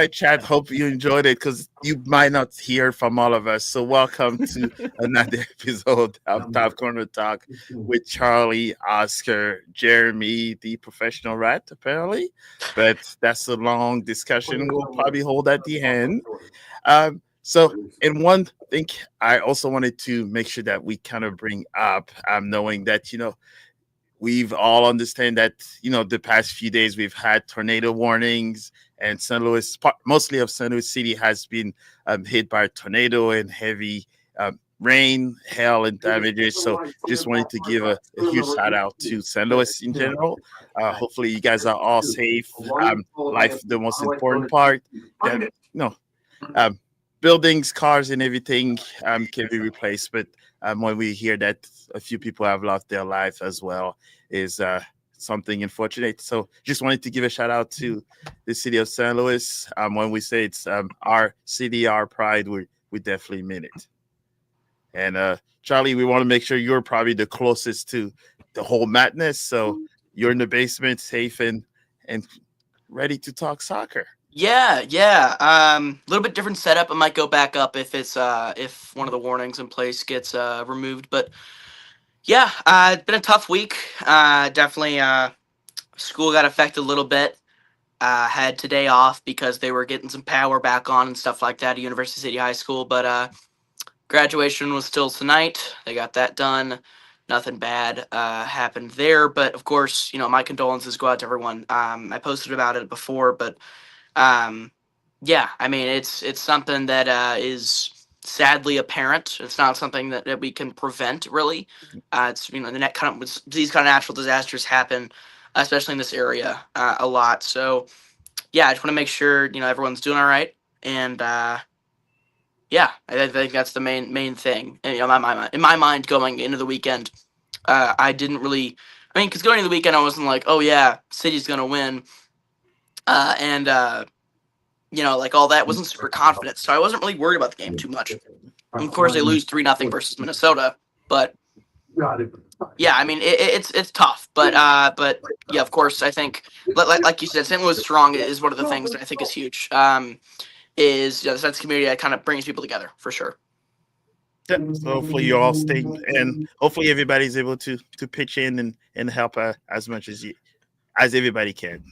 right, Chad. Hope you enjoyed it because you might not hear from all of us. So, welcome to another episode of Top Corner Talk with Charlie, Oscar, Jeremy, the professional rat, apparently. But that's a long discussion we'll probably hold at the end. And one thing I also wanted to make sure that we kind of bring up, knowing that, we've all understand that the past few days we've had tornado warnings, and St. Louis, mostly of St. Louis City, has been hit by a tornado and heavy rain, hail, and damages. So just wanted to give a huge shout out to St. Louis in general. Hopefully you guys are all safe. Life the most important part. That um, buildings, cars, and everything can be replaced, but when we hear that a few people have lost their life as well, is something unfortunate. So just wanted to give a shout out to the city of St. Louis. When we say it's our city, our pride, we definitely mean it. And Charlie, we want to make sure you're probably the closest to the whole madness. So you're in the basement, safe and ready to talk soccer. Yeah. A little bit different setup. I might go back up if it's if one of the warnings in place gets removed. But yeah, it's been a tough week. Definitely, school got affected a little bit. Had today off because they were getting some power back on and stuff like that at University City High School. But graduation was still tonight. They got that done. Nothing bad happened there. But of course, my condolences go out to everyone. I posted about it before, but yeah, I mean, it's something that is sadly apparent. It's not something that we can prevent, really. It's the net kind of these kind of natural disasters happen, especially in this area, a lot. So yeah, I just want to make sure everyone's doing all right, and yeah, I think that's the main thing. And, in my mind, going into the weekend, I didn't really. I mean, because going into the weekend, I wasn't like, oh yeah, City's gonna win, and like all that. Wasn't super confident, so I wasn't really worried about the game too much. Of course, they lose 3-0 versus Minnesota, but yeah, I mean it's tough, but yeah, of course, I think like you said, St. Louis strong is one of the things that I think is huge. Is the sense of community that kind of brings people together for sure. Yeah, so hopefully you all stay, and hopefully everybody's able to pitch in and help as much as everybody can.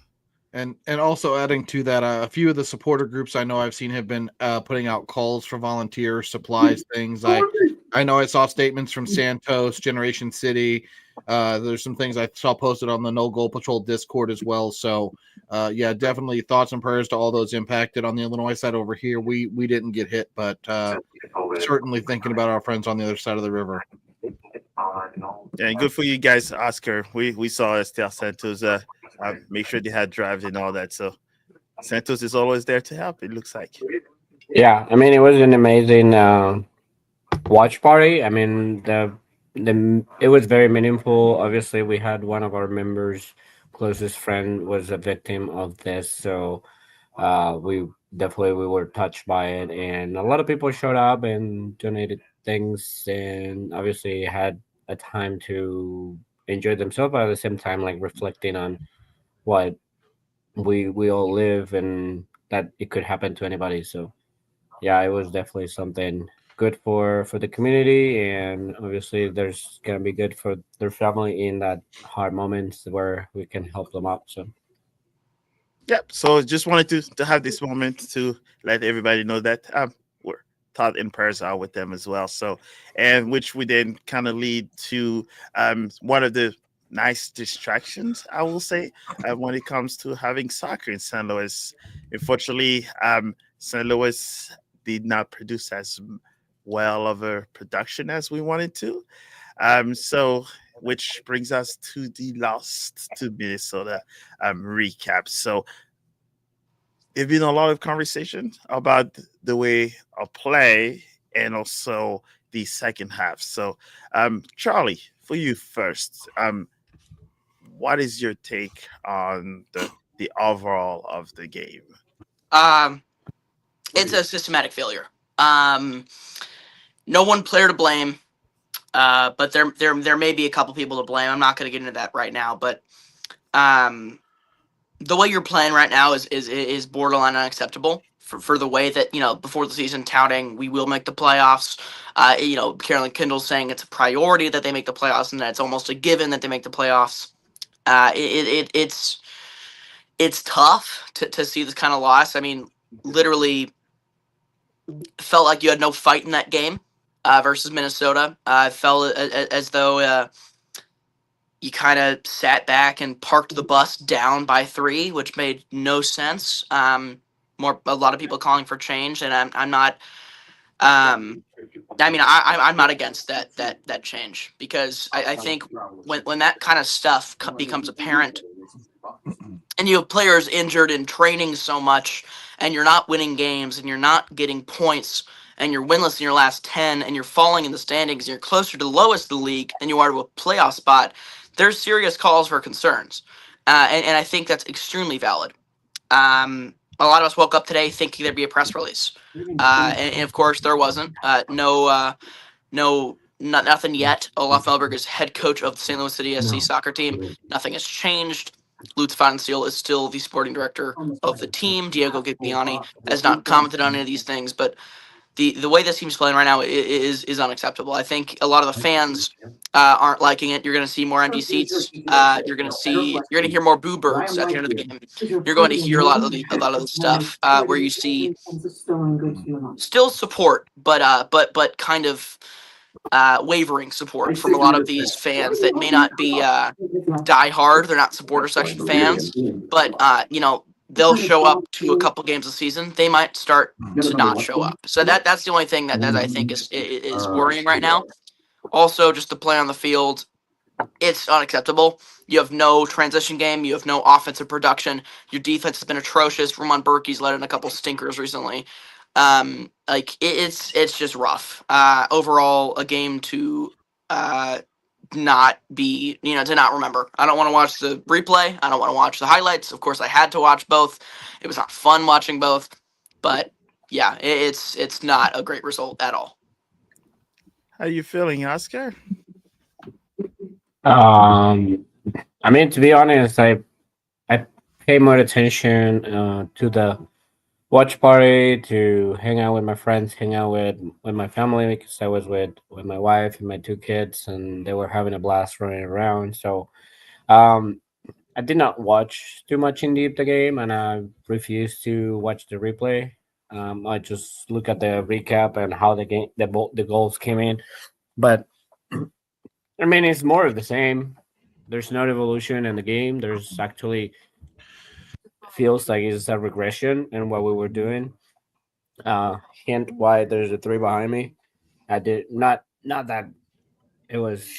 And also adding to that, a few of the supporter groups I know I've seen have been putting out calls for volunteers, supplies, things. I know I saw statements from Santos, Generation City. There's some things I saw posted on the No Goal Patrol Discord as well. So, yeah, definitely thoughts and prayers to all those impacted on the Illinois side over here. We didn't get hit, but certainly thinking about our friends on the other side of the river. Yeah, good for you guys, Oscar. We saw STL Santos make sure they had drives and all that. So Santos is always there to help, it looks like. Yeah, I mean, it was an amazing watch party. I mean, it was very meaningful. Obviously, we had one of our members' closest friend was a victim of this, so we were touched by it, and a lot of people showed up and donated things, and obviously had a time to enjoy themselves, but at the same time, like reflecting on what we all live and that it could happen to anybody. So yeah, it was definitely something good for the community, and obviously there's gonna be good for their family in that hard moments where we can help them out. So Yep. So just wanted to have this moment to let everybody know that we're thought and prayers are with them as well. So, and which would then kind of lead to one of the nice distractions, I will say, when it comes to having soccer in St. Louis. Unfortunately, St. Louis did not produce as well of a production as we wanted to. So, which brings us to the lost to Minnesota recap. So, there's been a lot of conversation about the way of play and also the second half. So, Charlie, for you first, what is your take on the overall of the game? It's a systematic failure. No one player to blame, but there may be a couple people to blame. I'm not going to get into that right now, but the way you're playing right now is borderline unacceptable for the way that, before the season touting we will make the playoffs. Carolyn Kindle's saying it's a priority that they make the playoffs and that it's almost a given that they make the playoffs. It's tough to see this kind of loss. I mean, literally felt like you had no fight in that game versus Minnesota. Felt as though you kind of sat back and parked the bus down by 3, which made no sense. A lot of people calling for change, and I'm not. I mean, I'm not against that change, because I think when that kind of stuff becomes apparent, and you have players injured in training so much, and you're not winning games, and you're not getting points, and you're winless in your last 10, and you're falling in the standings, and you're closer to the lowest of the league than you are to a playoff spot, there's serious calls for concerns. And I think that's extremely valid. A lot of us woke up today thinking there'd be a press release. And of course, there wasn't. Nothing yet. Olaf Melberg is head coach of the St. Louis City SC soccer team. Nothing has changed. Lutz Pfannenstiel is still the sporting director of the team. Diego Gigbiani has not commented on any of these things, but the way this team's playing right now is unacceptable. I think a lot of the fans aren't liking it. You're going to see more empty seats. You're going to hear more boo birds at the end of the game. You're going to hear a lot of the stuff where you see still support, but kind of wavering support from a lot of these fans that may not be die hard. They're not supporter section fans, but they'll show up to a couple games a season. They might start to not show up. So that's the only thing that I think is worrying right now. Also, just the play on the field, it's unacceptable. You have no transition game. You have no offensive production. Your defense has been atrocious. Roman Berkey's let in a couple stinkers recently. It's just rough. Overall, a game to not be, to not remember. I don't want to watch the replay. I don't want to watch the highlights. Of course, I had to watch both. It was not fun watching both, but yeah, it's not a great result at all. How you feeling, Oscar? I mean, to be honest, I pay more attention to the watch party, to hang out with my friends, hang out with my family, because I was with my wife and my 2 kids, and they were having a blast running around. So I did not watch too much in deep the game, and I refused to watch the replay. I just look at the recap and how the goals came in. But I mean, it's more of the same. There's no evolution in the game. There's actually feels like it's a regression in what we were doing. Hint why there's a 3 behind me. I did not that it was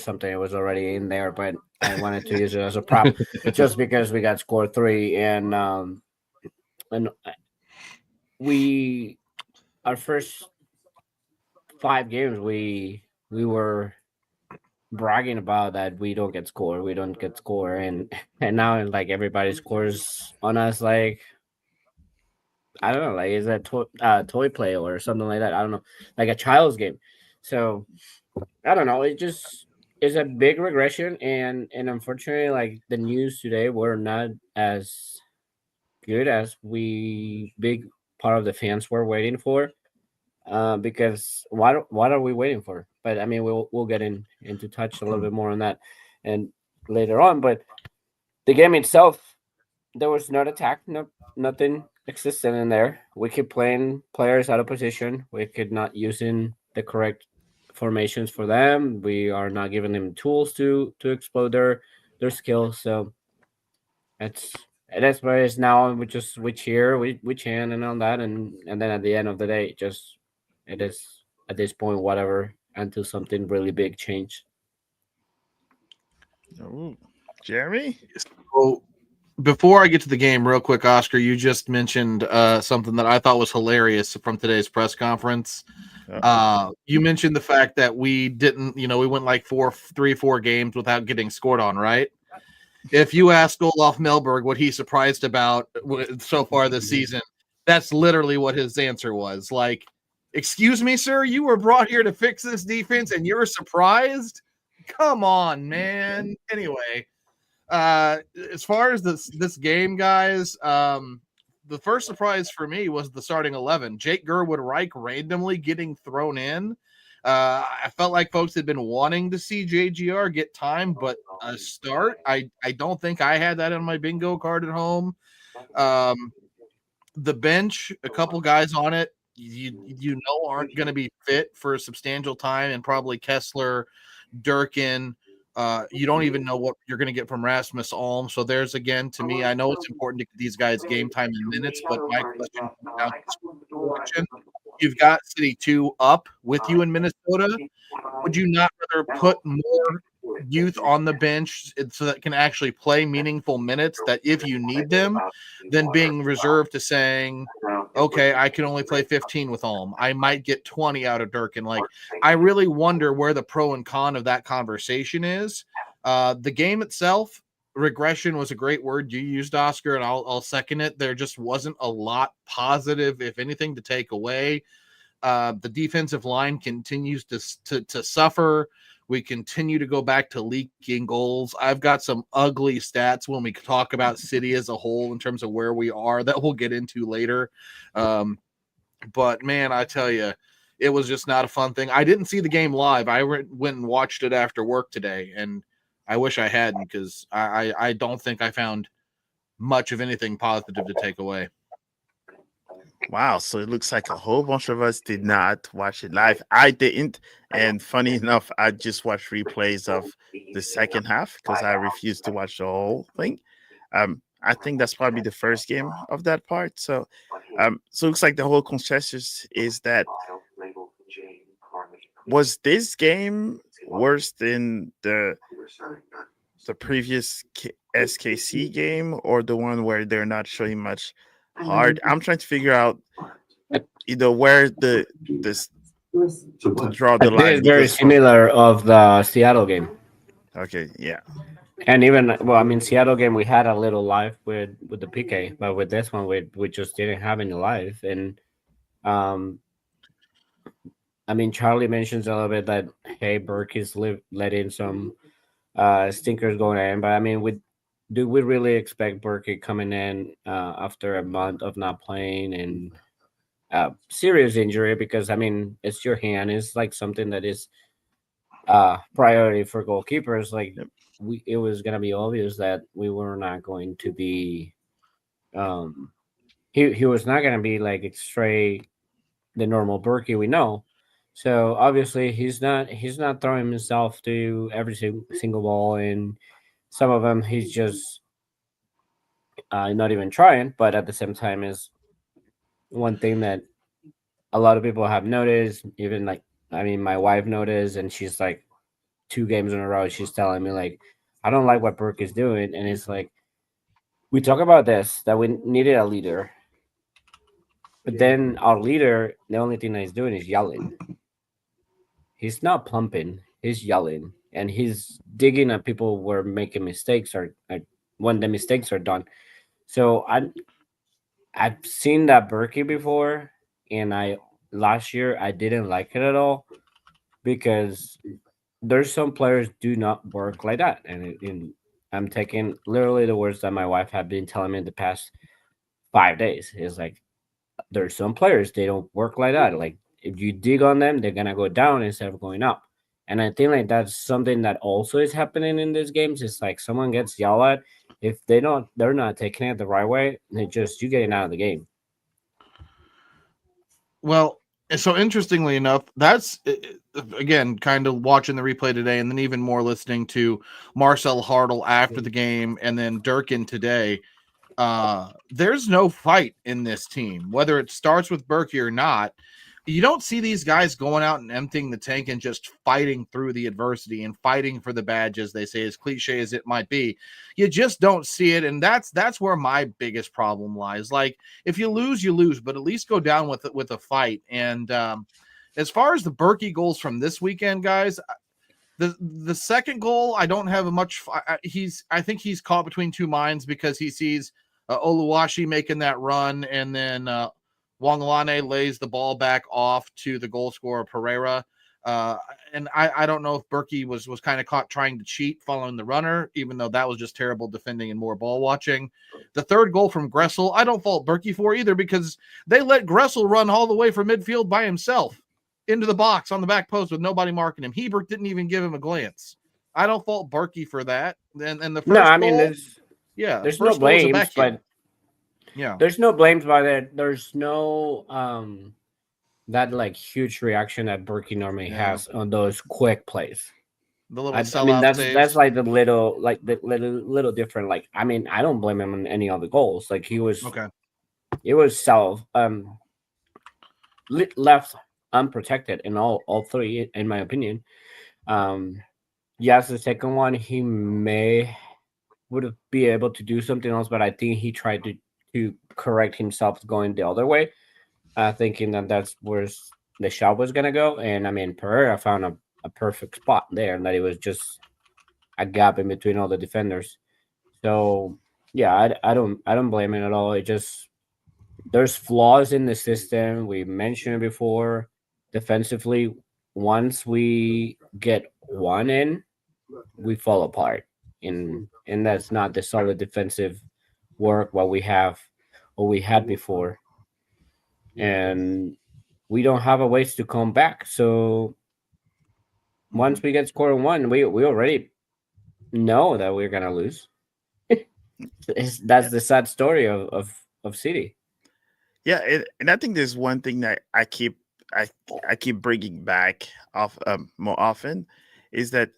something that was already in there, but I wanted to use it as a prop just because we got scored 3, and we our first 5 games we were bragging about that we don't get score, and now like everybody scores on us, like I don't know, like is that toy play or something like that? I don't know, like a child's game. So I don't know. It just is a big regression, and unfortunately, like the news today were not as good as we big part of the fans were waiting for. Because what are we waiting for? But I mean, we'll get into touch a little bit more on that and later on. But the game itself, there was not attack, nothing existed in there. We keep playing players out of position. We could not using the correct formations for them. We are not giving them tools to explode their skills. So that's why it's now. We cheer, we chant and all that, and then at the end of the day, it is at this point whatever until something really big change. Ooh. Jeremy? So before I get to the game, real quick, Oscar, you just mentioned something that I thought was hilarious from today's press conference. You mentioned the fact that we didn't, we went like 4 games without getting scored on, right? If you asked Olaf Melberg what he's surprised about so far this season, that's literally what his answer was. Like, excuse me, sir, you were brought here to fix this defense and you're surprised? Come on, man. Anyway, As far as this game, guys, the first surprise for me was the starting 11. Jake Gerwood-Reich randomly getting thrown in. I felt like folks had been wanting to see JGR get time, but a start, I don't think I had that on my bingo card at home. The bench, a couple guys on it, you know aren't going to be fit for a substantial time, and probably Kessler, Durkin. You don't even know what you're going to get from Rasmus Alm. So there's again to me. I know it's important to get these guys game time in minutes, but my question comes down to selection. You've got City 2 up with you in Minnesota. Would you not rather put more youth on the bench so that can actually play meaningful minutes that if you need them than being reserved to saying, okay, I can only play 15 with Ulm. I might get 20 out of Durkin. Like, I really wonder where the pro and con of that conversation is. The game itself, regression was a great word you used, Oscar, and I'll second it. There just wasn't a lot positive, if anything, to take away. The defensive line continues to suffer. We continue to go back to leaking goals. I've got some ugly stats when we talk about City as a whole in terms of where we are that we'll get into later. But man, I tell you, it was just not a fun thing. I didn't see the game live. I went and watched it after work today, and I wish I hadn't because I don't think I found much of anything positive to take away. Wow, so it looks like a whole bunch of us did not watch it live. I didn't, and funny enough, I just watched replays of the second half because I refused to watch the whole thing. I think that's probably the first game of that part. So it looks like the whole consensus is that was this game worse than the previous SKC game or the one where they're not showing much hard? I'm trying to figure out where to draw the line. It's very similar of the Seattle game. Okay, yeah. And even Seattle game we had a little live with the PK, but with this one we just didn't have any live. And Charlie mentions a little bit that hey, Burke is letting some stinkers going in, but do we really expect Burke coming in after a month of not playing and serious injury? Because it's your hand. It's like something that is priority for goalkeepers. Like it was gonna be obvious that we were not going to be. He was not gonna be like straight the normal Berkey we know. So obviously he's not throwing himself to every single ball, and some of them he's just not even trying. But at the same time, is one thing that a lot of people have noticed. Even my wife noticed, and she's like 2 games in a row. She's telling me like, I don't like what Burke is doing, and it's like we talk about this that we needed a leader, but then our leader, the only thing that he's doing is yelling. He's not pumping. He's yelling, and he's digging at people where making mistakes or when the mistakes are done. So I've seen that Berkey before, and last year I didn't like it at all because there's some players do not work like that, and I'm taking literally the words that my wife had been telling me the past 5 days. Is like there's some players they don't work like that. Like if you dig on them, they're gonna go down instead of going up. And I think like that's something that also is happening in these games. It's like someone gets yelled at. If they're not taking it the right way, they just you getting out of the game. Well, so interestingly enough, that's again kind of watching the replay today, and then even more listening to Marcel Hartl after the game, and then Durkin today. There's no fight in this team, whether it starts with Berkey or not. You don't see these guys going out and emptying the tank and just fighting through the adversity and fighting for the badge, as they say, as cliche as it might be. You just don't see it, and that's where my biggest problem lies. Like, if you lose, you lose, but at least go down with a fight. And as far as the Berkey goals from this weekend, guys, the second goal, I don't have much. I think he's caught between two minds because he sees Oluwashi making that run, and then Wangalane lays the ball back off to the goal scorer Pereira. And I don't know if Berkey was kind of caught trying to cheat following the runner, even though that was just terrible defending and more ball watching. The third goal from Gressel, I don't fault Berkey for either, because they let Gressel run all the way from midfield by himself into the box on the back post with nobody marking him. Hebert didn't even give him a glance. I don't fault Berkey for that. And the first No, I mean goal, there's no first goal was a blames, back heel. but Yeah, there's no blames by that. There's no that like huge reaction that Berkey normally has on those quick plays. the little I sellout mean that's saves. like the little different. Like I mean I don't blame him on any of the goals. Like he was Okay. it was left unprotected in all three in my opinion. Yes, the second one he may would have be able to do something else, but I think he tried to correct himself going the other way, thinking that that's where the shot was gonna go. And I mean, Pereira found a perfect spot there, and that it was just a gap in between all the defenders. So yeah, I don't blame it at all. It just there's flaws in the system. We mentioned it before. Defensively, once we get one in, we fall apart, and that's not the solid defensive work what we had before, and we don't have a ways to come back. So once we get scored one, we already know that we're gonna lose. That's the sad story of City. Yeah, and I think there's one thing that I keep bringing back off more often is that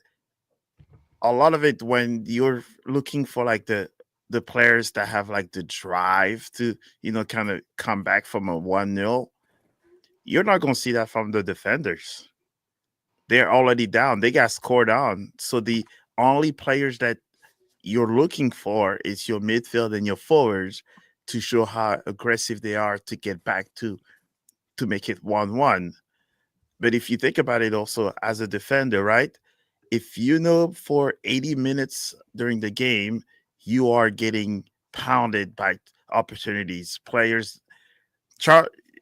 a lot of it when you're looking for like the players that have like the drive to kind of come back from a 1-0, you're not going to see that from the defenders. They're already down. They got scored on. So the only players that you're looking for is your midfield and your forwards to show how aggressive they are to get back to make it 1-1. But if you think about it also as a defender, right? If you know for 80 minutes during the game, you are getting pounded by opportunities. Players,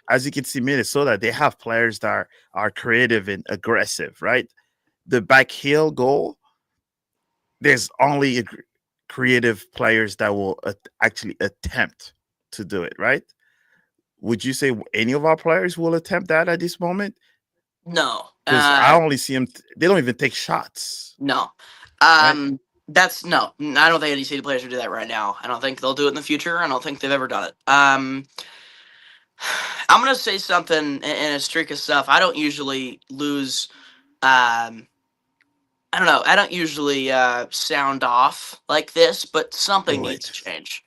as you can see, Minnesota, they have players that are creative and aggressive, right? The back heel goal, there's only creative players that will actually attempt to do it, right? Would you say any of our players will attempt that at this moment? No. Because I only see them. They don't even take shots. No. Right? That's no. I don't think any City players would do that right now. I don't think they'll do it in the future. I don't think they've ever done it. I'm gonna say something in a streak of stuff. I don't usually lose. I don't know. I don't usually sound off like this, but something Do needs to it. change.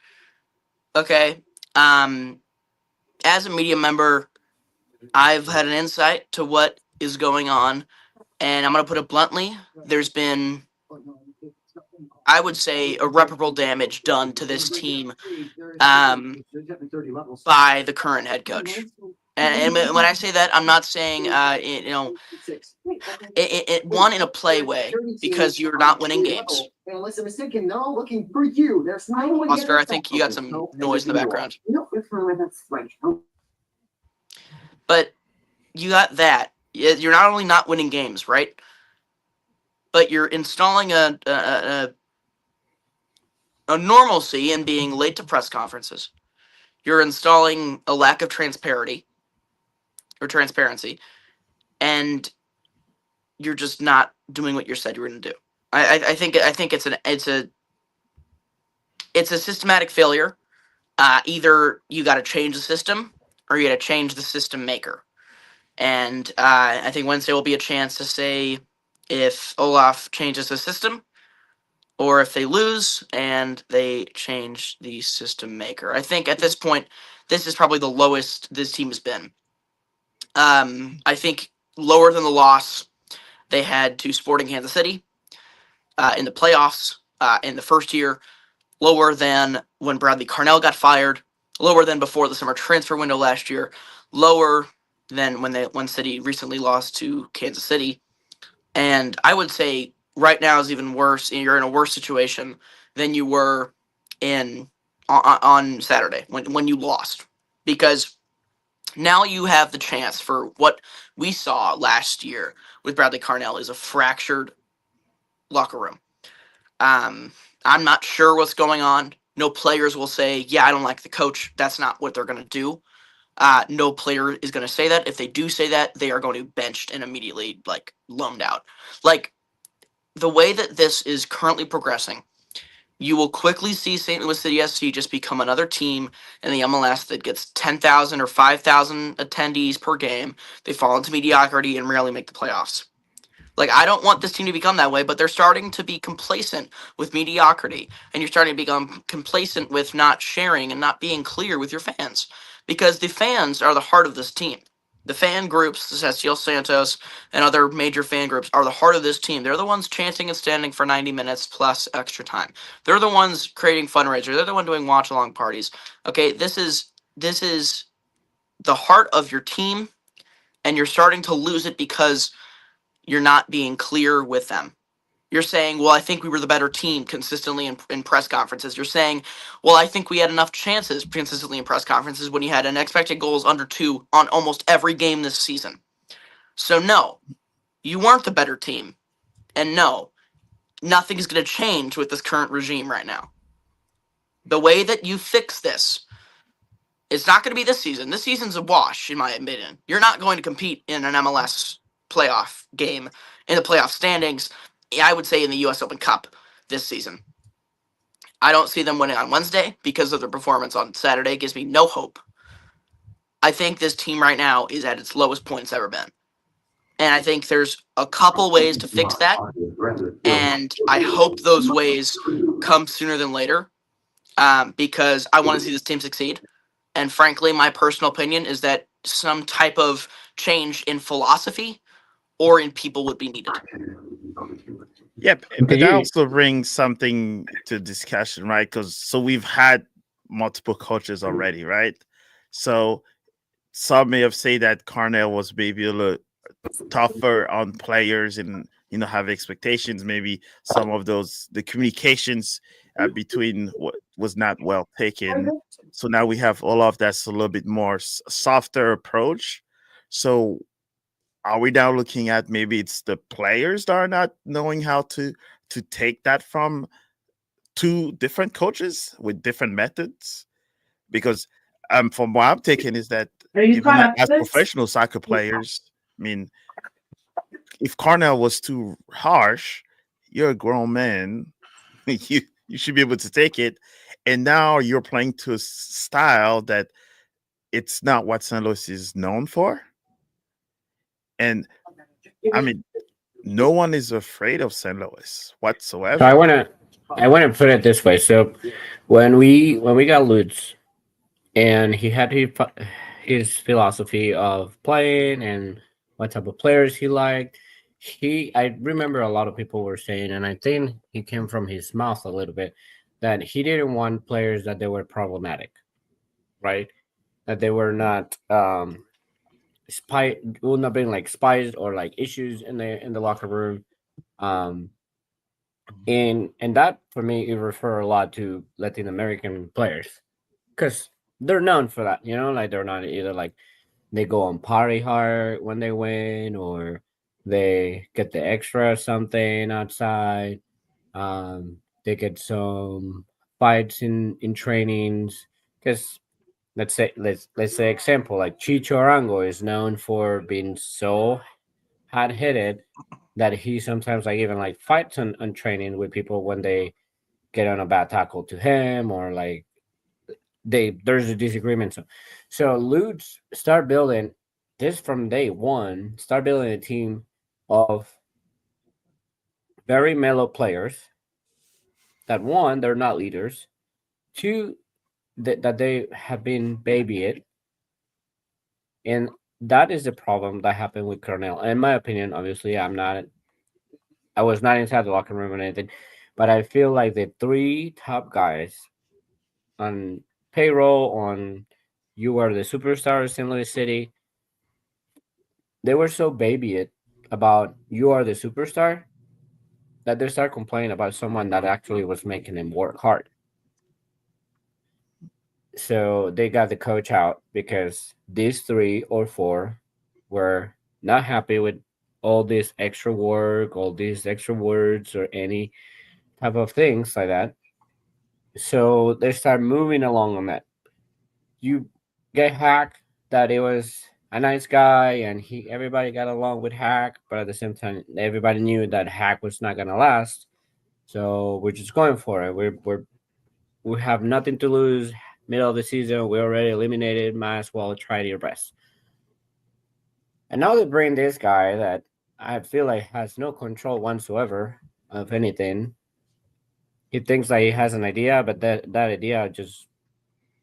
Okay. As a media member, I've had an insight to what is going on, and I'm gonna put it bluntly. There's been, I would say, irreparable damage done to this team by the current head coach. And when I say that, I'm not saying it won in a play way because you're not winning games. Oscar, I think you got some noise in the background. But you got that. You're not only not winning games, right? But you're installing a normalcy in being late to press conferences. You're installing a lack of transparency, and you're just not doing what you said you were going to do. I think it's a systematic failure. Either you got to change the system, or you got to change the system maker. And I think Wednesday will be a chance to say if Olaf changes the system, or if they lose and they change the system maker. I think at this point, this is probably the lowest this team has been. I think lower than the loss they had to Sporting Kansas City in the playoffs in the first year, lower than when Bradley Carnell got fired, lower than before the summer transfer window last year, lower than when City recently lost to Kansas City. And I would say right now is even worse. You're in a worse situation than you were on Saturday when you lost, because Now you have the chance for what we saw last year with Bradley Carnell is a fractured locker room. I'm not sure what's going on. No players will say, "Yeah, I don't like the coach." That's not what they're going to do. No player is going to say that. If they do say that, they are going to be benched and immediately loaned out. Like the way that this is currently progressing, you will quickly see St. Louis City SC just become another team in the MLS that gets 10,000 or 5,000 attendees per game. They fall into mediocrity and rarely make the playoffs. Like, I don't want this team to become that way, but they're starting to be complacent with mediocrity, and you're starting to become complacent with not sharing and not being clear with your fans, because the fans are the heart of this team. The fan groups, the STL Santos and other major fan groups, are the heart of this team. They're the ones chanting and standing for 90 minutes plus extra time. They're the ones creating fundraisers. They're the one doing watch along parties. Okay, this is the heart of your team, and you're starting to lose it because you're not being clear with them. You're saying, well, I think we were the better team consistently in press conferences. You're saying, well, I think we had enough chances consistently in press conferences when you had an expected goals under 2 on almost every game this season. So, no, you weren't the better team. And no, nothing is going to change with this current regime right now. The way that you fix this, it's not going to be this season. This season's a wash, in my opinion. You're not going to compete in an MLS playoff game in the playoff standings. I would say in the U.S. Open Cup this season. I don't see them winning on Wednesday because of their performance on Saturday. It gives me no hope. I think this team right now is at its lowest point it's ever been. And I think there's a couple ways to fix that. And I hope those ways come sooner than later because I want to see this team succeed. And frankly, my personal opinion is that some type of change in philosophy or in people would be needed. Yep, but that also brings something to discussion, right? Because so we've had multiple coaches already, right? So some may have said that Carnell was maybe a little tougher on players and have expectations. Maybe some of the communications between what was not well taken. So now we have all of that's a little bit more softer approach. So are we now looking at maybe it's the players that are not knowing how to take that from two different coaches with different methods? Because from what I'm taking is that even as professional soccer players, I mean, if Carnell was too harsh, you're a grown man. you should be able to take it. And now you're playing to a style that it's not what St. Louis is known for. And I mean, no one is afraid of St. Louis whatsoever. So I wanna put it this way. So when we got Lutz and he had his philosophy of playing and what type of players he liked, I remember a lot of people were saying, and I think he came from his mouth a little bit, that he didn't want players that they were problematic, right? That they were not will not bring like spies or like issues in the locker room. Um, and that for me it refer a lot to Latin American players because they're known for that, like they're not either like they go on party hard when they win or they get the extra something outside. They get some fights in trainings because let's say example like Chicho Arango is known for being so hard headed that he sometimes like even like fights on training with people when they get on a bad tackle to him or like there's a disagreement. So Lutz start building this from day one, start building a team of very mellow players that one, they're not leaders, two, that they have been babyed. And that is the problem that happened with Cornell. In my opinion, obviously, I was not inside the locker room or anything, but I feel like the three top guys on payroll on you are the superstar of St. Louis City, they were so babyed about you are the superstar that they start complaining about someone that actually was making them work hard. So they got the coach out because these 3 or 4 were not happy with all this extra work, all these extra words, or any type of things like that. So they start moving along on that. You get Hack, that it was a nice guy and he everybody got along with Hack, but at the same time everybody knew that Hack was not gonna last. So we're just going for it. We have nothing to lose. Middle of the season, we already eliminated. Might as well try your best. And now they bring this guy that I feel like has no control whatsoever of anything. He thinks that he has an idea, but that idea just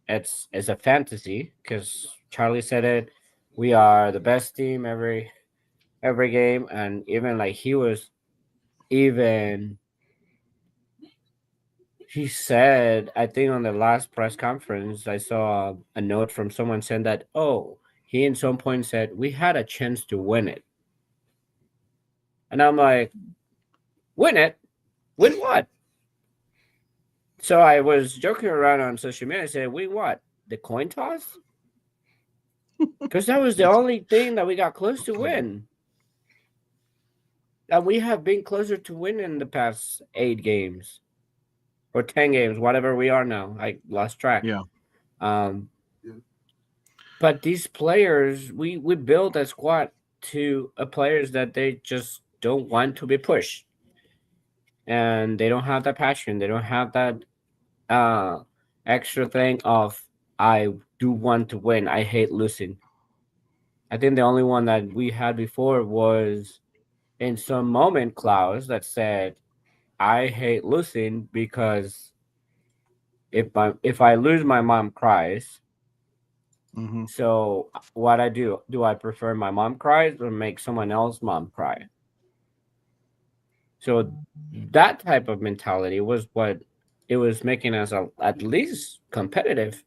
it's a fantasy because Charlie said it. We are the best team every game, and even like even he said, I think on the last press conference, I saw a note from someone saying that, oh, he in some point said we had a chance to win it, and I'm like, win it, win what? So I was joking around on social media. I said, win what? The coin toss? Because that was the only thing that we got close to win. And we have been closer to win in the past 8 games or 10 games, whatever we are now. I lost track. Yeah. Um, but these players, we build a squad to players that they just don't want to be pushed, and they don't have that passion. They don't have that uh, extra thing of I do want to win. I hate losing. I think the only one that we had before was in some moment Klaus that said I hate losing because if I lose, my mom cries. Mm-hmm. So what I do I prefer my mom cries or make someone else mom cry? So that type of mentality was what it was making us at least competitive.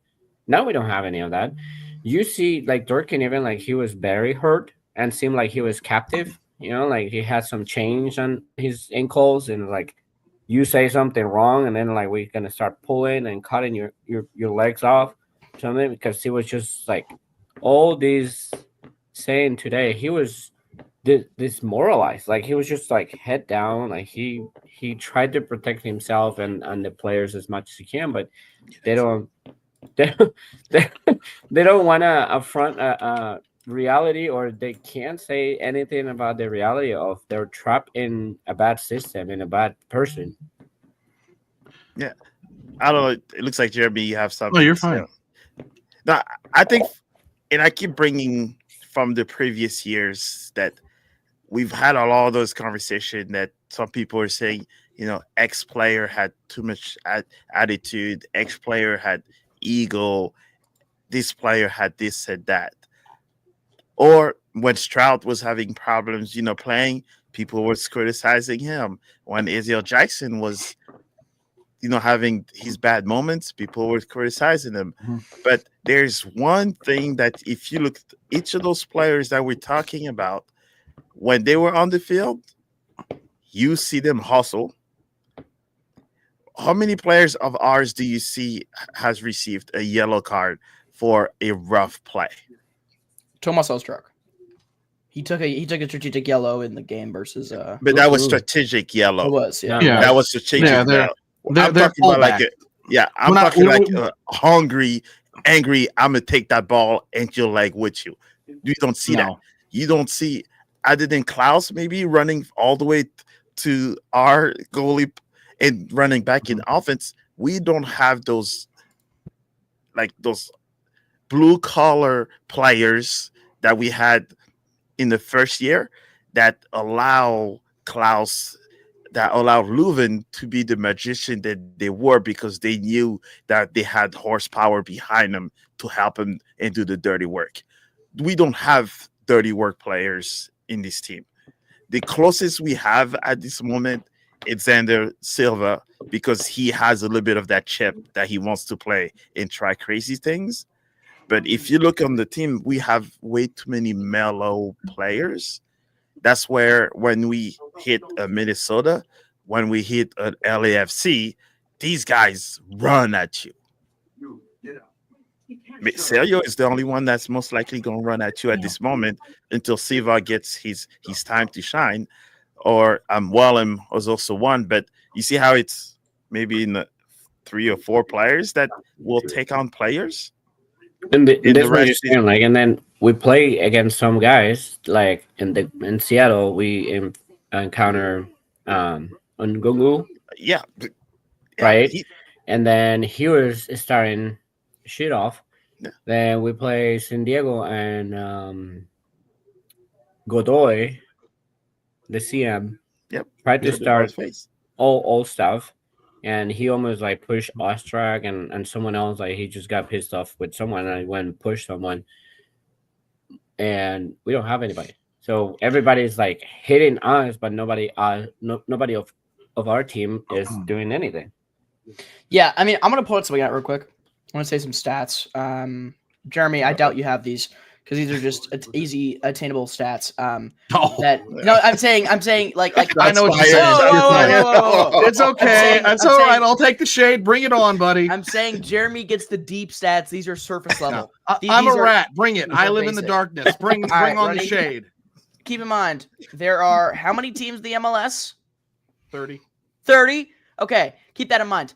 Now we don't have any of that. You see, like Durkin, even like he was very hurt and seemed like he was captive. You know, like he had some change on his ankles, and like you say something wrong, and then like we're gonna start pulling and cutting your legs off, something because he was just like all these saying today. He was demoralized. Like he was just like head down. Like he tried to protect himself and the players as much as he can, but they don't they they, they don't want to affront a reality, or they can't say anything about the reality of they're trapped in a bad system, in a bad person. Yeah, I don't know. It looks like Jeremy, you have No, something you're to say. fine. No, I think, and I keep bringing from the previous years that we've had a lot of those conversations that some people are saying, X player had too much attitude, X player had ego, this player had this and that. Or when Stroud was having problems, playing, people was criticizing him. When Israel Jackson was, having his bad moments, people were criticizing him. Mhm. But there's one thing that if you look at each of those players that we're talking about, when they were on the field, you see them hustle. How many players of ours do you see has received a yellow card for a rough play? Tomas Ostruck. He took a strategic yellow in the game versus But that was Ooh. strategic yellow. it was, yeah. Yeah. That was strategic Yeah, yellow. they're I'm talking about like fallback. I'm When I- talking when like we- hungry, angry. I'm gonna take that ball and you're like with you. You don't see that. No. You don't see, other than Klaus maybe running all the way to our goalie and running back in offense. We don't have those blue collar players that we had in the first year that allow Klaus, that allowed Leuven to be the magician that they were because they knew that they had horsepower behind them to help him and do the dirty work. We don't have dirty work players in this team. The closest we have at this moment is Xander Silva because he has a little bit of that chip that he wants to play and try crazy things. But if you look on the team, we have way too many mellow players. That's where when we hit Minnesota, when we hit an LAFC, these guys run at you. Celio is the only one that's most likely going to run at you at this moment until Siva gets his time to shine. Or Wallem was also one, but you see how it's maybe in the 3 or 4 players that will take on players. And And this the is what you're rest is saying, like, and then we play against some guys, like in Seattle, we encounter Ngungu, yeah, right? he, And then he was starting shit off. Yeah. Then we play San Diego and Godoy, the CM, yep, tried to just before his start face. all stuff, and he almost like pushed Ostrak and someone else. Like he just got pissed off with someone and went and pushed someone, and we don't have anybody. So everybody's like hitting us, but nobody nobody of our team is doing anything. Yeah, I mean, I'm gonna pull up something out real quick. I want to say some stats. Jeremy, I doubt you have these because these are just easy attainable stats. That no, I'm saying like I know what you're That's saying. fire. Whoa. It's okay. I'm It's all right. saying- I'll take the shade. Bring it on, buddy. I'm saying Jeremy gets the deep stats. These are surface level. I'm These a are- right. Bring it. these I are live in the basic. darkness. Bring right, on the ready? shade. Keep in mind, there are how many teams in the MLS? 30. 30? Okay, keep that in mind.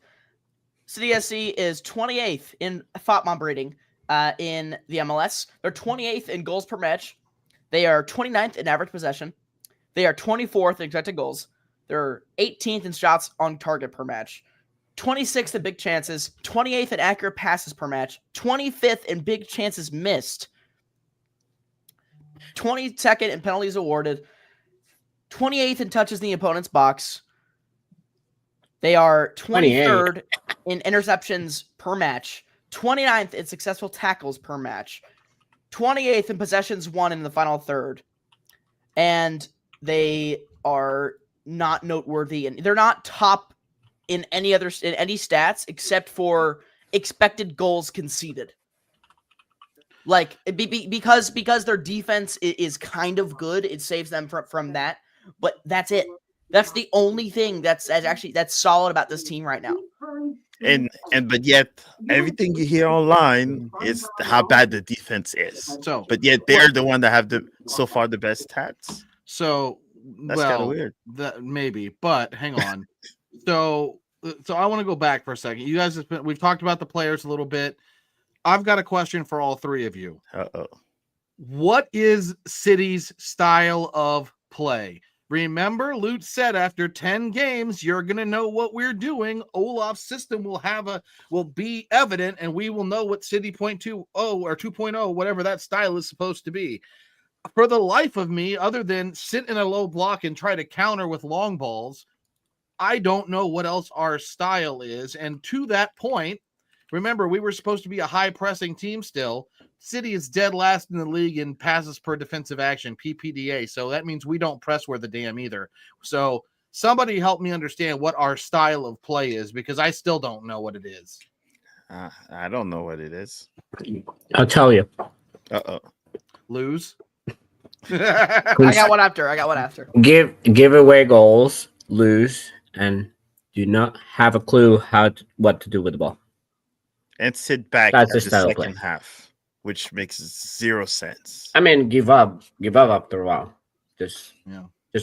City SC is 28th in FOP mob rating in the MLS. They're 28th in goals per match. They are 29th in average possession. They are 24th in expected goals. They're 18th in shots on target per match. 26th in big chances. 28th in accurate passes per match. 25th in big chances missed. 22nd in penalties awarded. 28th in touches in the opponent's box. They are 23rd in interceptions per match, 29th in successful tackles per match, 28th in possessions won in the final third, and they are not noteworthy, and they're not top in any stats except for expected goals conceded. Like because their defense is kind of good, it saves them from that, but that's it. That's the only thing that's solid about this team right now. But yet everything you hear online is how bad the defense is. So, But yet they're the one that have so far the best stats. so That's kind of weird. That maybe, but hang on. so I want to go back for a second. You guys we've talked about the players a little bit. I've got a question for all three of you. Uh-oh. What is City's style of play? Remember, Lute said after 10 games, you're going to know what we're doing. Olaf's system will be evident, and we will know what City 0.20 or 2.0, whatever that style is supposed to be. For the life of me, other than sit in a low block and try to counter with long balls, I don't know what else our style is. And to that point, remember, we were supposed to be a high-pressing team still. City is dead last in the league in passes per defensive action, PPDA. So that means we don't press where the damn either. So somebody help me understand what our style of play is, because I still don't know what it is. I don't know what it is. I'll tell you. Uh-oh. Lose. I got one after. Give away goals, lose, and do not have a clue what to do with the ball. And sit back That's at the the style of second play. half, which makes 0 sense. I mean, give up after a while. Just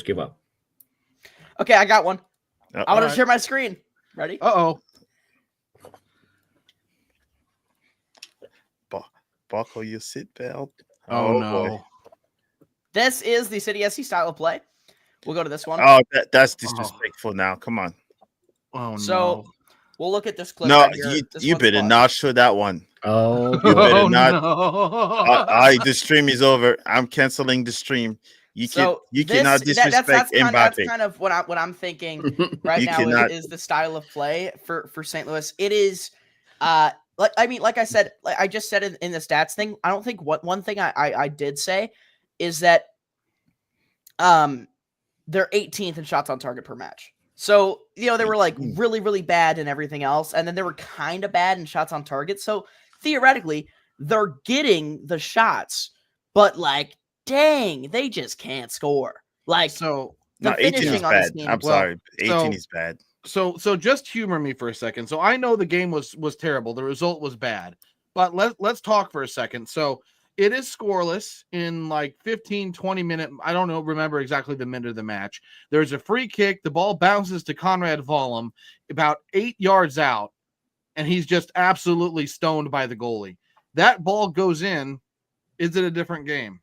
give up. Okay, I got one. Uh-oh. I want to share my screen. Ready? Uh-oh. Buckle your seatbelt. Oh, no. Boy. This is the City SC style of play. We'll go to this one. Oh, that's disrespectful now. Come on. Oh, no. So we'll look at this clip. No, right here. This you one's better fun. not show that one. Oh, You better not. No. The stream is over. I'm canceling the stream. You cannot disrespect that's Mbappe. kind of what I'm thinking right You now cannot. is the style of play for St. Louis. It is like I said, like I just said in the stats thing. I don't think one thing I did say is that they're 18th in shots on target per match. So, they were like really, really bad and everything else. And then they were kind of bad in shots on target. So theoretically, they're getting the shots, but like, dang, they just can't score. Like, So, the 18 is finishing on this bad. team. I'm sorry. 18 is bad. so just humor me for a second. So I know the game was terrible. The result was bad. But let's talk for a second. So it is scoreless in like 15, 20 minute. I don't know, remember exactly the minute of the match. There's a free kick. The ball bounces to Conrad Vollum about 8 yards out, and he's just absolutely stoned by the goalie. That ball goes in. Is it a different game?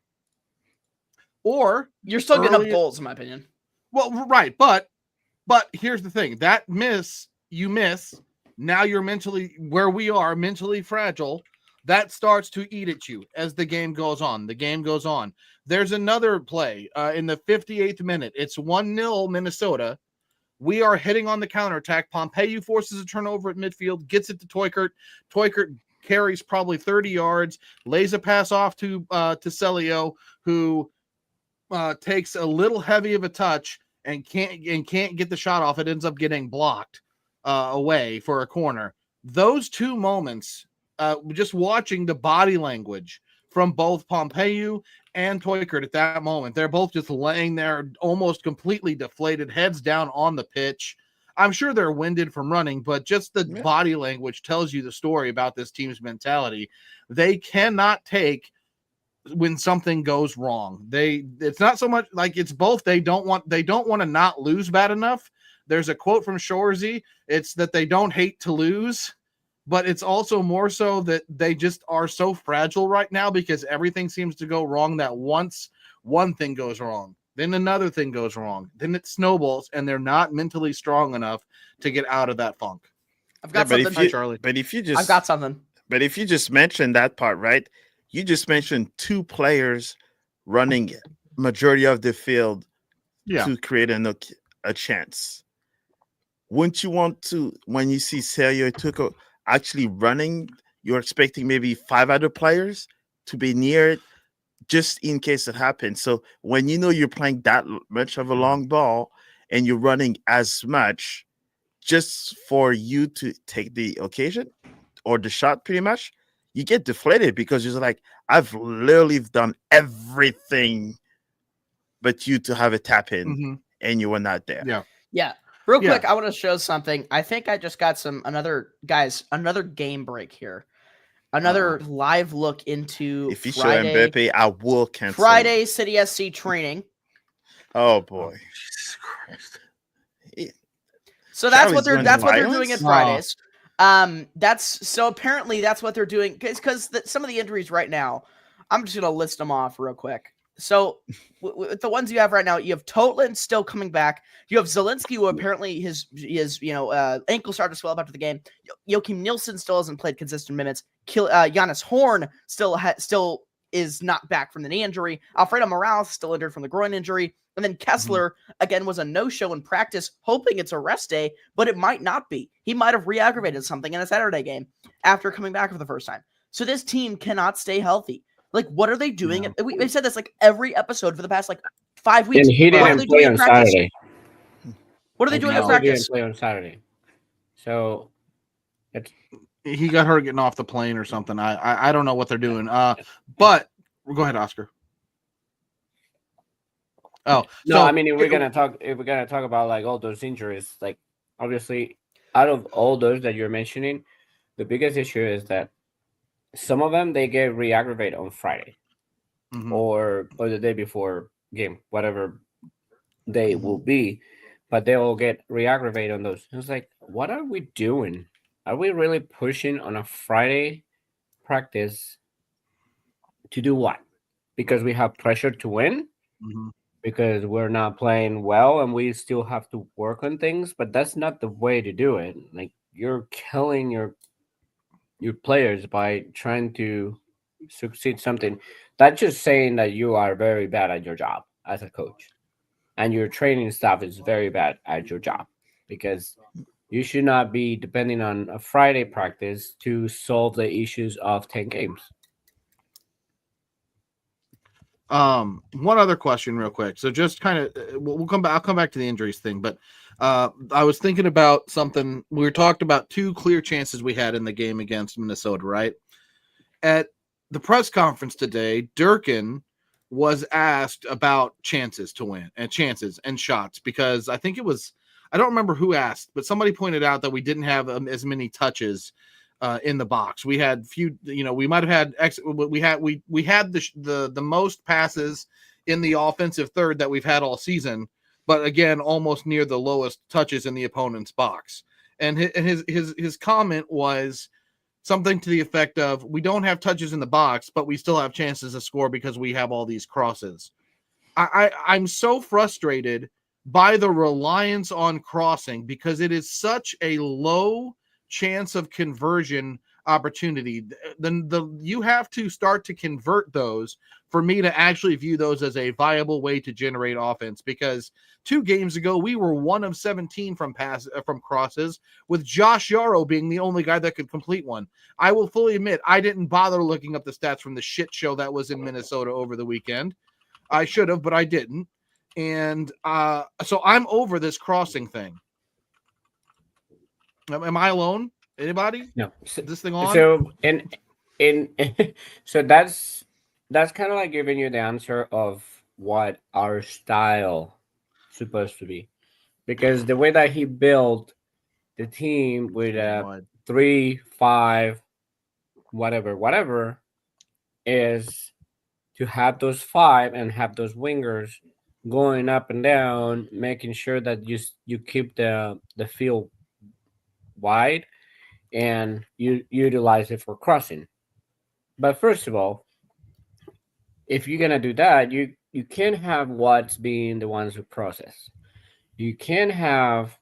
Or You're still getting up goals, in my opinion. Well, right, but here's the thing: that you miss. Now you're mentally where we are, mentally fragile. That starts to eat at you as the game goes on. The game goes on. There's another play in the 58th minute. It's 1-0 Minnesota. We are hitting on the counterattack. Pompeu forces a turnover at midfield, gets it to Toykert. Toykert carries probably 30 yards, lays a pass off to Celio, who takes a little heavy of a touch and can't get the shot off. It ends up getting blocked away for a corner. Those two moments, just watching the body language from both Pompeu and Toykert at that moment, they're both just laying there almost completely deflated, heads down on the pitch. I'm sure they're winded from running, but just the body language tells you the story about this team's mentality. They cannot take when something goes wrong. It's not so much like it's both. They don't want to not lose bad enough. There's a quote from Shorzy. It's that they don't hate to lose, but it's also more so that they just are so fragile right now because everything seems to go wrong, that once one thing goes wrong, then another thing goes wrong, then it snowballs, and they're not mentally strong enough to get out of that funk. I've got something, Charlie. But if you just I've got something. But if you just mentioned that part, right? You just mentioned two players running majority of the field to create a chance. Wouldn't you want to, when you see Celio Tuco actually running, you're expecting maybe 5 other players to be near it just in case it happens. So when you know you're playing that much of a long ball and you're running as much just for you to take the occasion or the shot pretty much, you get deflated because you're like, I've literally done everything but you to have a tap in and you were not there. Yeah. Real quick, I want to show something. I think I just got another game break here. Another live look into if you Friday, show Mbappe, I will cancel Friday City SC training. Oh boy. Jesus Christ. So that's what they're doing at Fridays. Apparently that's what they're doing because some of the injuries right now, I'm just gonna list them off real quick. So with the ones you have right now, you have Totland still coming back. You have Zelensky, who apparently his ankle started to swell up after the game. Joachim Nielsen still hasn't played consistent minutes. Jonas Horn still is not back from the knee injury. Alfredo Morales still injured from the groin injury. And then Kessler, again, was a no-show in practice, hoping it's a rest day, but it might not be. He might have re-aggravated something in a Saturday game after coming back for the first time. So this team cannot stay healthy. Like, what are they doing? Yeah. We've said this like every episode for the past 5 weeks. And he didn't play on Saturday. What are they doing at practice? He didn't play on Saturday. So he got hurt getting off the plane or something. I don't know what they're doing. But go ahead, Oscar. Oh no, so, I mean, if we're gonna talk about like all those injuries, like obviously out of all those that you're mentioning, the biggest issue is that some of them they get re-aggravated on Friday or the day before game, whatever day will be, but they all get re-aggravated on those. It's like, what are we doing? Are we really pushing on a Friday practice to do what? Because we have pressure to win? Because we're not playing well and we still have to work on things, but that's not the way to do it. Like, you're killing your players by trying to succeed something. That's just saying that you are very bad at your job as a coach and your training staff is very bad at your job, because you should not be depending on a Friday practice to solve the issues of 10 games. One other question real quick. So just kind of, I'll come back to the injuries thing, but I was thinking about something. We talked about 2 clear chances we had in the game against Minnesota, right? At the press conference today, Durkin was asked about chances to win and chances and shots, because I think it was, I don't remember who asked, but somebody pointed out that we didn't have as many touches in the box. We had few, we might have had we had the most passes in the offensive third that we've had all season, but again, almost near the lowest touches in the opponent's box. And his comment was something to the effect of, we don't have touches in the box, but we still have chances to score because we have all these crosses. I'm so frustrated by the reliance on crossing because it is such a low chance of conversion opportunity. Then you have to start to convert those for me to actually view those as a viable way to generate offense, because 2 games ago we were 1 of 17 from crosses, with Josh Yarrow being the only guy that could complete one. I will fully admit I didn't bother looking up the stats from the shit show that was in Minnesota over the weekend. I should have, but I didn't. And so I'm over this crossing thing. Am I alone? Anybody? No. Is this thing on? So in so that's kind of like giving you the answer of what our style supposed to be, because the way that he built the team with a 3-5 whatever is to have those 5 and have those wingers going up and down, making sure that you keep the field wide and you utilize it for crossing. But first of all, if you're gonna do that, you can't have Watts being the ones who process. You can have,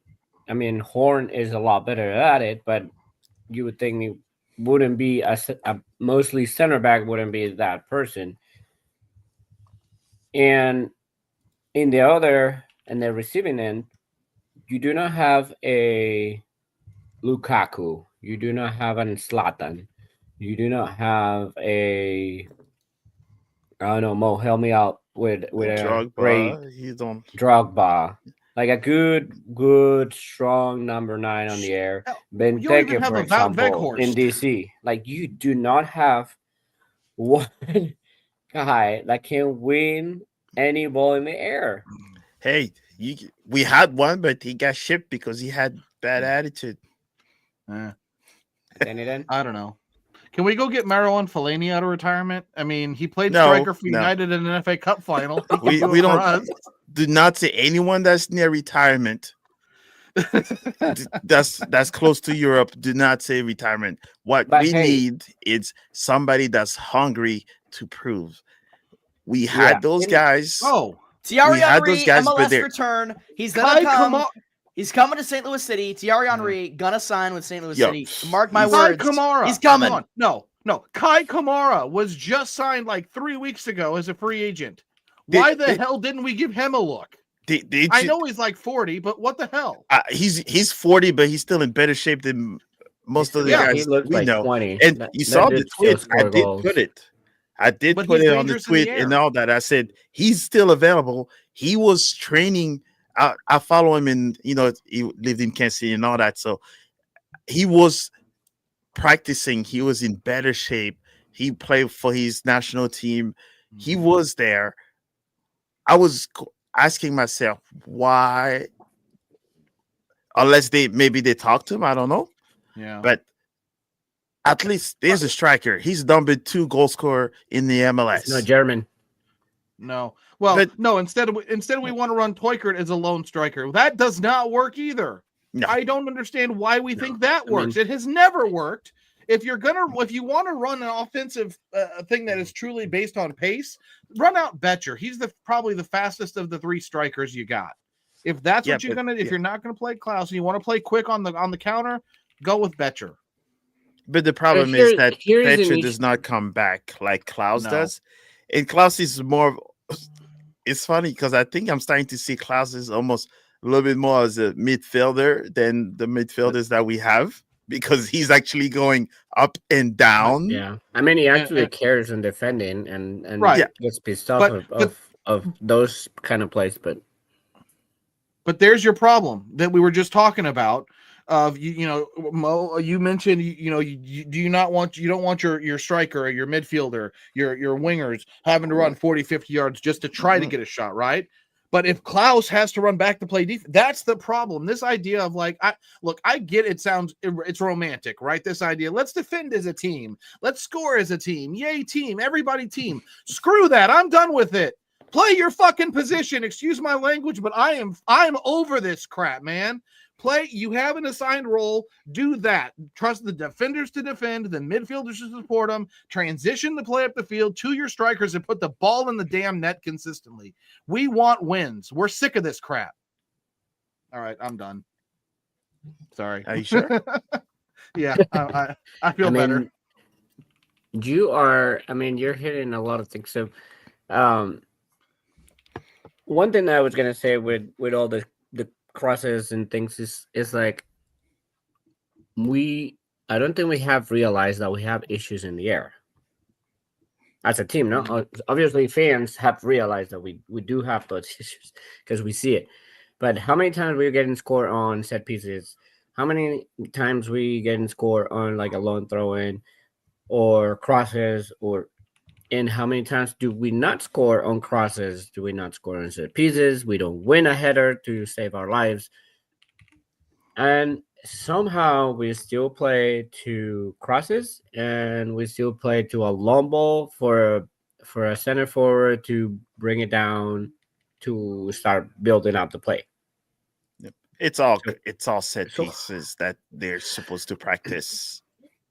I mean, Horn is a lot better at it, but you would think it wouldn't be a mostly center back wouldn't be that person. And in the receiving end, you do not have a Lukaku. You do not have an Zlatan. You do not have a, I don't know, Mo, help me out with a great Drogba. Like a good, strong number 9 on the air. Benteke, for example, in DC. Like, you do not have one guy that can win any ball in the air. Hey, we had one, but he got shipped because he had bad attitude. I don't know. Can we go get Marouane Fellaini out of retirement? I mean, he played striker for United in an FA Cup final. We don't do not say anyone that's near retirement. that's close to Europe. Do not say retirement. What we need is somebody that's hungry to prove. We had those guys. Thierry Henry, MLS return. He's gonna come. He's coming to St. Louis City. Thierry Henry gonna sign with St. Louis City. Mark my words. He's coming. No. Kai Kamara was just signed like 3 weeks ago as a free agent. Why the hell didn't we give him a look? I know he's like 40, but what the hell? He's 40, but he's still in better shape than most of the guys he looks we like know. 20. And you saw the tweet. I did put it on the tweet and all that. I said he's still available. He was training. I follow him in, he lived in Kansas City and all that. So he was practicing. He was in better shape. He played for his national team. He was there. I was asking myself why, unless maybe they talked to him. I don't know. Yeah. But at least there's a striker. He's number 2 goal scorer in the MLS. It's not German. No. Well, no. Instead we want to run Toykert as a lone striker. That does not work either. No. I don't understand why we think that works. It has never worked. If you want to run an offensive thing that is truly based on pace, run out Betcher. He's probably the fastest of the 3 strikers you got. If that's what you're gonna, if you're not gonna play Klaus and you want to play quick on the counter, go with Betcher. But the problem is that Betcher does not come back like Klaus does, and Klaus is more. It's funny because I think I'm starting to see Klaus is almost a little bit more as a midfielder than the midfielders that we have, because he's actually going up and down. Yeah, I mean, he actually cares in defending and gets pissed off of those kind of plays. But there's your problem that we were just talking about. Of Mo, you mentioned you don't want your striker or your midfielder, your wingers having to run 40-50 yards just to try to get a shot, right? But if Klaus has to run back to play defense, that's the problem. This idea of like, I get it. It's romantic, right? This idea, let's defend as a team. Let's score as a team. Yay, team. Everybody team. Screw that. I'm done with it. Play your fucking position. Excuse my language, but I'm over this crap, man. Play. You have an assigned role. Do that. Trust the defenders to defend, the midfielders to support them. Transition the play up the field to your strikers and put the ball in the damn net consistently. We want wins. We're sick of this crap. All right, I'm done. Sorry. Are you sure? Yeah, I feel better. You're hitting a lot of things. So, one thing that I was gonna say with all the crosses and things is like I don't think we have realized that we have issues in the air as a team. No, obviously fans have realized that we do have those issues because we see it. But how many times we're getting scored on set pieces? How many times we getting scored on like a long throw in or crosses and how many times do we not score on crosses? Do we not score on set pieces? We don't win a header to save our lives. And somehow we still play to crosses and we still play to a long ball for a center forward to bring it down to start building up the play. It's all set pieces that they're supposed to practice.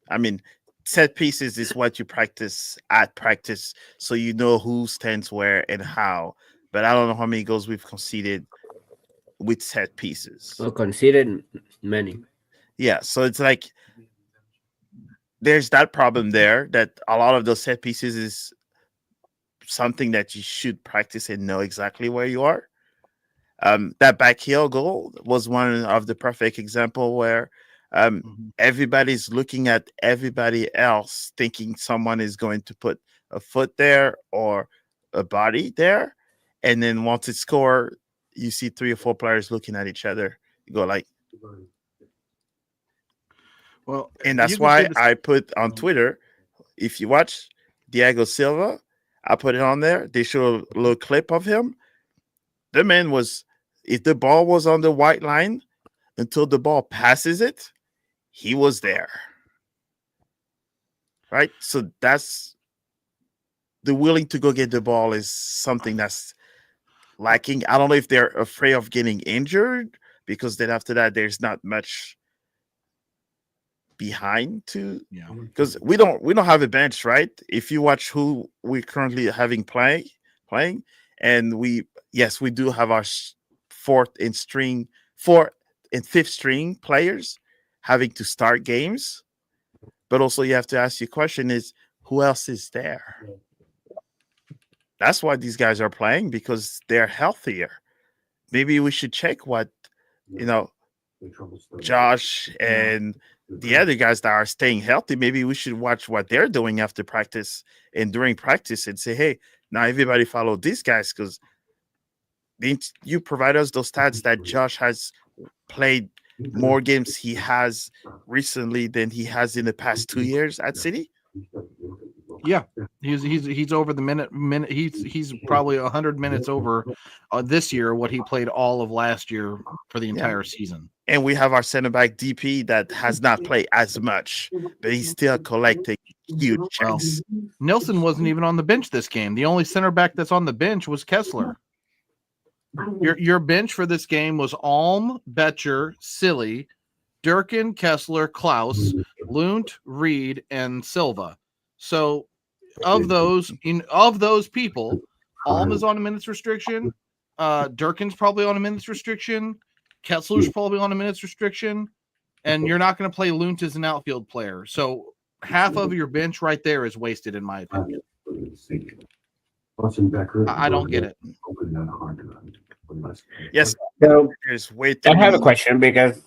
I mean, set pieces is what you practice at practice, so you know who stands where and how. But I don't know how many goals we've conceded with set pieces. Well, conceded many. Yeah, so it's like there's that problem there that a lot of those set pieces is something that you should practice and know exactly where you are. That back heel goal was one of the perfect example where everybody's looking at everybody else thinking someone is going to put a foot there or a body there. And then once it's scored, you see 3 or 4 players looking at each other. You go like, well, and that's why I put on Twitter, if you watch Diego Silva, I put it on there. They show a little clip of him. The man was, if the ball was on the white line until the ball passes it, he was there. Right? So that's the willing to go get the ball is something that's lacking. I don't know if they're afraid of getting injured because then after that, there's not much behind to, because we don't have a bench, right? If you watch who we're currently having playing, and we do have our fourth and fifth string players having to start games, but also you have to ask your question is who else is there? That's why these guys are playing, because they're healthier. Maybe we should check what Josh and the other guys that are staying healthy, maybe we should watch what they're doing after practice and during practice and say, hey, now everybody follow these guys, because you provide us those stats that Josh has played more games he has recently than he has in the past 2 years at City. Yeah, he's over the minute. He's probably 100 minutes over this year what he played all of last year for the entire season. And we have our center back DP that has not played as much, but he's still collecting huge checks. Nilsson wasn't even on the bench this game. The only center back that's on the bench was Kessler. Your bench for this game was Alm, Betcher, Silly, Durkin, Kessler, Klaus, Lunt, Reed, and Silva. So of those people, Alm is on a minutes restriction. Durkin's probably on a minutes restriction. Kessler's probably on a minutes restriction. And you're not going to play Lunt as an outfield player. So half of your bench right there is wasted, in my opinion. I don't get it. Yes. So I have a question, because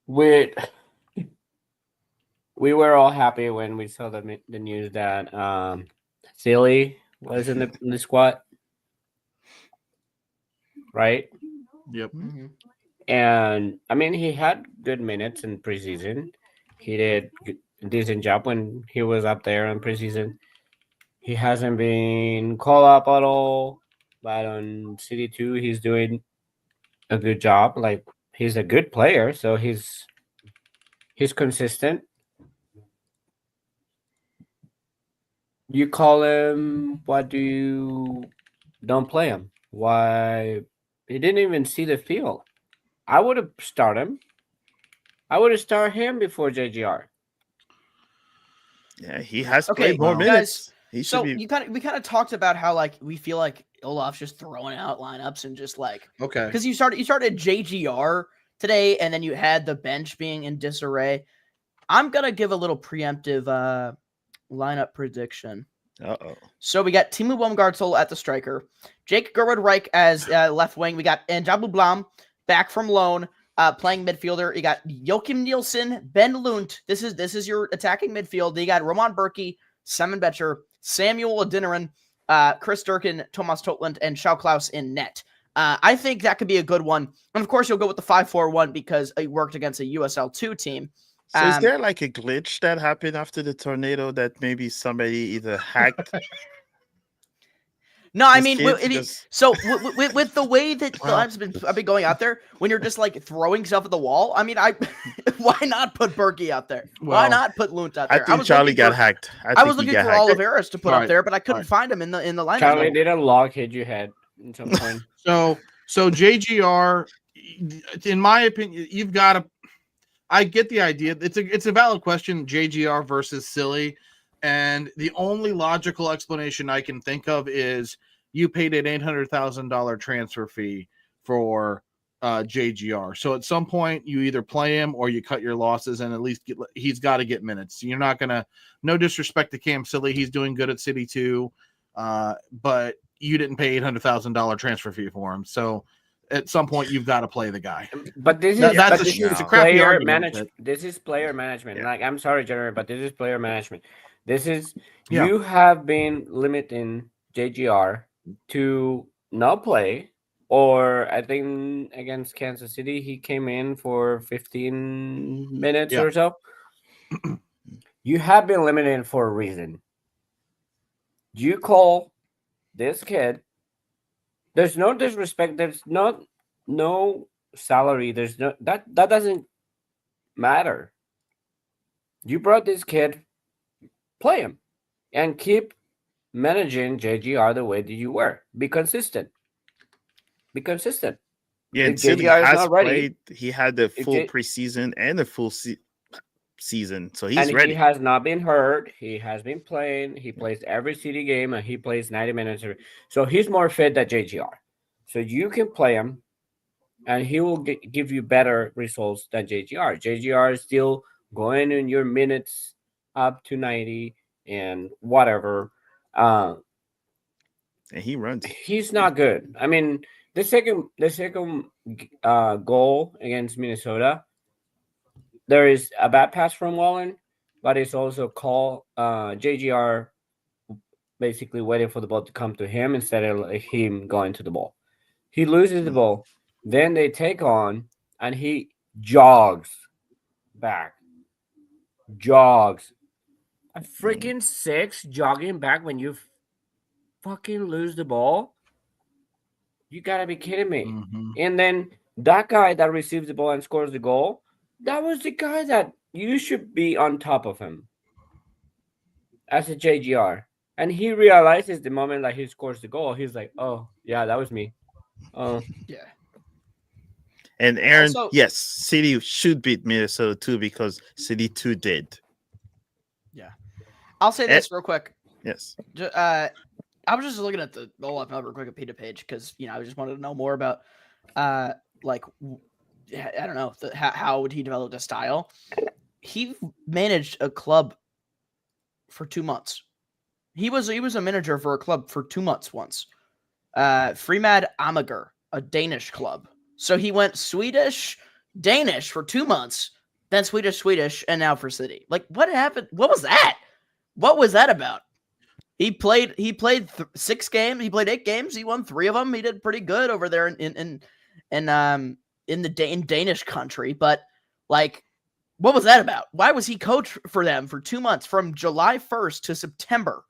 we were all happy when we saw the news that Silly was in the squad, right? Yep. Mm-hmm. And I mean, he had good minutes in preseason. He did a decent job when he was up there in preseason. He hasn't been called up at all. but on City 2, he's doing a good job. Like, he's a good player, so he's consistent. You call him, why do you don't play him? Why he didn't even see the field? I would have started him. I would have started him before JGR. Yeah, he has Okay, played more guys, minutes. He should So be. we kind of talked about how like we feel like Olaf's just throwing out lineups and just like Okay. because you started JGR today and then you had the bench being in disarray. I'm gonna give a little preemptive lineup prediction. Uh-oh. So we got Timu Baumgartel at the striker, Jake Gerwood Reich as left wing. We got Njabu Blam back from loan, playing midfielder. You got Joachim Nielsen, Ben Lunt. This is your attacking midfield. You got Roman Berkey, Simon Betcher, Samuel Adinaran, Chris Durkin, Thomas Totland, and Shao Klaus in net. I think that could be a good one. And of course, you'll go with the 5-4-1 because it worked against a USL2 team. So is there like a glitch that happened after the tornado that maybe somebody either hacked? No, I These mean, kids I mean, just- so with the way that Well- I've been going out there, when you're just like throwing stuff at the wall, I mean, why not put Berkey out there? Why Well, not put Lunt out I there? think was Charlie looking got for- hacked. I think was he looking got for hacked. Oliveras to put Alright, up there, but I couldn't alright. find him in the lineup. Charlie, did a log hit your head at some point? So JGR, in my opinion, you've got to. I get the idea. It's a valid question. JGR versus Silly, and the only logical explanation I can think of is you paid an $800,000 transfer fee for JGR. So at some point, you either play him or you cut your losses, and at least he's got to get minutes. You're not gonna. No disrespect to Cam Silly, he's doing good at City 2, but you didn't pay $800,000 transfer fee for him. So at some point, you've got to play the guy. But this is That's but a- this it's is a crappy player argument, management. but- This is player management. Yeah. Like, I'm sorry, Jeremy, but this is player management. This is Yeah. you have been limiting JGR to not play, or I think against Kansas City he came in for 15 minutes Yeah. or so. You have been limited for a reason. You call this kid. There's no disrespect. There's no salary. There's no that doesn't matter. You brought this kid, play him, and keep managing JGR the way that you were. Be consistent. Be consistent. Yeah, and If Silly JGR is has not ready- played. He had the full J- preseason and the full season, so he's and ready. he has not been hurt. He has been playing. He plays every city game, and he plays 90 minutes. So he's more fit than JGR. So you can play him, and he will give you better results than JGR. JGR is still going in your minutes up to 90 and whatever. And he runs. He's not good. I mean, the second goal against Minnesota, there is a bad pass from Wallen, but it's also JGR basically waiting for the ball to come to him instead of him going to the ball. He loses the ball, then they take on, and he jogs back. Jogs. A freaking 6 jogging back when you fucking lose the ball? You gotta be kidding me. Mhm. And then that guy that receives the ball and scores the goal, that was the guy that you should be on top of him as a JGR. And he realizes the moment that he scores the goal, he's like, oh, yeah, that was me. Oh, Yeah. And Aaron, Also- yes, City should beat Minnesota too because City 2 did. I'll say this real quick. Yes. I was just looking at the Olaf number quick at Peter page because I just wanted to know more about I don't know how would he develop a style. He managed a club for 2 months. He was a manager for a club for 2 months once. Fremad Amager, a Danish club. So he went Swedish, Danish for 2 months, then Swedish, and now for City. Like, what happened? What was that? What was that about? He played 6 games. He played 8 games. He won 3 of them. He did pretty good over there in Danish country. But like, what was that about? Why was he coach for them for 2 months from July 1st to September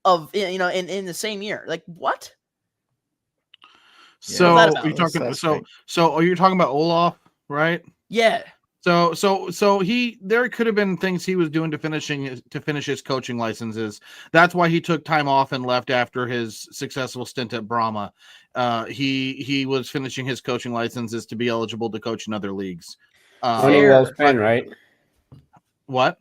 of in the same year? Like, what? So What's that about? you're talking. That's So great. so you're talking about Olaf, right? Yeah. So he there could have been things he was doing to finish his coaching licenses. That's why he took time off and left after his successful stint at Brahma. He was finishing his coaching licenses to be eligible to coach in other leagues. Money Fair. well spent, right? What?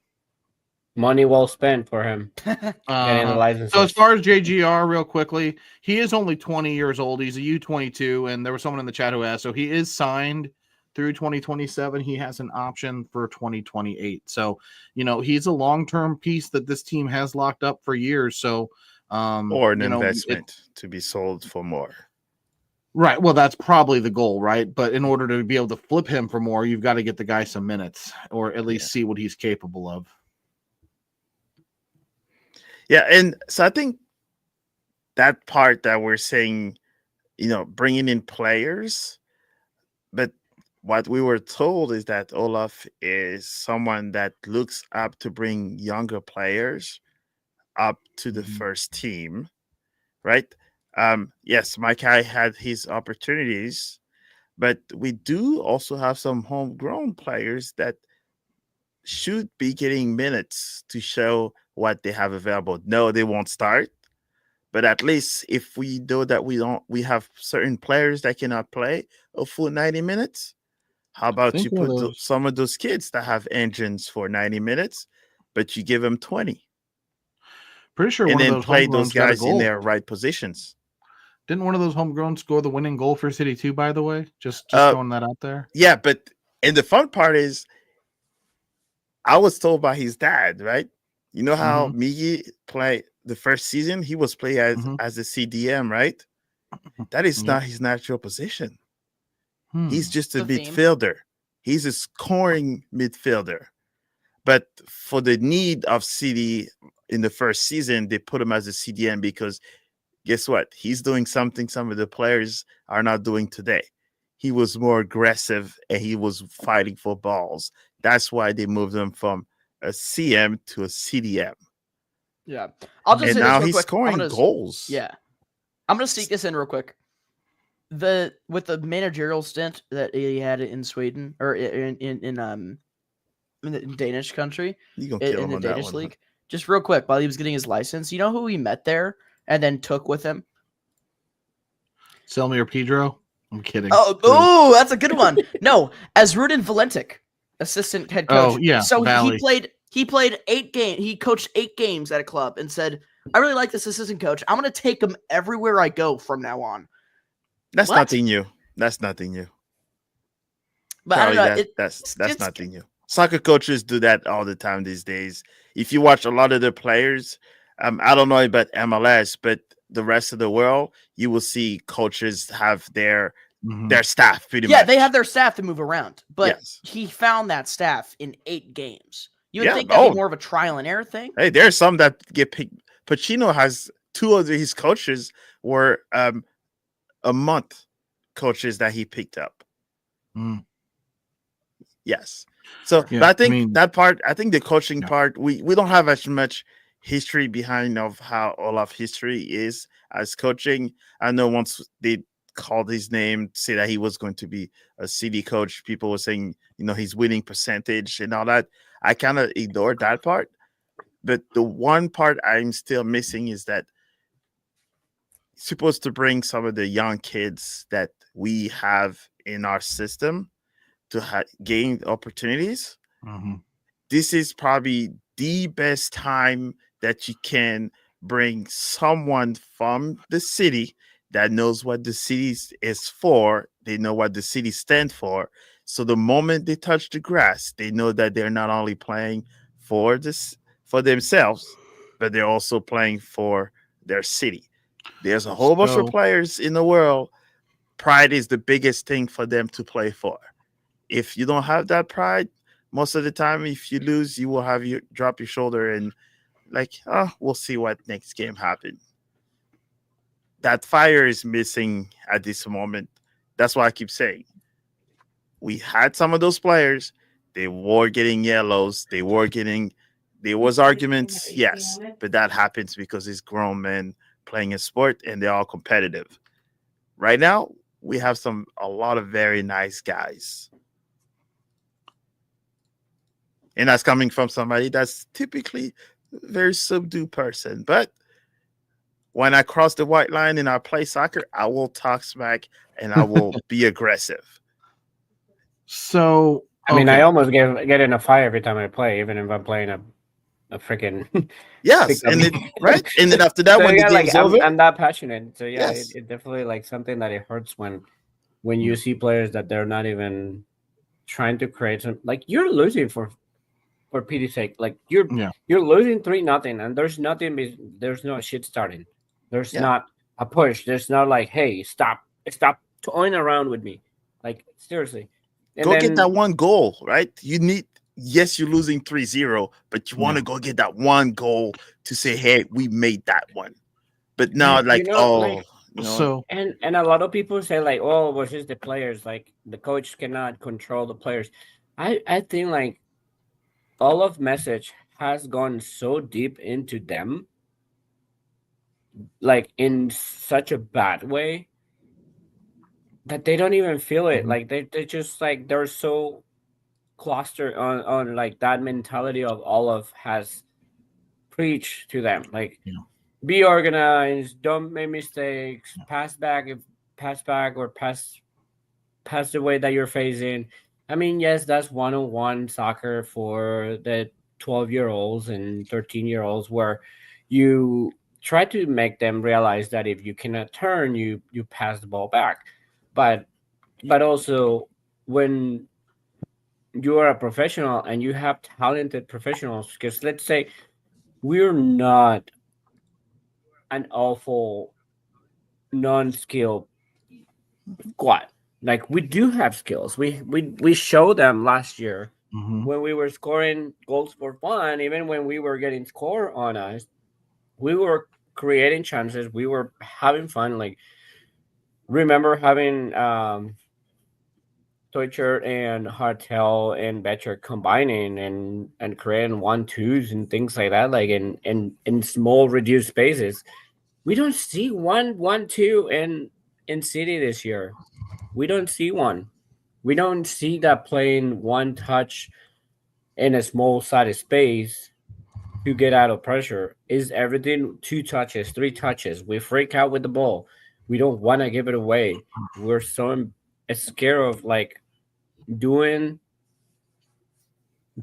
Money well spent for him getting the licenses. So as far as JGR, real quickly, he is only 20 years old. He's a U22, and there was someone in the chat who asked. So he is signed through 2027. He has an option for 2028. So he's a long-term piece that this team has locked up for years. So Or an investment to be sold for more. right. Well, that's probably the goal, right? But in order to be able to flip him for more, you've got to get the guy some minutes, or at least see what he's capable of. Yeah, and so I think that part that we're saying, bringing in players, but what we were told is that Olaf is someone that looks up to bring younger players up to the first team, right? Yes, Makai had his opportunities, but we do also have some homegrown players that should be getting minutes to show what they have available. No, they won't start, but at least if we know that we have certain players that cannot play a full 90 minutes, how about you put some of those kids that have engines for 90 minutes, but you give them 20? Pretty sure and one of then those play those homegrowns got a guys in goal. their right positions. Didn't one of those homegrown score the winning goal for City 2, by the way? Just throwing that out there. Yeah, and the fun part is I was told by his dad, right? You know how Miggy played the first season? He was playing as a CDM, right? That is not his natural position. He's just a midfielder. He's a scoring midfielder. But for the need of City in the first season, they put him as a CDM because guess what? He's doing something some of the players are not doing today. He was more aggressive and he was fighting for balls. That's why they moved him from a CM to a CDM. Yeah. I'll just say now this real he's quick. scoring goals. Yeah. I'm going to sneak this in real quick. With the managerial stint that he had in Sweden or in the Danish country, in the Danish league, just real quick while he was getting his license, you know who he met there and then took with him? Selmy or Pedro? I'm kidding. Oh, that's a good one. No, as Rudin Valentic, assistant head coach. Oh, yeah. So Valley. he played 8 games. He coached 8 games at a club and said, I really like this assistant coach. I'm going to take him everywhere I go from now on. That's nothing new. That's nothing new. But Probably I don't know. That's nothing new. Soccer coaches do that all the time these days. If you watch a lot of the players, I don't know about MLS, but the rest of the world, you will see coaches have their staff pretty much. Yeah, they have their staff to move around. But he found that staff in 8 games. You would think that'd be more of a trial and error thing. Hey, there's some that get picked. Pacino has 2 of his coaches were a month coaches that he picked up. Yes. So but I think that part, I think the coaching part, we don't have as much history behind of how Olaf history is as coaching. I know once they called his name, say that he was going to be a city coach, people were saying, his winning percentage and all that. I kind of ignored that part. But the one part I'm still missing is that supposed to bring some of the young kids that we have in our system to gain opportunities. This is probably the best time that you can bring someone from the city that knows what the city is for. They know what the city stands for. So the moment they touch the grass, they know that they're not only playing for themselves, but they're also playing for their city. There's a whole bunch of players in the world. Pride is the biggest thing for them to play for. If you don't have that pride, most of the time, if you lose, you will have you drop your shoulder and we'll see what next game happens. That fire is missing at this moment. That's why I keep saying we had some of those players. They were getting yellows. There was arguments, yes, but that happens because it's grown men playing a sport and they're all competitive. Right now, we have a lot of very nice guys. And that's coming from somebody that's typically a very subdued person. But when I cross the white line and I play soccer, I will talk smack and I will be aggressive. So I mean, I okay. almost get in a fight every time I play, even if I'm playing a freaking Yes, pickup. and then right, and then after that, So when the yeah, like game's over, I'm that passionate. So yeah, yes, it definitely like something that it hurts when you see players that they're not even trying to create some, like you're losing for pity's sake. Like you're losing 3-0 and there's nothing, there's no shit starting. There's yeah. not a push. There's not like, hey, stop toying around with me. Like seriously. And Go get then that one goal, right? You need, yes, you're losing 3-0, but you want to go get that one goal to say, hey, we made that one. But now, like, like So and a lot of people say like, oh, well, it's just the players, like the coach cannot control the players. I think like all of message has gone so deep into them, like in such a bad way that they don't even feel it. Like they just like they're so clustered on like that mentality of all of has preached to them. Like be organized, don't make mistakes, pass back or pass the way that you're facing. I mean, yes, that's one-on-one soccer for the 12-year-olds and 13-year-olds where you try to make them realize that if you cannot turn, you pass the ball back. But also when you are a professional and you have talented professionals, because let's say we're not an awful non-skilled squad. Like we do have skills. We showed them last year when we were scoring goals for fun, even when we were getting score on us, we were creating chances. We were having fun. Like remember having Deutscher and Hartel and Betcher combining and creating 1-2s and things like that, like in small reduced spaces. We don't see 1-1-2 in City this year. We don't see one. We don't see that playing one touch in a small sided space to get out of pressure. Is everything 2 touches, 3 touches? We freak out with the ball. We don't want to give it away. We're so scared of like doing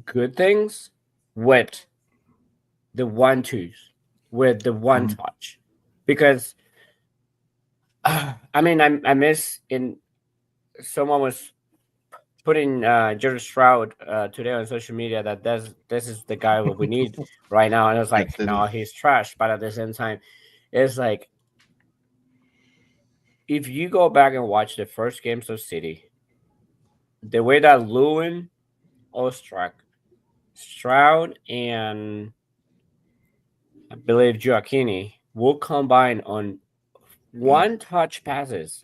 good things with the 1-2s, with the one touch. Because I mean, I miss in someone was putting Jerry Stroud today on social media that this is the guy what we need right now, and I was like, no, he's trash. But at the same time, it's like if you go back and watch the first games of City, the way that Lewin, Ostrak, Stroud, and I believe Gioacchini will combine on one touch passes,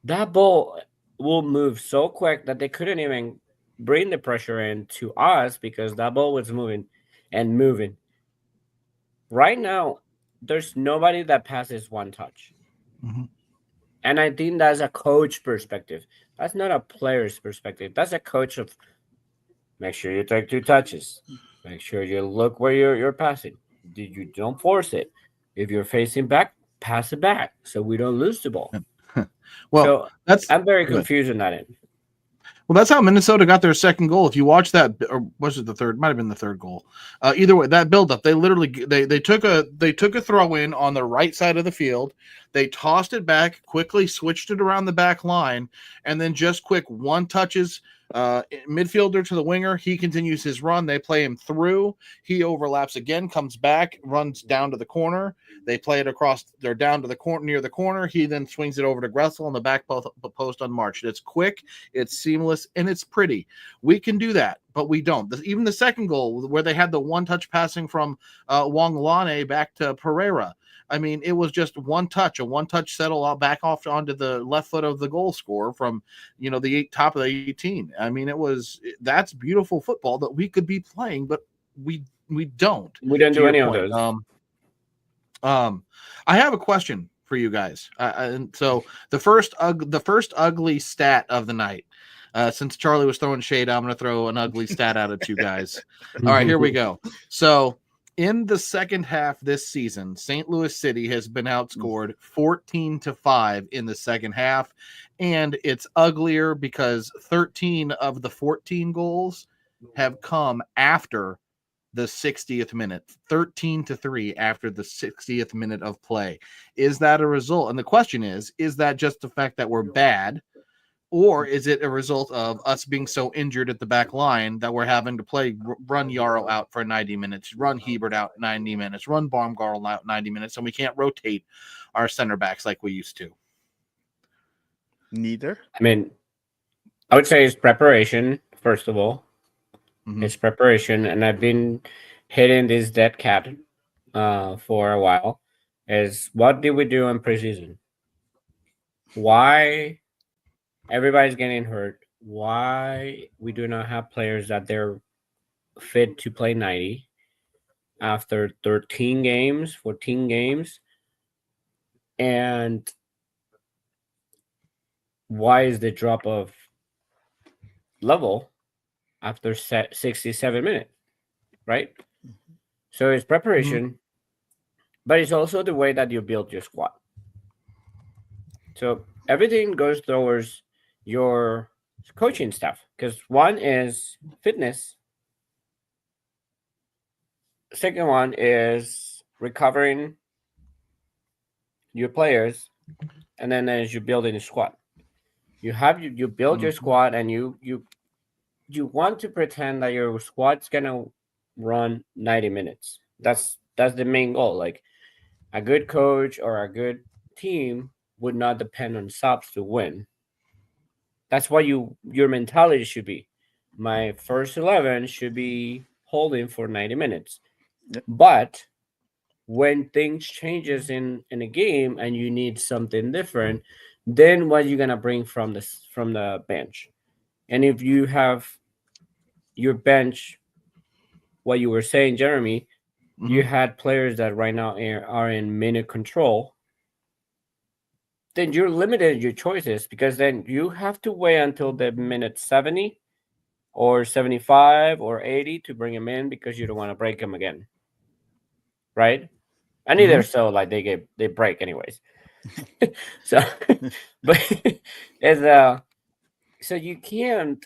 that ball will move so quick that they couldn't even bring the pressure in to us because that ball was moving and moving. Right now, there's nobody that passes one touch. And I think that's a coach perspective. That's not a player's perspective. That's a coach of make sure you take 2 touches. Make sure you look where you're passing. You don't force it. If you're facing back, pass it back so we don't lose the ball. Well, so I'm very confused on that end. Well, that's how Minnesota got their second goal. If you watch that, or was it the third? Might have been the third goal. Either way, that buildup, they literally they took a throw in on the right side of the field. They tossed it back quickly, switched it around the back line, and then just quick one touches midfielder to the winger. He continues his run. They play him through. He overlaps again, comes back, runs down to the corner. They play it across. They're down to the corner near the corner. He then swings it over to Gressel on the back post unmarched. It's quick, it's seamless, and it's pretty. We can do that, but we don't. Even the second goal, where they had the one-touch passing from Wong Lane back to Pereira. I mean, it was just a one-touch settle out back off onto the left foot of the goal scorer from, the top of the 18. I mean, that's beautiful football that we could be playing, but we don't. We don't do any of those. I have a question for you guys. And so the first ugly stat of the night. Since Charlie was throwing shade, I'm going to throw an ugly stat out at you guys. All right, here we go. So in the second half this season, St. Louis City has been outscored 14-5 in the second half, and it's uglier because 13 of the 14 goals have come after the 60th minute, 13-3 after the 60th minute of play. Is that a result? And the question is that just the fact that we're bad, or is it a result of us being so injured at the back line that we're having to run Yarrow out for 90 minutes, run Hebert out 90 minutes, run Baumgartel out 90 minutes, and we can't rotate our center backs like we used to? Neither. I mean, I would say it's preparation, first of all. It's preparation, and I've been hitting this dead cat for a while. Is what did we do in preseason? Why everybody's getting hurt? Why we do not have players that they're fit to play 90 after 13 games, 14 games? And why is the drop of level after 67 minutes, right? So it's preparation, but it's also the way that you build your squad. So everything goes towards your coaching staff, because one is fitness, second one is recovering your players, and then as you building a squad, you build your squad, and you want to pretend that your squad's gonna run 90 minutes. That's the main goal. Like, a good coach or a good team would not depend on subs to win. That's what your mentality should be. My first 11 should be holding for 90 minutes. Yep. But when things changes in a game and you need something different, then what you're gonna bring from the bench? And if you have your bench, what you were saying, Jeremy, you had players that right now are in minute control, then you're limited your choices, because then you have to wait until the minute 70 or 75 or 80 to bring him in, because you don't want to break him again, right? And either so, like, they break anyways. So, but so you can't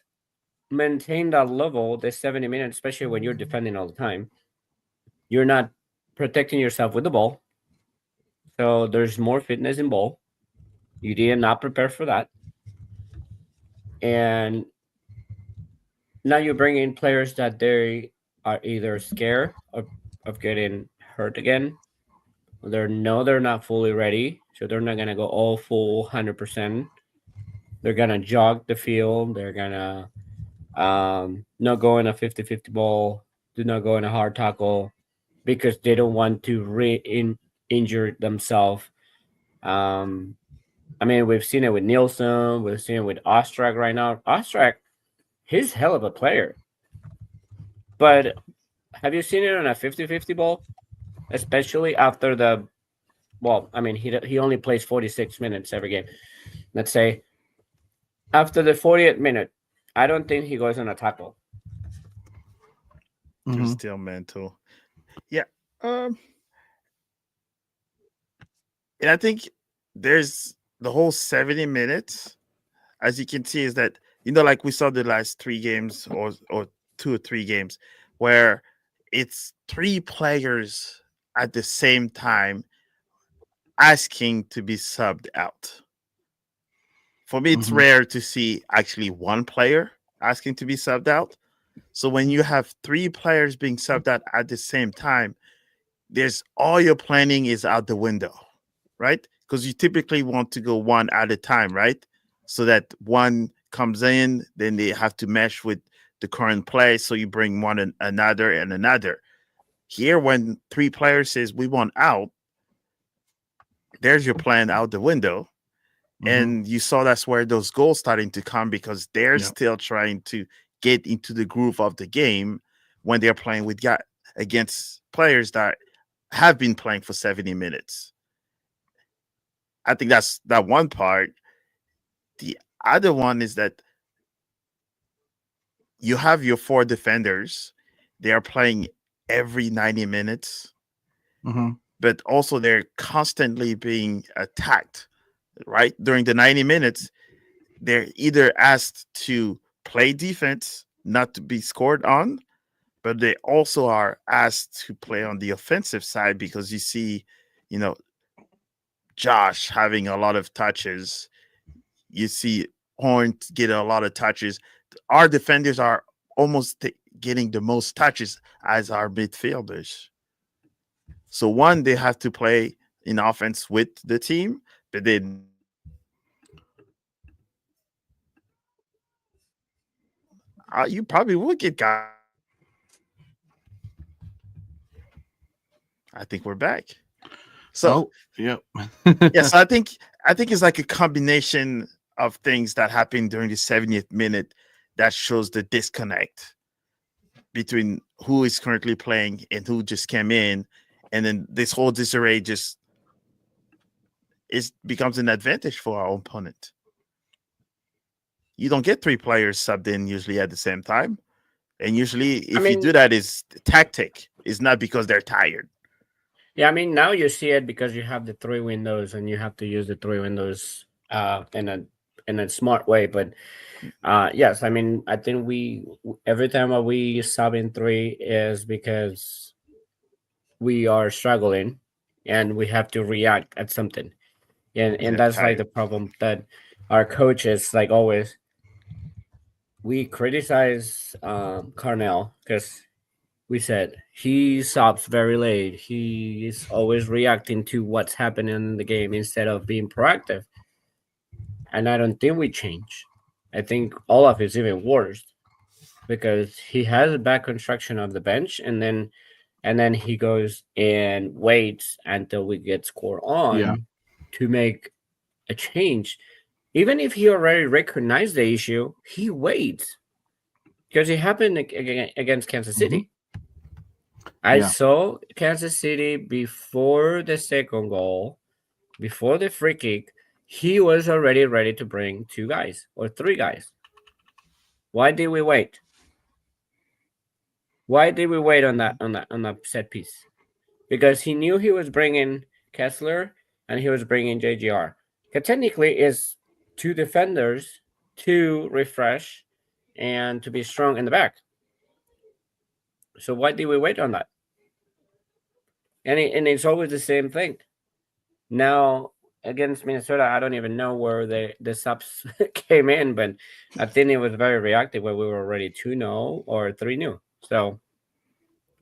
maintain that level, the 70 minutes, especially when you're defending all the time. You're not protecting yourself with the ball, so there's more fitness in ball. You did not prepare for that, and now you bring in players that they are either scared of getting hurt again, or they're not fully ready, so they're not gonna go all full 100%. They're gonna jog the field. They're gonna not go in a 50-50 ball. Do not go in a hard tackle, because they don't want to injure themselves. I mean, we've seen it with Nielsen. We've seen it with Ostrak right now. Ostrak, he's hell of a player. But have you seen it on a 50-50 ball? Especially after he only plays 46 minutes every game. Let's say after the 40th minute, I don't think he goes on a tackle. They're still mental. Yeah. And I think there's the whole 70 minutes, as you can see, is that, like we saw the last 3 games or 2 or 3 games, where it's 3 players at the same time asking to be subbed out. For me, it's rare to see actually one player asking to be subbed out. So when you have 3 players being subbed out at the same time, there's all your planning is out the window, right? Because you typically want to go one at a time, right? So that one comes in, then they have to mesh with the current play. So you bring one and another. Here, when 3 players says we want out, there's your plan out the window. And you saw that's where those goals starting to come, because they're still trying to get into the groove of the game when they're playing against players that have been playing for 70 minutes. I think that's that one part. The other one is that you have your 4 defenders. They are playing every 90 minutes, Mm-hmm. but also they're constantly being attacked, right? During the 90 minutes, they're either asked to play defense, not to be scored on, but they also are asked to play on the offensive side because you see, you know, Josh having a lot of touches. You see Horn get a lot of touches. Our defenders are almost getting the most touches as our midfielders. So one, they have to play in offense with the team, but then you probably will get guys. I think we're back. So yep. yes, I think it's like a combination of things that happened during the 70th minute that shows the disconnect between who is currently playing and who just came in, and then this whole disarray just becomes an advantage for our opponent. You don't get 3 players subbed in usually at the same time, and usually if you do that, is tactic. It's not because they're tired. Yeah, I mean, now you see it because you have the 3 windows and you have to use the 3 windows in a smart way. But yes, I mean, I think every time we sub in 3 is because we are struggling and we have to react at something. And that's like the problem that our coaches, like always, we criticize Carnell because we said he stops very late. He is always reacting to what's happening in the game instead of being proactive. And I don't think we change. I think Olaf is even worse because he has a bad construction of the bench, and then he goes and waits until we get score on to make a change. Even if he already recognized the issue, he waits because it happened against Kansas City. I saw Kansas City before the second goal, before the free kick. He was already ready to bring 2 guys or 3 guys. Why did we wait? Why did we wait on that set piece? Because he knew he was bringing Kessler and he was bringing JGR. Technically, is 2 defenders to refresh and to be strong in the back. So why did we wait on that? And it's always the same thing. Now against Minnesota, I don't even know where the subs came in, but I think it was very reactive where we were already 2-0 or 3-0. So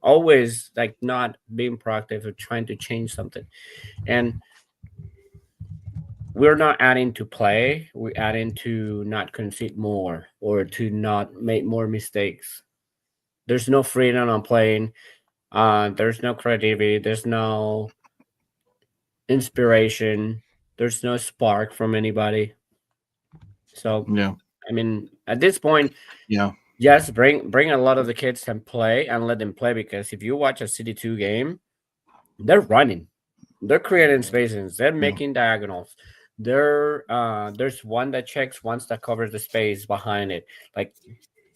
always like not being proactive or trying to change something. And we're not adding to play, we're adding to not concede more or to not make more mistakes. There's no freedom on playing. There's no creativity. There's no inspiration. There's no spark from anybody. So I mean, at this point, yes, bring a lot of the kids and play and let them play, because if you watch a City 2 game, they're running, they're creating spaces, they're making diagonals. There's one that checks, once that covers the space behind it. Like,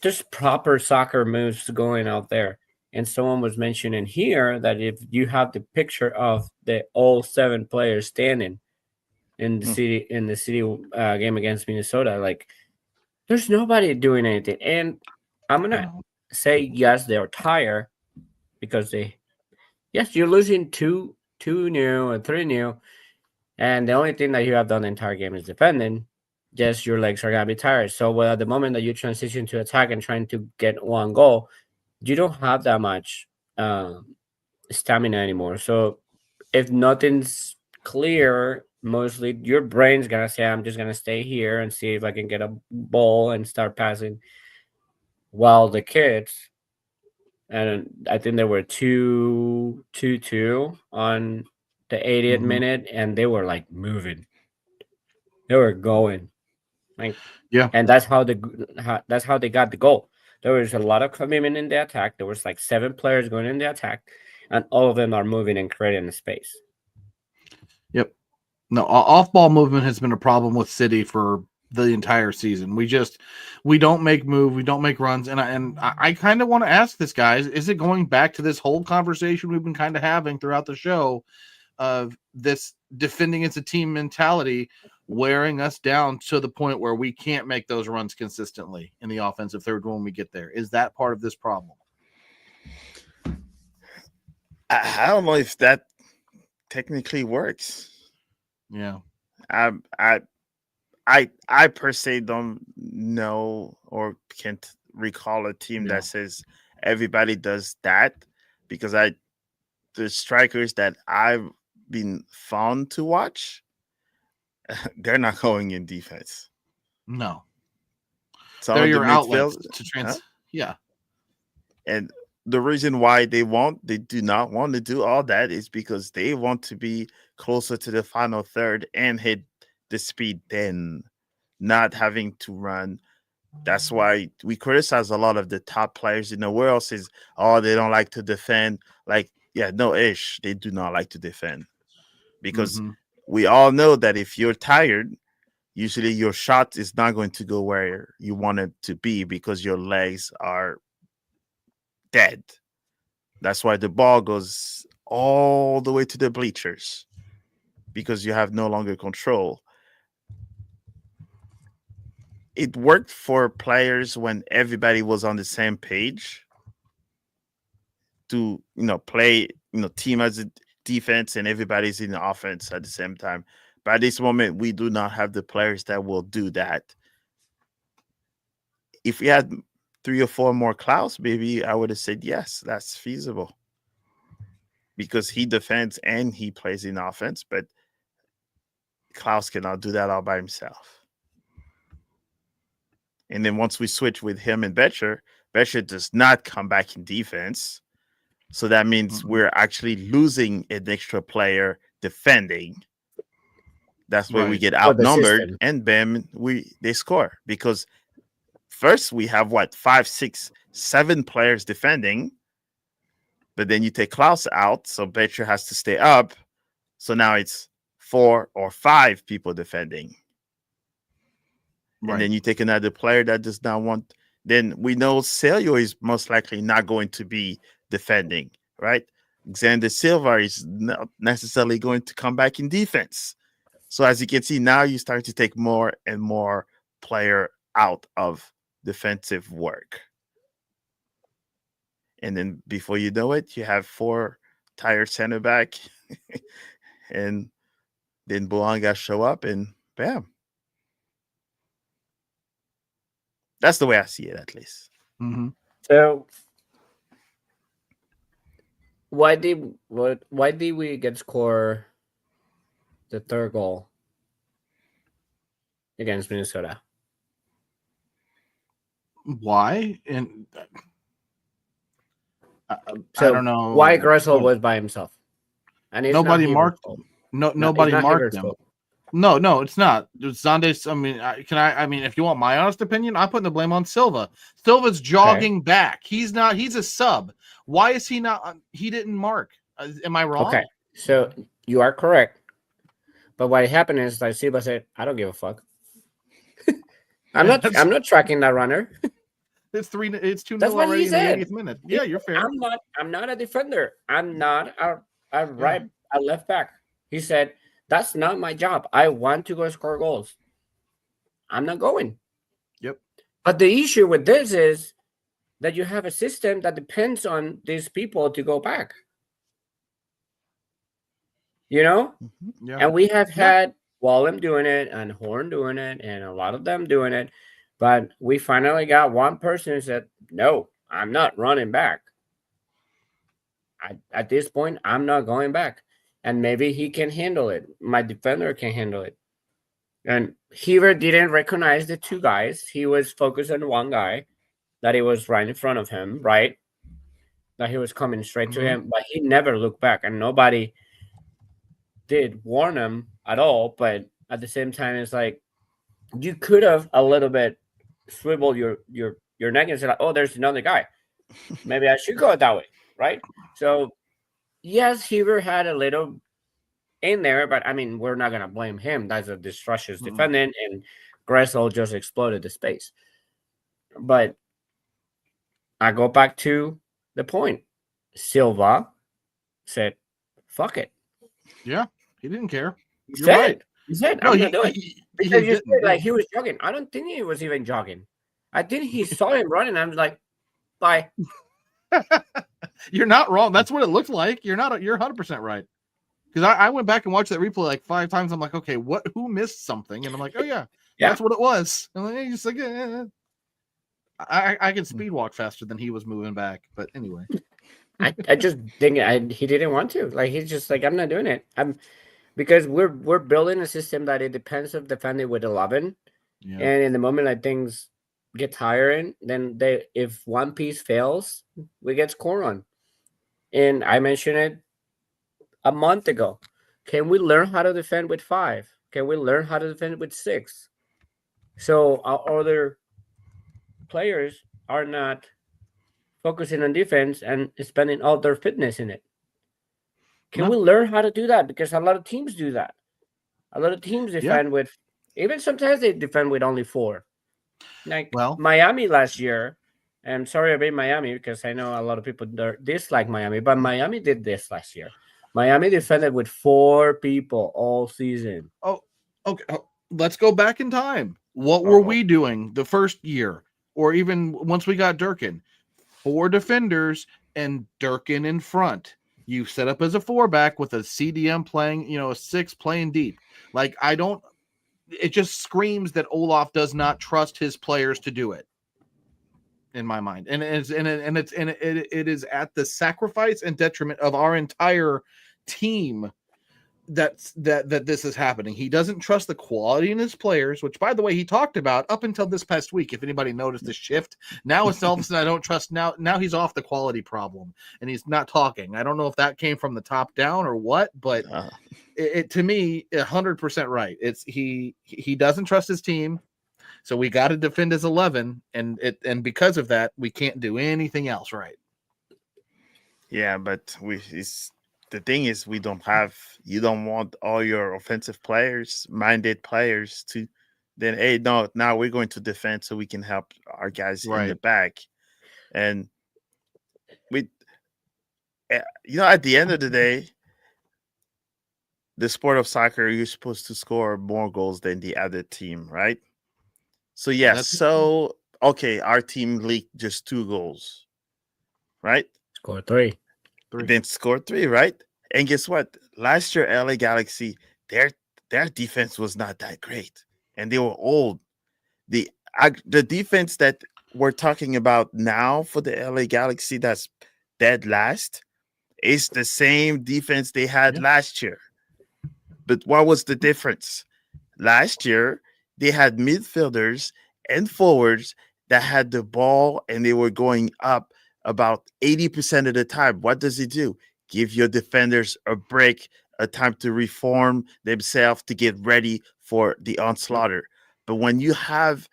just proper soccer moves going out there. And someone was mentioning here that if you have the picture of the all 7 players standing in the city game against Minnesota, like, there's nobody doing anything. And I'm gonna say yes, they're tired because you're losing 2-0 and 3-0, and the only thing that you have done the entire game is defending. Yes, your legs are gonna be tired. So at the moment that you transition to attack and trying to get 1 goal, you don't have that much stamina anymore. So if nothing's clear, mostly your brain's gonna say, I'm just gonna stay here and see if I can get a ball and start passing. While the kids, and I think there were 2-2 on the 80th minute, and they were like moving. They were going. Like, and that's how they got the goal. There was a lot of commitment in the attack. There was like 7 players going in the attack, and all of them are moving and creating a space. Yep. No, off-ball movement has been a problem with City for the entire season. We don't make runs, and I kind of want to ask this, guys, is it going back to this whole conversation we've been kind of having throughout the show of this defending as a team mentality wearing us down to the point where we can't make those runs consistently in the offensive third when we get there? Is that part of this problem? I don't know if that technically works. Yeah. I per se don't know or can't recall a team that says everybody does that, because the strikers that I've been fun to watch, they're not going in defense. No. Some They're of the your outlets midfield, to trans. Yeah. and the reason why they do not want to do all that is because they want to be closer to the final third and hit the speed, then not having to run. That's why we criticize a lot of the top players in the world. Says, oh, they don't like to defend. Like, yeah, no ish. They do not like to defend, because we all know that if you're tired, usually your shot is not going to go where you want it to be because your legs are dead. That's why the ball goes all the way to the bleachers, because you have no longer control. It worked for players when everybody was on the same page to, play, team as a defense and everybody's in the offense at the same time. But at this moment, we do not have the players that will do that. If we had 3 or 4 more Klaus, maybe I would have said, yes, that's feasible, because he defends and he plays in offense, but Klaus cannot do that all by himself. And then once we switch with him and Betcher does not come back in defense. So that means we're actually losing an extra player defending. That's where we get outnumbered, and bam, they score. Because first we have 5, 6, 7 players defending, but then you take Klaus out, so Betcher has to stay up. So now it's 4 or 5 people defending. Right. And then you take another player that does not want. Then we know Celio is most likely not going to be defending, right? Xander Silva is not necessarily going to come back in defense. So as you can see, now you start to take more and more player out of defensive work. And then before you know it, you have 4 tired center back, and then Boanga show up, and bam. That's the way I see it, at least. So, why did we get score the third goal against Minnesota? Why? And I don't know why Gressel was by himself, and nobody marked him. Nobody marked him. No, it's not. Zonde's. I mean, if you want my honest opinion, I'm putting the blame on Silva. Silva's jogging back. He's not. He's a sub. Why is he not? He didn't mark. Am I wrong? Okay, so you are correct. But what happened is, like Silva said, I don't give a fuck. I'm not tracking that runner. It's 3. It's 2-0 That's what already he in the said. 80th minute. Yeah, you're fair. I'm not a defender. I'm not a left back. He said, that's not my job. I want to go score goals. I'm not going. Yep. But the issue with this is that you have a system that depends on these people to go back. Yeah. And we have had Wallem doing it and Horn doing it and a lot of them doing it. But we finally got one person who said, no, I'm not running back. At this point, I'm not going back. And maybe he can handle it. My defender can handle it. And Heaver didn't recognize the 2 guys. He was focused on one guy that he was right in front of him, right? That he was coming straight to him. But he never looked back. And nobody did warn him at all. But at the same time, it's like, you could have a little bit swiveled your neck and said, like, oh, there's another guy. Maybe I should go that way, right? So, yes, Heaver had a little in there, but I mean, we're not gonna blame him. That's a distrusted defendant, and Gressel just exploded the space. But I go back to the point. Silva said, "Fuck it." Yeah, he didn't care. He You're said, right. he said, No, "I'm gonna do it." he Because you said didn't. like he was jogging. I don't think he was even jogging. I think he saw him running. I was like, "Bye." You're not wrong. That's what it looked like. You're 100% right. Because I went back and watched that replay like 5 times. I'm like, okay, who missed something? And I'm like, oh yeah, that's what it was. And like, just like, I can speed walk faster than he was moving back. But anyway, I just think he didn't want to. Like he's just like, I'm not doing it. Because we're building a system that it depends of defending with 11, and in the moment like things get tiring, then if one piece fails, we get score on. And I mentioned it a month ago. Can we learn how to defend with 5? Can we learn how to defend with 6? So our other players are not focusing on defense and spending all their fitness in it. Can we learn how to do that? Because a lot of teams do that. A lot of teams defend with, even sometimes they defend with only 4. Like Miami last year. I'm sorry about Miami because I know a lot of people dislike Miami, but Miami did this last year. Miami defended with 4 people all season. Oh, okay. Let's go back in time. What were we doing the first year, or even once we got Durkin? 4 defenders and Durkin in front. You set up as a 4-back with a CDM playing, a 6 playing deep. Like it just screams that Olaf does not trust his players to do it. In my mind, and it is at the sacrifice and detriment of our entire team that this is happening. He doesn't trust the quality in his players, which, by the way, he talked about up until this past week. If anybody noticed the shift, now it's all of a sudden I don't trust. Now he's off the quality problem, and he's not talking. I don't know if that came from the top down or what, but it to me 100% right. It's he doesn't trust his team. So we got to defend his 11, and because of that, we can't do anything else right. Yeah, but the thing is, you don't want all your offensive players, minded players to then, hey, no, now we're going to defend so we can help our guys in the back. And at the end of the day, the sport of soccer, you're supposed to score more goals than the other team, right? So okay, our team leaked just 2 goals, right? Score 3. Then score 3, right? And guess what? Last year, LA Galaxy, their defense was not that great, and they were old. The defense that we're talking about now for the LA Galaxy that's dead last is the same defense they had last year. But what was the difference? Last year, they had midfielders and forwards that had the ball and they were going up about 80% of the time. What does it do? Give your defenders a break, a time to reform themselves to get ready for the onslaught. But when you have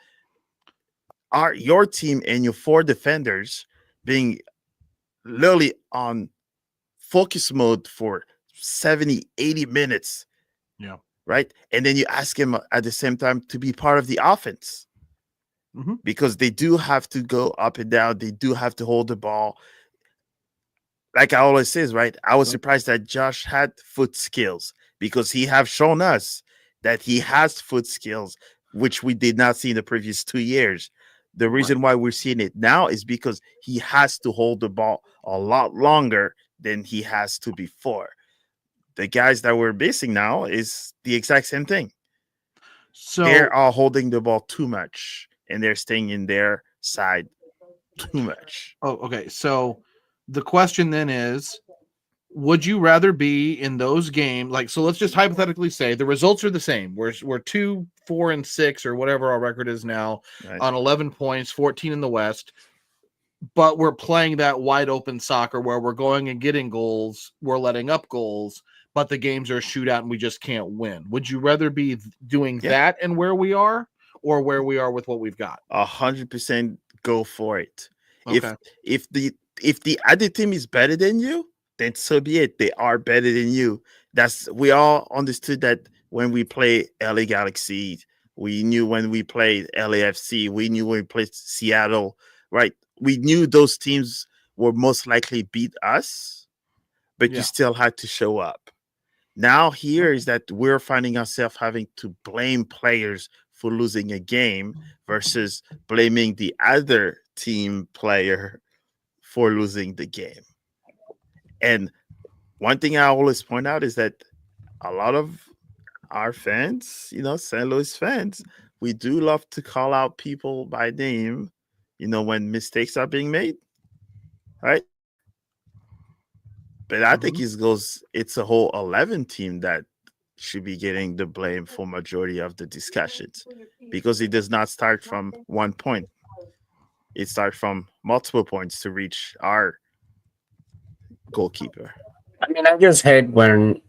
your team and your 4 defenders being literally on focus mode for 70, 80 minutes, right? And then you ask him at the same time to be part of the offense because they do have to go up and down. They do have to hold the ball. Like I always say, right? I was surprised that Josh had foot skills because he have shown us that he has foot skills, which we did not see in the previous 2 years. The reason why we're seeing it now is because he has to hold the ball a lot longer than he has to before. The guys that we're missing now is the exact same thing. So they're all holding the ball too much and they're staying in their side too much. Oh, okay. So the question then is, would you rather be in those games? Like, so let's just hypothetically say the results are the same. We're 2, 4, and 6 or whatever our record is now on 11 points, 14 in the West. But we're playing that wide open soccer where we're going and getting goals. We're letting up goals, but the games are a shootout and we just can't win. Would you rather be doing that and where we are or where we are with what we've got? 100% go for it. Okay. If the other team is better than you, then so be it. They are better than you. We all understood that when we play LA Galaxy, we knew when we played LAFC, we knew when we played Seattle, right? We knew those teams were most likely beat us, but you Yeah. still had to show up. Now here is that we're finding ourselves having to blame players for losing a game versus blaming the other team player for losing the game. And one thing I always point out is that a lot of our fans, St. Louis fans, we do love to call out people by name, when mistakes are being made, right? But I think it's a whole 11 team that should be getting the blame for majority of the discussions because it does not start from one point. It starts from multiple points to reach our goalkeeper. I mean, I just hate when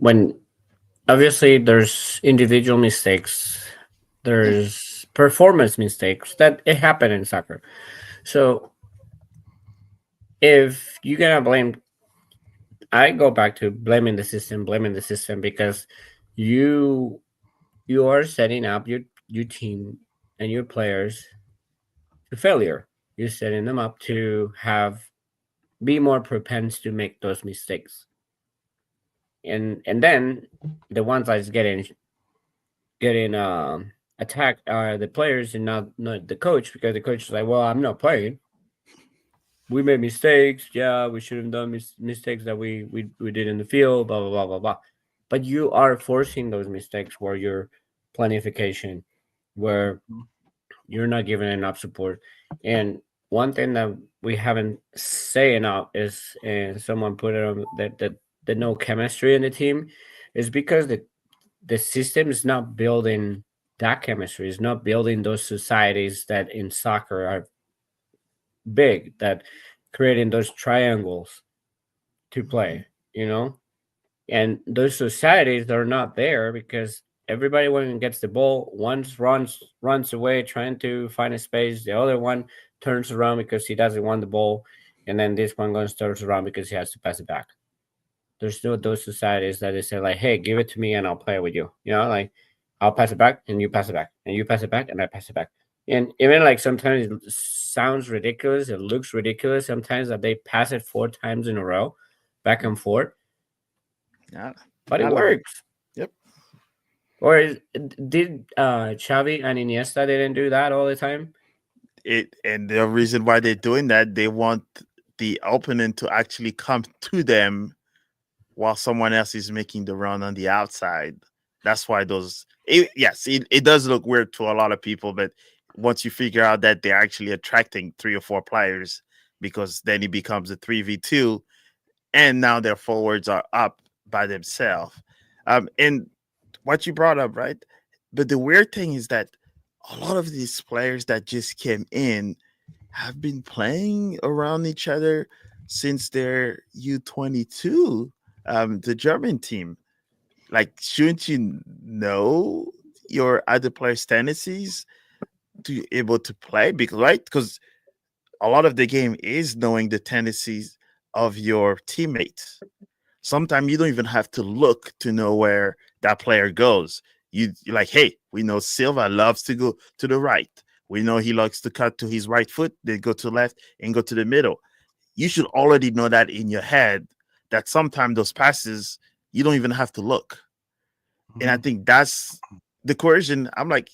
obviously there's individual mistakes, there's performance mistakes that it happen in soccer. So if you're gonna blame, I go back to blaming the system because you you are setting up your team and your players to failure. You're setting them up to be more propense to make those mistakes. And then the ones that's getting attacked are the players and not the coach, because the coach is like, well, I'm not playing. We made mistakes. Yeah, we should have done mistakes that we did in the field. Blah blah blah blah blah. But you are forcing those mistakes where your planification, where you're not giving enough support. And one thing that we haven't say enough is, and someone put it on that the no chemistry in the team is because the system is not building that chemistry, is not building those societies that in soccer are big, that creating those triangles to play, and those societies are not there because everybody when gets the ball, once runs away trying to find a space, the other one turns around because he doesn't want the ball, and then this one goes turns around because he has to pass it back. There's no those societies that they say like, hey, give it to me and I'll play with you. Like I'll pass it back and you pass it back and you pass it back and I pass it back. And even like sometimes it sounds ridiculous, it looks ridiculous sometimes that they pass it 4 times in a row, back and forth. Yeah, but it works. Yep. Or did Xavi and Iniesta didn't do that all the time? And the reason why they're doing that, they want the opponent to actually come to them while someone else is making the run on the outside. That's why it does look weird to a lot of people, but once you figure out that they're actually attracting 3 or 4 players, because then it becomes a 3v2, and now their forwards are up by themselves. And what you brought up, right? But the weird thing is that a lot of these players that just came in have been playing around each other since their U22, the German team. Like, shouldn't you know your other players' tendencies to be able to play? Because a lot of the game is knowing the tendencies of your teammates. Sometimes you don't even have to look to know where that player goes. You're like, hey, we know Silva loves to go to the right. We know he likes to cut to his right foot, then go to left and go to the middle. You should already know that in your head, that sometimes those passes, you don't even have to look. And I think that's the coercion. I'm like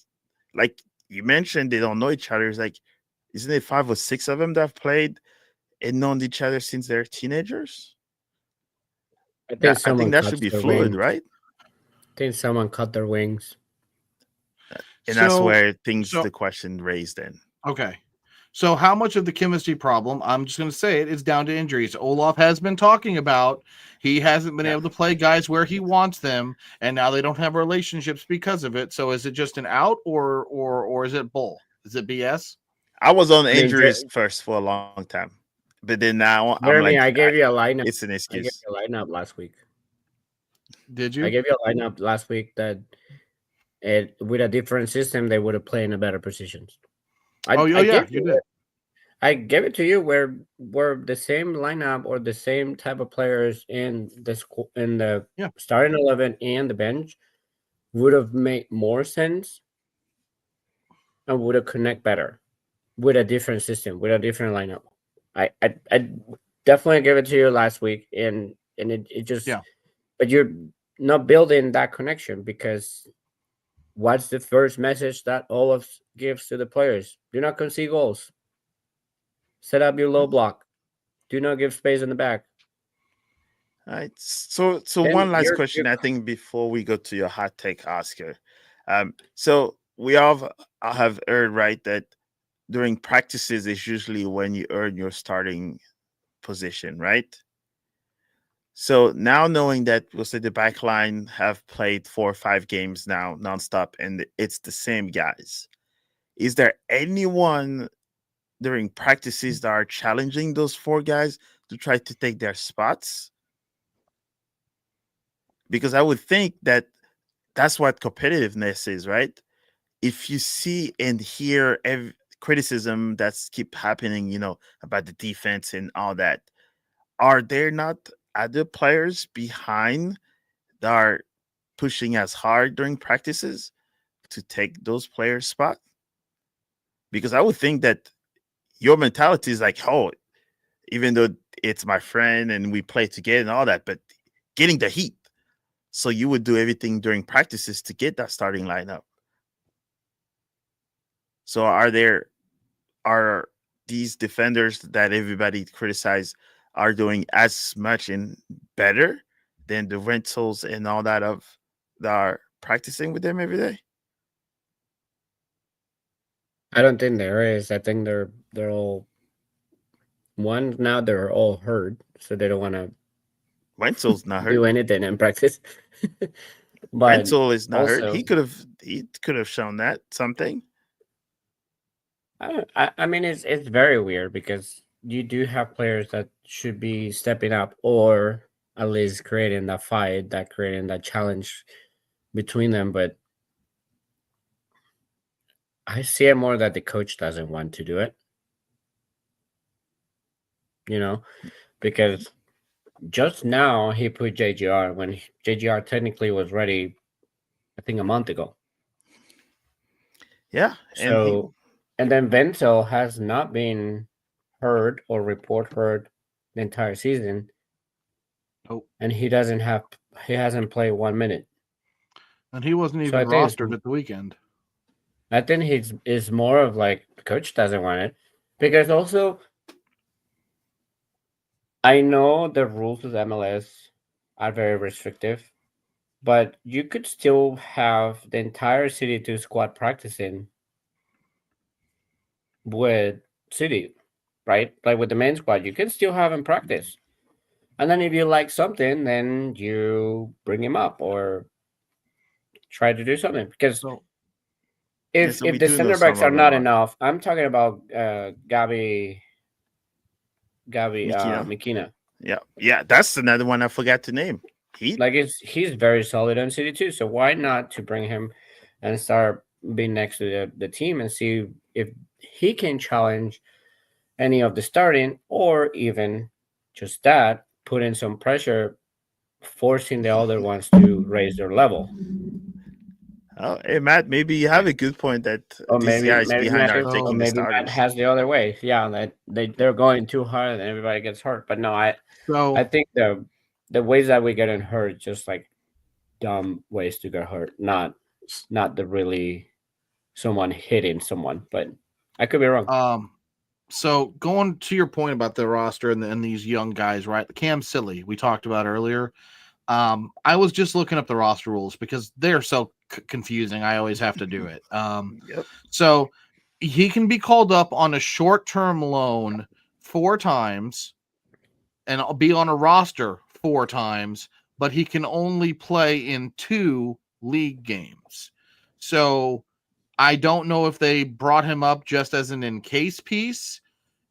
you mentioned, they don't know each other. It's like, isn't it 5 or 6 of them that have played and known each other since they're teenagers? I think I think that should be fluid, right? I think someone cut their wings. And that's where the question raised then. Okay. So how much of the chemistry problem, I'm just going to say it, is down to injuries. Olaf has been talking about he hasn't been able to play guys where he wants them, and now they don't have relationships because of it. So is it just an out or is it bull? Is it BS? I was on injuries first for a long time. But then now Jeremy, I gave you a lineup. It's an excuse. I gave you a lineup last week. Did you? I gave you a lineup last week that with a different system, they would have played in a better positions. You did. I give it to you where the same lineup or the same type of players in the Yeah. starting 11 and the bench would have made more sense and would have connect better with a different system, with a different lineup. I definitely give it to you last week, and it just Yeah. but you're not building that connection because what's the first message that Olaf gives to the players? Do not concede goals. Set up your low block. Do not give space in the back. All right. So Then one last question, I think, before we go to your hot take, Oscar. So we all have heard, right, that during practices is usually when you earn your starting position, right? So now knowing that we'll say the back line have played 4 or 5 games now nonstop and it's the same guys, is there anyone during practices that are challenging those 4 guys to try to take their spots? Because I would think that that's what competitiveness is, right? If you see and hear criticism that's keep happening, about the defense and all that, are there not other players behind that are pushing as hard during practices to take those players' spot? Because I would think that your mentality is like, oh, even though it's my friend and we play together and all that, but getting the heat. So you would do everything during practices to get that starting lineup. So are these defenders that everybody criticize are doing as much and better than the rentals and all that are practicing with them every day? I don't think there is. I think they're all one now. They're all hurt, so they don't want to Wenzel's not hurt. do anything in practice. But Wenzel is not hurt. also, He could have shown that something. I mean, it's very weird because you do have players that should be stepping up or at least creating that fight, creating that challenge between them. But I see it more that the coach doesn't want to do it. Because just now he put JGR when JGR technically was ready, I think a month ago. Yeah. And then Wenzel has not been heard or heard the entire season. Oh. And he hasn't played 1 minute. And he wasn't even rostered at the weekend. I think it's more of like the coach doesn't want it. Because also I know the rules of MLS are very restrictive, but you could still have the entire City 2 squad practicing with City, right? Like with the main squad, you can still have him practice. And then if you like something, then you bring him up or try to do something. Because if the center backs are not enough, I'm talking about Gabi Mikina. Yeah, that's another one I forgot to name. He's very solid on City too. So why not to bring him and start being next to the team and see if he can challenge any of the starting or even just that, put in some pressure, forcing the other ones to raise their level. Oh, hey Matt, maybe you have a good point that these guys behind are taking the starters. Matt has the other way. Yeah, they're going too hard and everybody gets hurt. But no, I think the ways that we getting hurt just like dumb ways to get hurt, not the really someone hitting someone. But I could be wrong. So going to your point about the roster and these young guys, right? Cam Silly, we talked about earlier. I was just looking up the roster rules because they're so confusing. I always have to do it. So he can be called up on a short-term loan 4 times and I'll be on a roster 4 times, but he can only play in 2 league games. So I don't know if they brought him up just as an in case piece,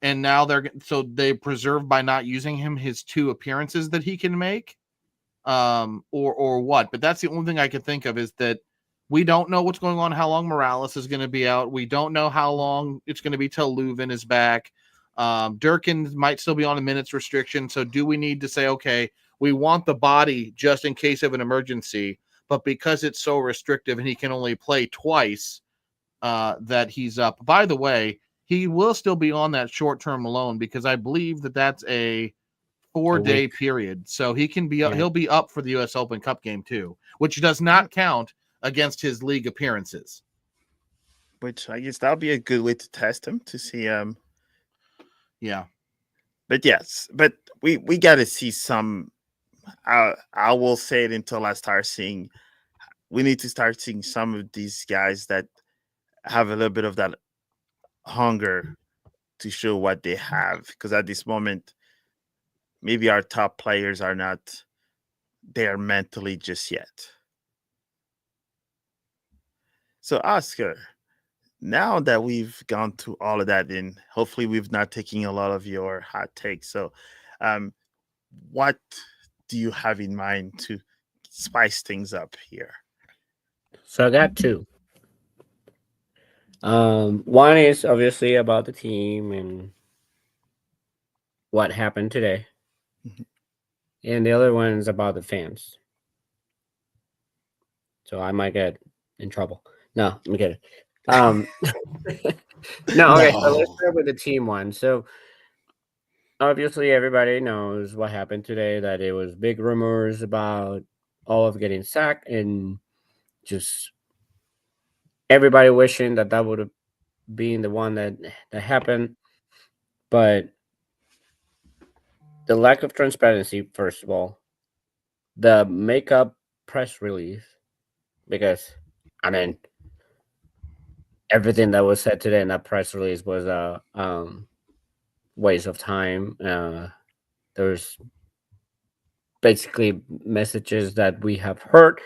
and now they preserve by not using him his 2 appearances that he can make, or what. But that's the only thing I could think of is that we don't know what's going on, how long Morales is going to be out. We don't know how long it's going to be till Leuven is back. Durkin might still be on a minutes restriction. So do we need to say, okay, we want the body just in case of an emergency, but because it's so restrictive and he can only play twice, that he's up. By the way, he will still be on that short-term loan because I believe that that's a 4-day period. So he can be he'll be up for the US Open Cup game too, which does not count against his league appearances. Which I guess that'll be a good way to test him to see Yeah. But yes, but we got to see some. I will say it until I start seeing. We need to start seeing some of these guys that have a little bit of that hunger to show what they have. Because at this moment, maybe our top players are not there mentally just yet. So, Oscar, now that we've gone through all of that, and hopefully we've not taken a lot of your hot takes. So, what do you have in mind to spice things up here? So I got two. One is obviously about the team and what happened today. Mhm. And the other one is about the fans. So I might get in trouble. No, I'm kidding. No, okay, so let's No. start with the team one. So obviously everybody knows what happened today, that it was big rumors about Olaf getting sacked and just everybody wishing that that would have been the one that happened. But the lack of transparency, first of all, the makeup press release, because I mean everything that was said today in that press release was a waste of time. There's basically messages that we have heard,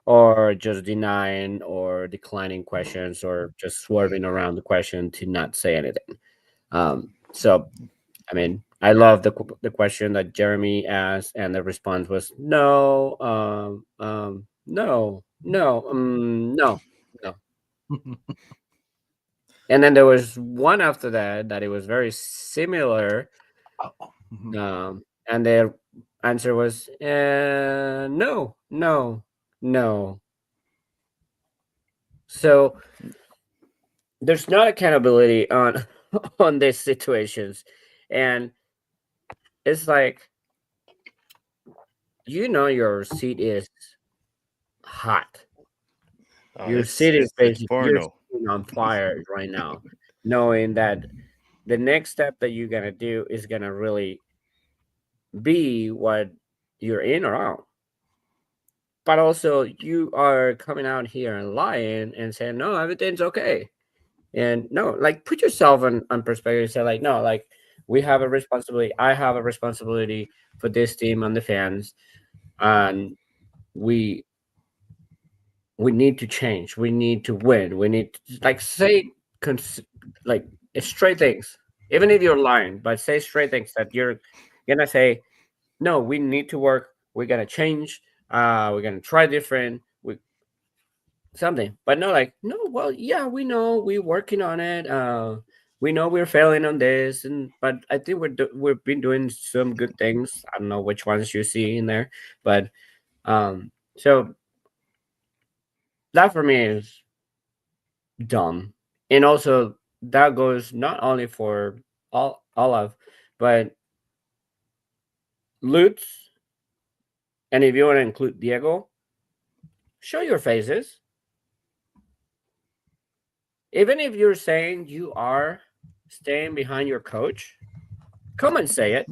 or just denying or declining questions, or just swerving around the question to not say anything. So, I mean, I love the question that Jeremy asked, and the response was no, no, no, no, no. And then there was one after that it was very similar, and their answer was no, no, no. So there's not accountability on on these situations, and it's like, your seat is hot. Your seat is It's basically, you're porno. sitting on fire right now, knowing that the next step that you're gonna do is gonna really be what you're in or out. But also, you are coming out here and lying and saying, no, everything's okay. And no, like, put yourself on perspective. Say, like, no, like, we have a responsibility. I have a responsibility for this team and the fans. And we need to change. We need to win. We need to, like, say, like, straight things. Even if you're lying, but say straight things that you're gonna say, no, we need to work. We're gonna change. We're gonna try different. We something, but not like, no. Well, yeah, we know we're working on it. We know we're failing on this, but I think we've been doing some good things. I don't know which ones you see in there, but so that for me is dumb, and also that goes not only for Olaf, but Lutz, and if you want to include Diego, show your faces. Even if you're saying you are staying behind your coach, come and say it.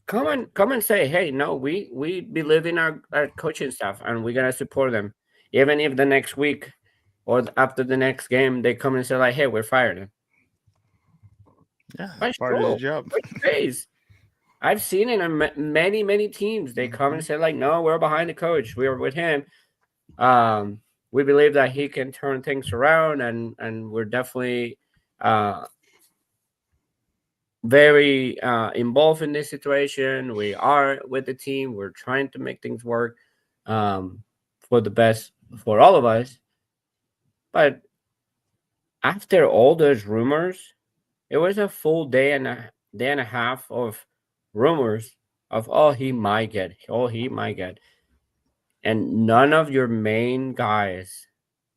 Come and say, hey, no, we believe in our coaching staff and we're gonna support them. Even if the next week or after the next game they come and say, like, hey, we're firing him. Yeah, But part of the job. Face. I've seen it in many teams. They come and say, like, no, we're behind the coach. We're with him. We believe that he can turn things around, and we're definitely very involved in this situation. We are with the team. We're trying to make things work for the best for all of us. But after all those rumors It was a full day and a half of rumors of he might get, he might get, and none of your main guys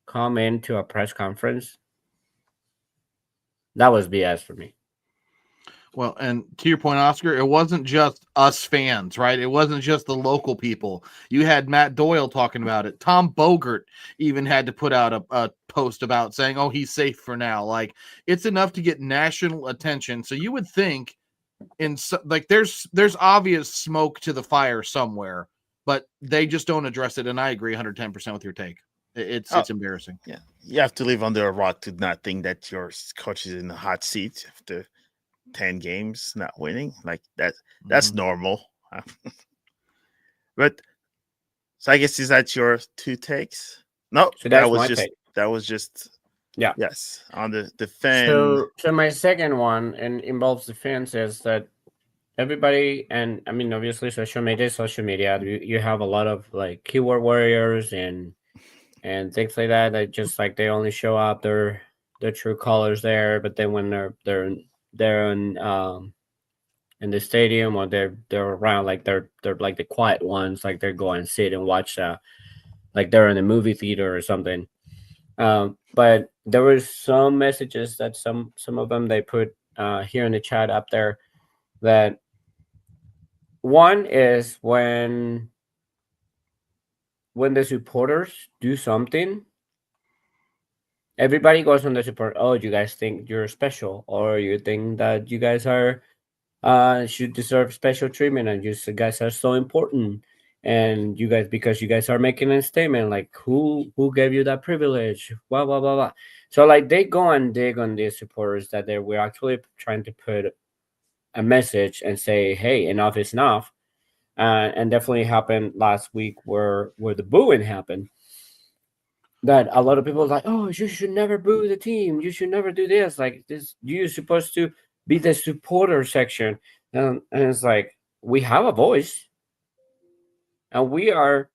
come into a press conference. That was BS for me. Well, and to your point, Oscar, it wasn't just us fans, right? It wasn't just the local people. You had Matt Doyle talking about it. Tom Bogert even had to put out a post about saying, "Oh, he's safe for now." Like, it's enough to get national attention. So you would think, there's obvious smoke to the fire somewhere, but they just don't address it. And I agree 110% with your take. It's embarrassing. Yeah, you have to live under a rock to not think that your coach is in the hot seat after 10 games not winning. Like that's normal. But so I guess, is that your two takes? No, So that's my take. That was just Yeah. Yes, on the fan. So my second one, and involves the fans, is that everybody, and I mean, obviously social media, you have a lot of like keyboard warriors and things like that, that just like they only show up their true colors there, but then when they're in the stadium, or they're around, like they're like the quiet ones, like they're going to sit and watch like they're in a movie theater or something. But there were some messages that some of them they put here in the chat up there, that one is when the supporters do something, everybody goes on the support. Oh, you guys think you're special, or you think that you guys are should deserve special treatment, and you guys are so important, and you guys, because you guys are making a statement, like who gave you that privilege, blah blah blah blah. So like they go and dig on these supporters that we're actually trying to put a message and say, hey, enough is enough. And definitely happened last week where the booing happened, that a lot of people are like, oh, you should never boo the team, you should never do this, like this, you're supposed to be the supporter section. And it's like, we have a voice, and we are,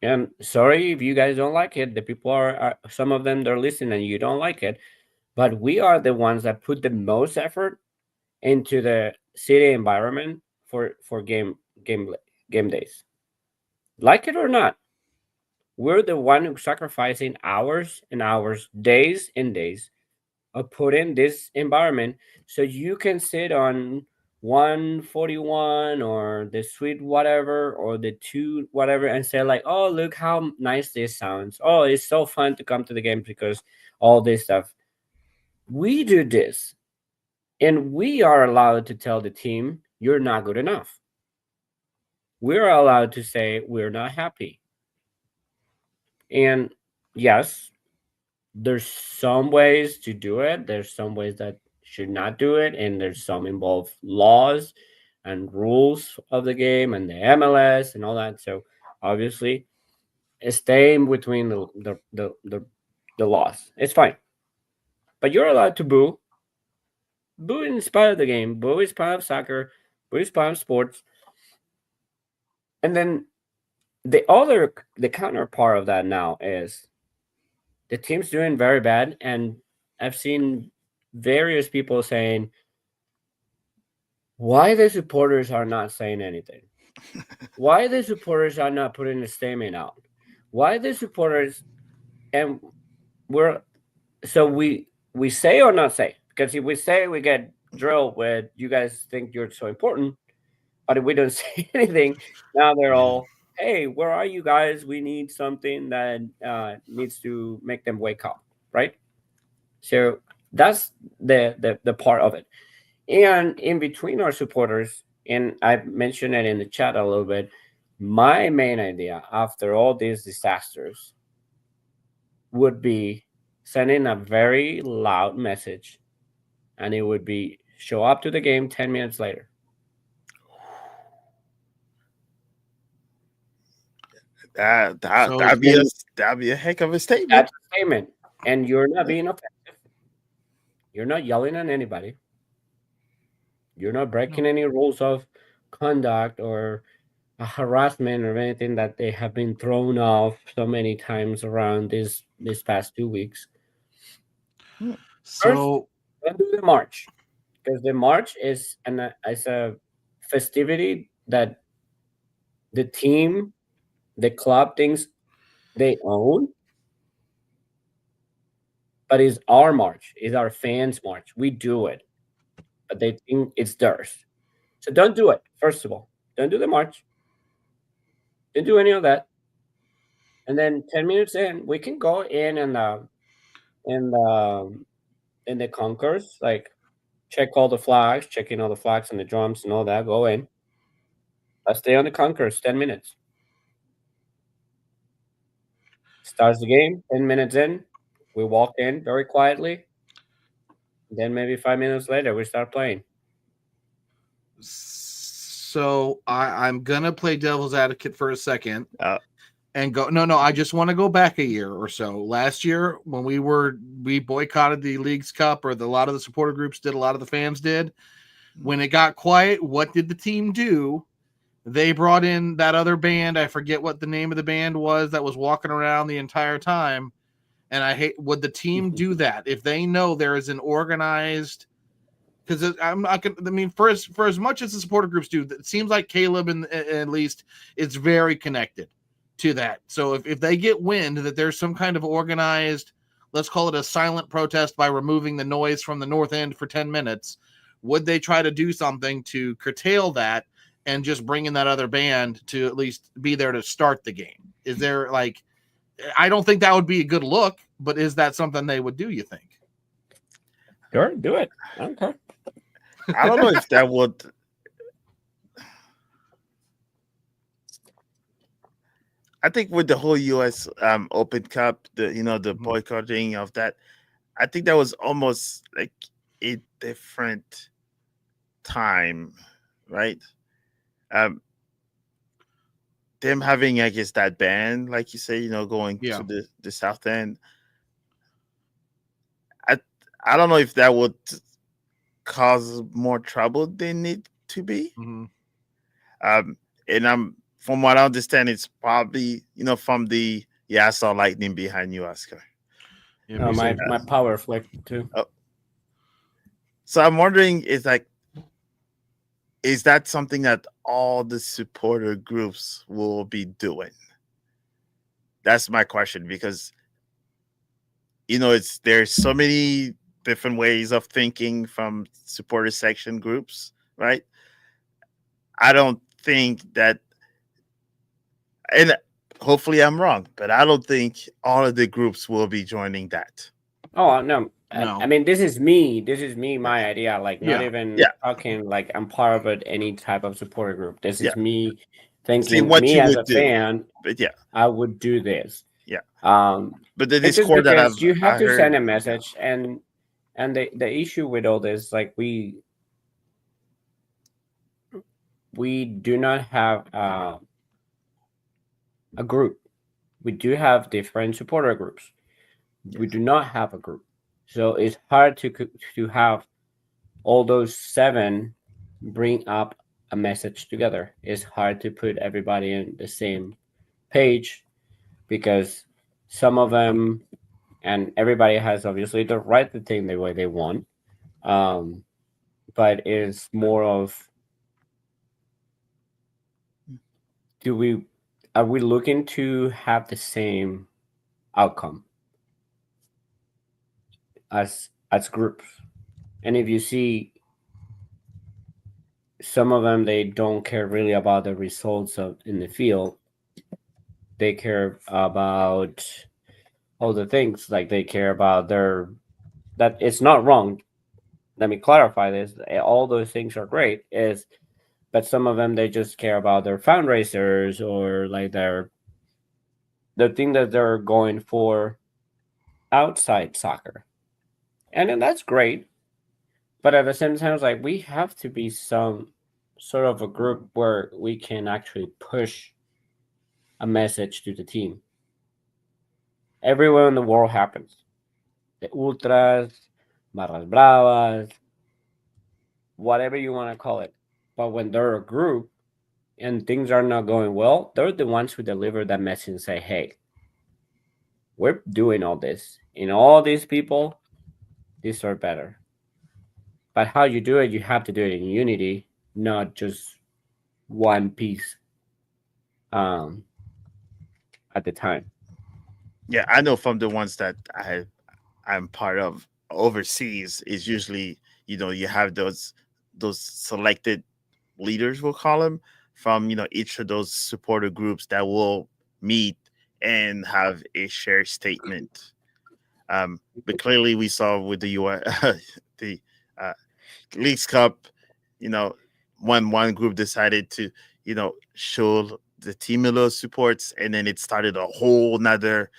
and sorry if you guys don't like it, the people are some of them, they're listening and you don't like it, but we are the ones that put the most effort into the city environment for game days, like it or not. We're the one who's sacrificing hours and hours, days and days of putting this environment, so you can sit on 141 or the suite whatever, or the two whatever, and say like, oh, look how nice this sounds. Oh, it's so fun to come to the games because all this stuff. We do this, and we are allowed to tell the team, you're not good enough. We're allowed to say we're not happy. And yes, there's some ways to do it. There's some ways that should not do it, and there's some involve laws and rules of the game and the MLS and all that. So obviously, staying between the laws, it's fine. But you're allowed to boo. Boo in spite of the game. Boo is part of soccer. Boo is part of sports. And then the counterpart of that now is the team's doing very bad, and I've seen various people saying, why the supporters are not saying anything? Why the supporters are not putting a statement out? Why the supporters? And we say or not say? Because if we say, we get drilled with, you guys think you're so important, but if we don't say anything, now they're all, hey, where are you guys? We need something that needs to make them wake up, right? So that's the part of it. And in between our supporters, and I mentioned it in the chat a little bit, my main idea after all these disasters would be sending a very loud message, and it would be, show up to the game 10 minutes later. That'd be a heck of a statement. That's a statement. And you're not being offensive. You're not yelling at anybody. You're not breaking any rules of conduct or a harassment or anything that they have been thrown off so many times around this past 2 weeks. So Don't do the march, because the march is a festivity that the team, the club thinks they own, but it's our march, it's our fans' march. We do it, but they think it's theirs. So don't do it. First of all, don't do the march. Don't do any of that. And then 10 minutes in, we can go in the in the concourse, like check all the flags, checking all the flags and the drums and all that. Go in. Let's stay on the concourse 10 minutes. Starts the game. 10 minutes in, we walk in very quietly. Then maybe 5 minutes later, we start playing. So I'm gonna play devil's advocate for a second Uh, and go. No, I just want to go back a year or so. Last year, when we boycotted the League's Cup, or a lot of the supporter groups did, a lot of the fans did. When it got quiet, what did the team do? They brought in that other band. I forget what the name of the band was that was walking around the entire time. And I hate, would the team do that if they know there is an organized? Because I'm not gonna. I mean, for as much as the supporter groups do, it seems like Caleb and at least is very connected to that. So if they get wind that there's some kind of organized, let's call it a silent protest by removing the noise from the north end for 10 minutes, would they try to do something to curtail that and just bring in that other band to at least be there to start the game? Is there like, I don't think that would be a good look, but is that something they would do, you think? Sure, do it. Okay. I don't know if that would. I think with the whole U.S. Open Cup, the boycotting of that, I think that was almost like a different time, right? Them having, I guess, that band, like you say, going to the South End. I don't know if that would cause more trouble than it to be. Mm-hmm. And from what I understand, it's probably from the I saw lightning behind you, Oscar. Yeah, my power flick too. So I'm wondering, is that something that all the supporter groups will be doing? That's my question, because there's so many different ways of thinking from supporter section groups, right? I don't think that, and hopefully I'm wrong, but I don't think all of the groups will be joining that. Oh no. No. I mean, this is me. My idea. Like, not even talking like I'm part of any type of supporter group. This is me thinking. What me you as would a fan, but I would do this. Yeah. But the Discord that you have to heard, send a message, and the issue with all this, like we do not have a group. We do have different supporter groups. Yes. We do not have a group, so it's hard to have all those 7 bring up a message together. It's hard to put everybody in the same page, because some of them, and everybody has obviously the right to think the way they want, but it's more of, are we looking to have the same outcome as groups? And if you see some of them, they don't care really about the results in the field. They care about all the things, like they care about that it's not wrong. Let me clarify this. All those things are great, but some of them, they just care about their fundraisers, or like the thing that they're going for outside soccer. And then that's great. But at the same time, it's like we have to be some sort of a group where we can actually push a message to the team. Everywhere in the world happens. The ultras, barras bravas, whatever you want to call it. But when they're a group and things are not going well, they're the ones who deliver that message and say, hey, we're doing all this. And all these people deserve better. But how you do it, you have to do it in unity, not just one piece um, at the time. Yeah, I know from the ones that I'm part of overseas is usually, you have those selected leaders, we'll call them, from each of those supporter groups that will meet and have a shared statement. But clearly we saw with the US the uh, Leagues Cup, you know, when one group decided to, show the team a little supports, and then it started a whole nother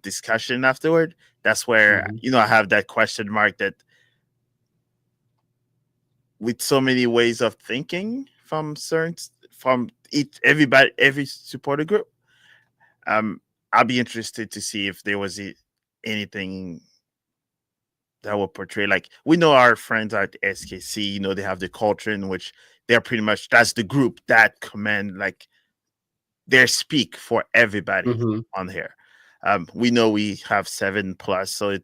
discussion afterward. That's where, Mhm. I have that question mark that with so many ways of thinking from every supporter group, um, I'll be interested to see if there was anything that will portray, like, we know our friends at SKC, they have the culture in which they're pretty much, that's the group that command, like, their speak for everybody Mhm. on here. We know we have 7+, so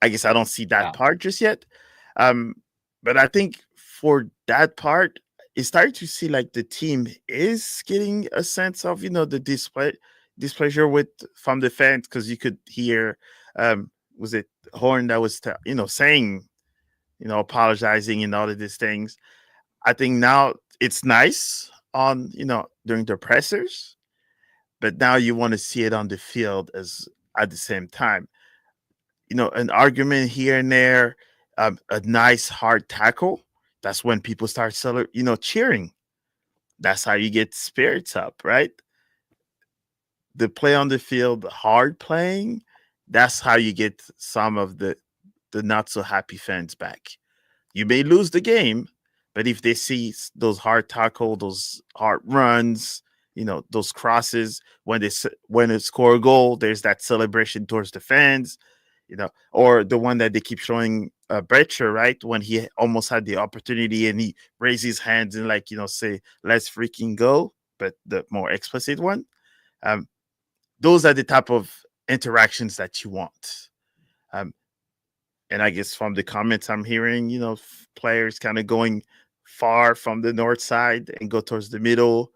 I guess I don't see that Yeah. part just yet. Um, but I think for that part, it's starting to see like the team is getting a sense of, the displeasure with from the fans, because you could hear, was it Horn that was saying, apologizing and all of these things. I think now it's nice on, during the pressers, but now you want to see it on the field as at the same time. An argument here and there, a nice hard tackle. That's when people start cheering. That's how you get spirits up, right? The play on the field, hard playing. That's how you get some of the not so happy fans back. You may lose the game, but if they see those hard tackle, those hard runs, those crosses, when they score a goal, there's that celebration towards the fans, or the one that they keep showing, Brecher, right? When he almost had the opportunity and he raised his hands and, like, say, let's freaking go, but the more explicit one. Um, those are the type of interactions that you want. Um, and I guess from the comments I'm hearing, players kind of going far from the north side and go towards the middle.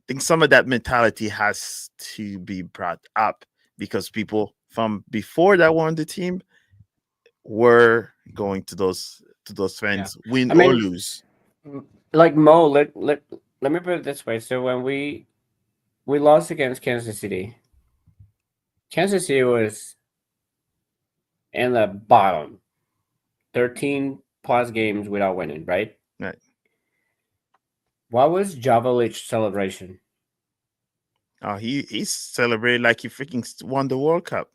I think some of that mentality has to be brought up, because people from before that were on the team were going to those Yeah. fans, win I or mean, lose. like Mo, let me put it this way. So when we lost against Kansas City, Kansas City was in the bottom, 13 plus games without winning, right? Right. What was Javelich's celebration? Oh, he celebrated like he freaking won the World Cup.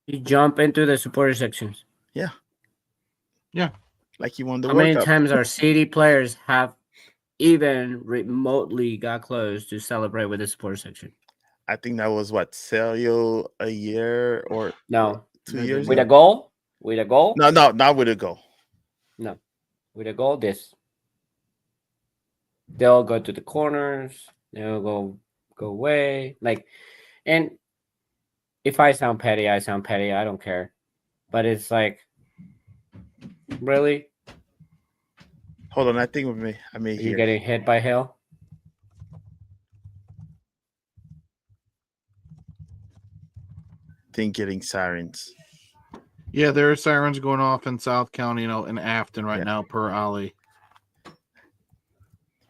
He jumped into the supporter sections. Yeah. Yeah. Like he won the How World many Cup. times our city players have even remotely got close to celebrate with the supporter section? I think that was what, Celio a year or No. 2 years With a ago. goal? With a goal? No, not with a goal. No. With a goal, this. They'll go to the corners. They'll go away. Like, and if I sound petty, I sound petty. I don't care. But it's like, really? Hold on, I think I may Are you hear. getting hit by hail? Think getting sirens. Yeah, there are sirens going off in South County, in Afton right Yeah. now per alley.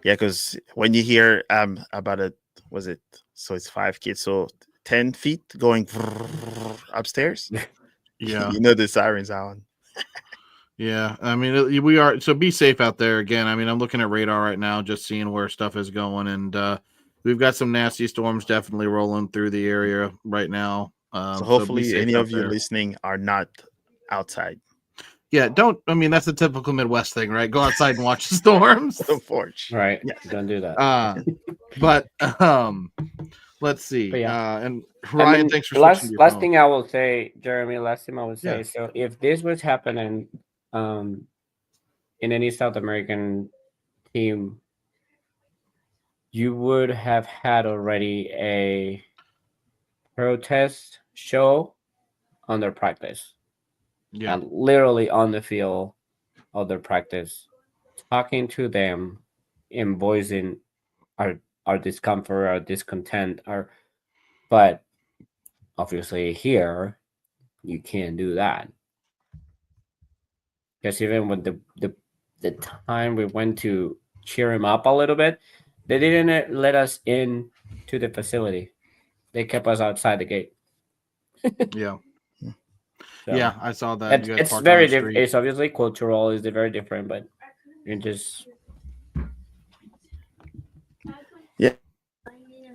Yeah, because when you hear about it, was it, so it's 5 kids, so 10 feet going upstairs. Yeah. The sirens on. Yeah, I mean, we are, so be safe out there again. I mean, I'm looking at radar right now, just seeing where stuff is going, and we've got some nasty storms definitely rolling through the area right now. So So be hopefully safe any out of you there. listening are not outside. Yeah, don't. I mean, that's a typical Midwest thing, right? Go outside and watch the storms. The porch. Right. Yeah. Don't do that. But let's see. But yeah. And Ryan, I mean, thanks for switching to your last phone. thing I will say, Jeremy, last thing I will say. Yeah. So if this was happening um in any South American team, you would have had already a protest show on their practice. Yeah. and literally on the field of their practice, talking to them and voicing our discomfort, our discontent, but obviously here you can't do that. Because even when the time we went to cheer him up a little bit, they didn't let us in to the facility. They kept us outside the gate. Yeah. So Yeah, I saw that. You guys it's parked on very the different. street. It's obviously cultural. It's very different, but you just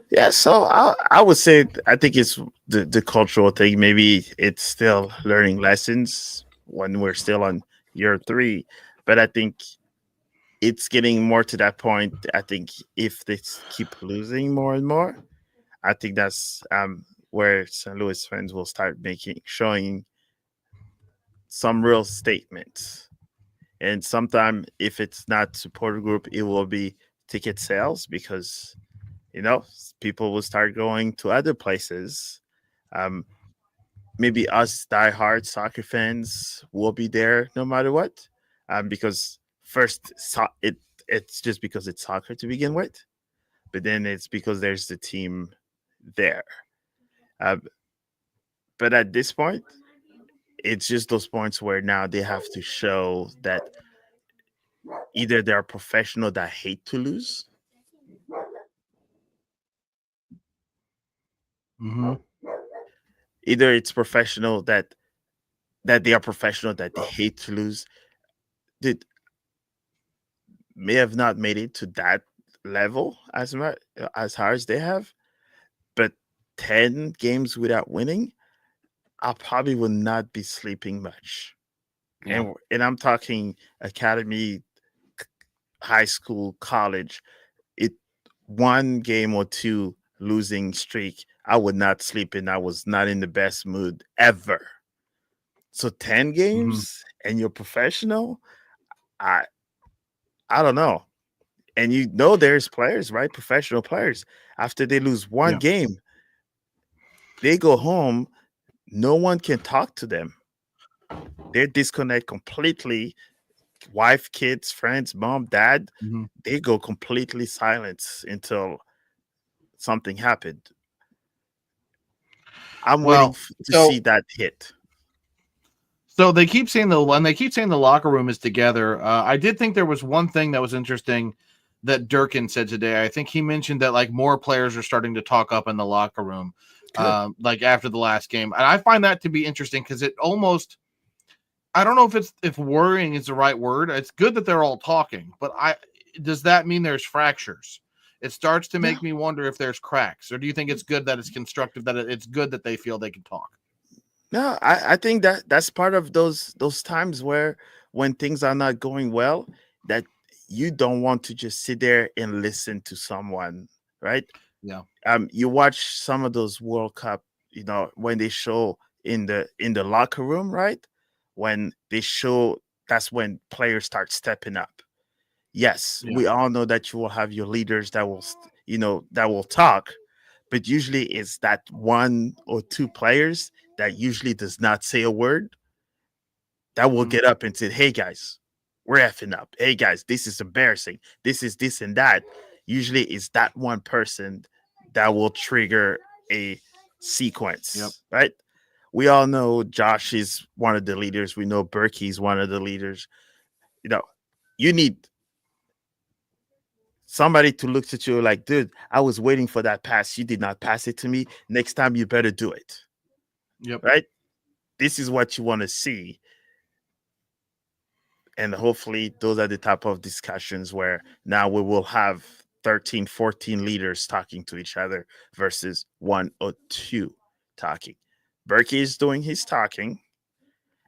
Yeah, so I would say I think it's the cultural thing. Maybe it's still learning lessons when we're still on year 3, but I think it's getting more to that point. I think if they keep losing more and more, I think that's where St. Louis fans will start showing some real statements. And sometime if it's not supporter group, it will be ticket sales because people will start going to other places. Um, Maybe us diehard soccer fans will be there no matter what, because first it's just because it's soccer to begin with, but then it's because there's the team there. Uh, but at this point, it's just those points where now they have to show that either they're professional that hate to lose, Mm-hmm. either it's professional that they are professional that they hate to lose. They may have not made it to that level as much as hard as they have, but 10 games without winning, I probably will not be sleeping much. yeah. And I'm talking academy, high school, college. It one game or two losing streak, I would not sleep and I was not in the best mood ever. So 10 Mm-hmm. games and you're professional, I I don't know. And there's players, right? Professional players. After they lose one Yeah. game, they go home. No one can talk to them. They disconnect completely. Wife, kids, friends, mom, dad, Mm-hmm. they go completely silent until something happened. I'm waiting Well, to see that hit. so they keep saying the locker room is together. I did think there was one thing that was interesting that Durkin said today. I think he mentioned that like more players are starting to talk up in the locker room, like after the last game, and I find that to be interesting because it almost, I don't know if worrying is the right word. It's good that they're all talking, but does that mean there's fractures? It starts to make me wonder if there's cracks, or do you think it's good that it's constructive, that it's good that they feel they can talk? No, I think that's part of those times where when things are not going well, that you don't want to just sit there and listen to someone, right? Yeah. You watch some of those World Cup, when they show in the locker room, right? When they show, that's when players start stepping up. Yes, Yeah. we all know that you will have your leaders that will, that will talk, but usually it's that one or two players that usually does not say a word that will Mhm. get up and say, "Hey guys, we're effing up. Hey guys, this is embarrassing. This is this and that." Usually, it's that one person that will trigger a sequence, Yep. right? We all know Josh is one of the leaders. We know Berkey's one of the leaders. You know, you need somebody to look at you like, dude, I was waiting for that pass. You did not pass it to me. Next time, you better do it, Yep. right? This is what you want to see. And hopefully those are the type of discussions where now we will have 13, 14 leaders talking to each other versus one or two talking. Berkey is doing his talking.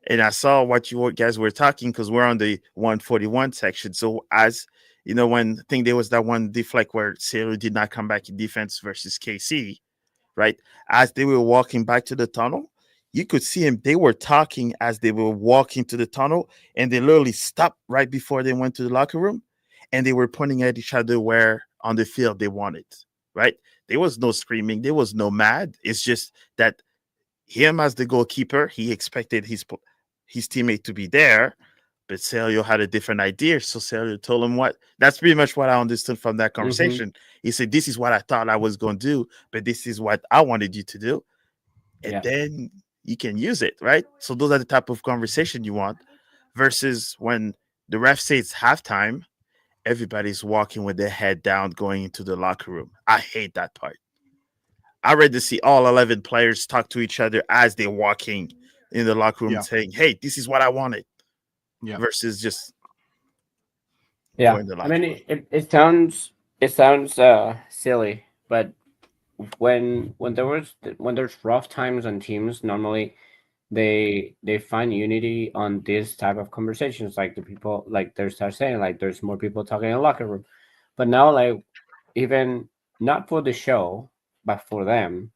And I saw what you guys were talking because we're on the 141 section. So as you know, when I think there was that one deflect where Seru did not come back in defense versus KC, right? As they were walking back to the tunnel, you could see him. They were talking as they were walking to the tunnel, and they literally stopped right before they went to the locker room, and they were pointing at each other where on the field they wanted, right? There was no screaming. There was no mad. It's just that him as the goalkeeper, he expected his teammate to be there, but Celio had a different idea. So Celio told him what. That's pretty much what I understood from that conversation. He said, "This is what I thought I was going to do, but this is what I wanted you to do." And then you can use it, right? So those are the type of conversation you want versus when the ref says halftime, everybody's walking with their head down going into the locker room. I hate that part. I rather see all 11 players talk to each other as they're walking in the locker room saying, "Hey, this is what I wanted." Versus just Yeah. going to the I locker mean, room. it sounds silly, but when there's rough times on teams, normally they find unity on this type of conversations, like the people, like they start saying, like there's more people talking in the locker room. But now, like, even not for the show but for them,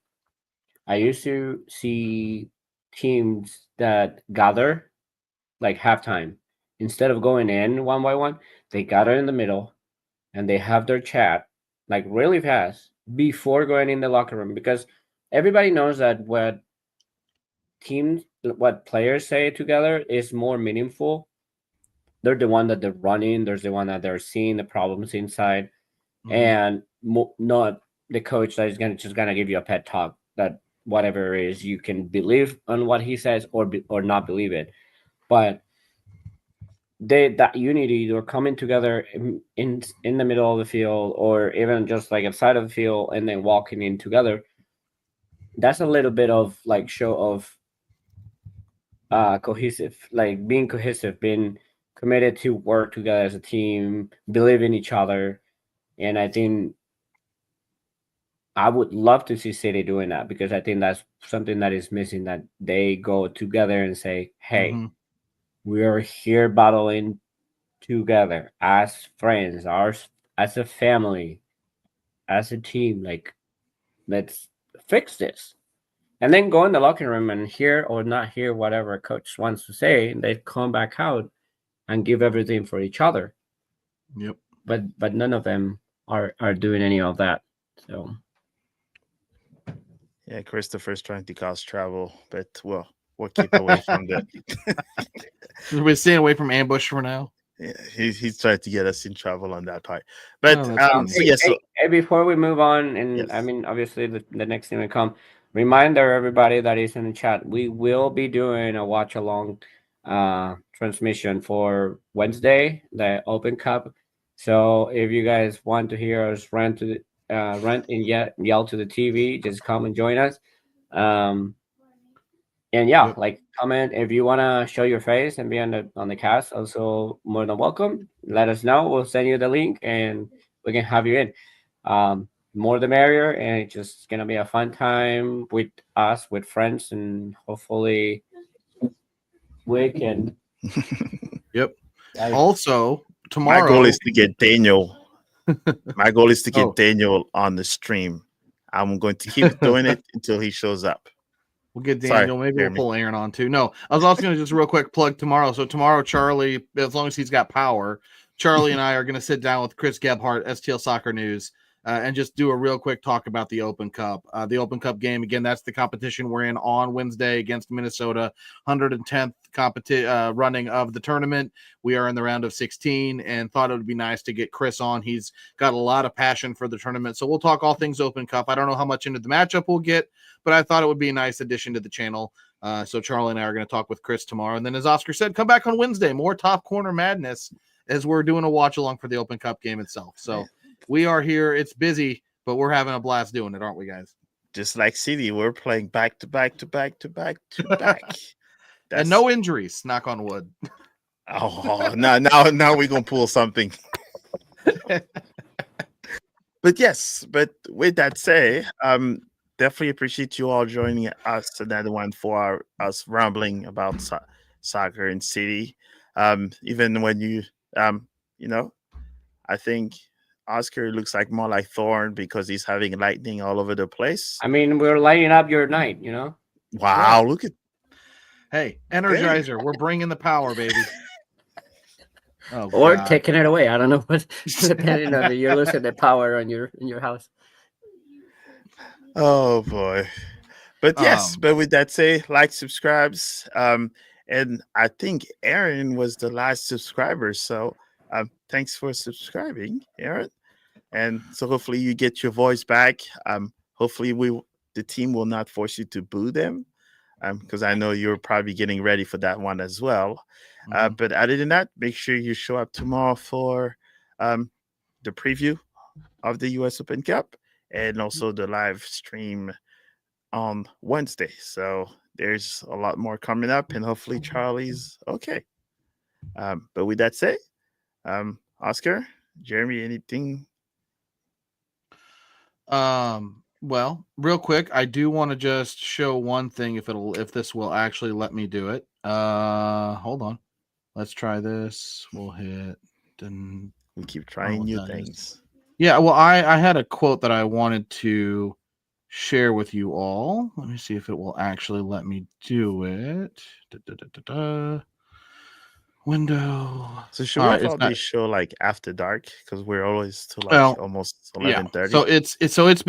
I used to see teams that gather like halftime, instead of going in one by one, they gather in the middle and they have their chat like really fast before going in the locker room, because everybody knows that what players say together is more meaningful. They're the one that they're running, there's the one that they're seeing the problems inside, and not the coach that is gonna give you a pet talk that whatever it is, you can believe on what he says or not believe it. But that unity, or coming together in the middle of the field, or even just like outside of the field and then walking in together, that's a little bit of like show of cohesive, like being cohesive, being committed to work together as a team, believe in each other. And I think I would love to see City doing that, because I think that's something that is missing, that they go together and say, hey, we are here battling together as friends, as a family, as a team. Like, let's fix this. And then go in the locker room and hear or not hear whatever coach wants to say, and they come back out and give everything for each other. Yep. But none of them are doing any of that. So Yeah, Christopher's trying to cause trouble, but well, we'll keep away from that. We're staying away from ambush for now. Yeah, he's trying to get us in trouble on that part. But hey, before we move on, and yes. I mean, obviously the next thing will come. Reminder, everybody that is in the chat, we will be doing a watch along transmission for Wednesday, the Open Cup. So if you guys want to hear us rant and yell to the TV, just come and join us. And yeah, like, comment if you want to show your face and be on the cast. Also, more than welcome. Let us know. We'll send you the link and we can have you in. More the merrier, and it's just gonna be a fun time with us, with friends, and hopefully we can. Yep. Also, tomorrow, my goal is to get Daniel. My goal is to get Daniel on the stream. I'm going to keep doing it until he shows up. We'll get Daniel. Maybe we'll pull Aaron on too. No, I was also going to just real quick plug tomorrow. So tomorrow, Charlie, as long as he's got power, Charlie and I are going to sit down with Chris Gebhardt, STL Soccer News, and just do a real quick talk about the Open Cup. The Open Cup game, again, that's the competition we're in on Wednesday against Minnesota, 110th running of the tournament. We are in the round of 16 and thought it would be nice to get Chris on. He's got a lot of passion for the tournament. So we'll talk all things Open Cup. I don't know how much into the matchup we'll get, but I thought it would be a nice addition to the channel. So Charlie and I are going to talk with Chris tomorrow. And then, as Oscar said, come back on Wednesday. More Top Corner madness as we're doing a watch along for the Open Cup game itself. So we are here. It's busy, but we're having a blast doing it, aren't we, guys? Just like City, we're playing back to back to back to back to back. And no injuries, knock on wood. Oh, now we're going to pull something. But yes, but with that said, definitely appreciate you all joining us. Another one for us rambling about soccer in City. Even when you I think Oscar looks like more like Thorn because he's having lightning all over the place. I mean, we're lighting up your night, you know. Wow, yeah. Look at. Hey, Energizer, we're bringing the power, baby. Or God. Taking it away. I don't know what, depending on you're losing the power in your house. Oh boy. But yes, but with that say, like, subscribes, And I think Aaron was the last subscriber. So thanks for subscribing, Aaron. And so hopefully you get your voice back. Hopefully the team will not force you to boo them, because I know you're probably getting ready for that one as well. But other than that, make sure you show up tomorrow for the preview of the US Open Cup and also the live stream on Wednesday. So there's a lot more coming up, and hopefully Charlie's okay. But with that said, Oscar, Jeremy, anything? Well, real quick, I do want to just show one thing if this will actually let me do it. Hold on. Let's try this. We'll hit done. We keep trying new that is. things. Yeah, well, I had a quote that I wanted to share with you all. Let me see if it will actually let me do it. Window. So should we probably show like after dark, because we're always to like almost 11:30. So it's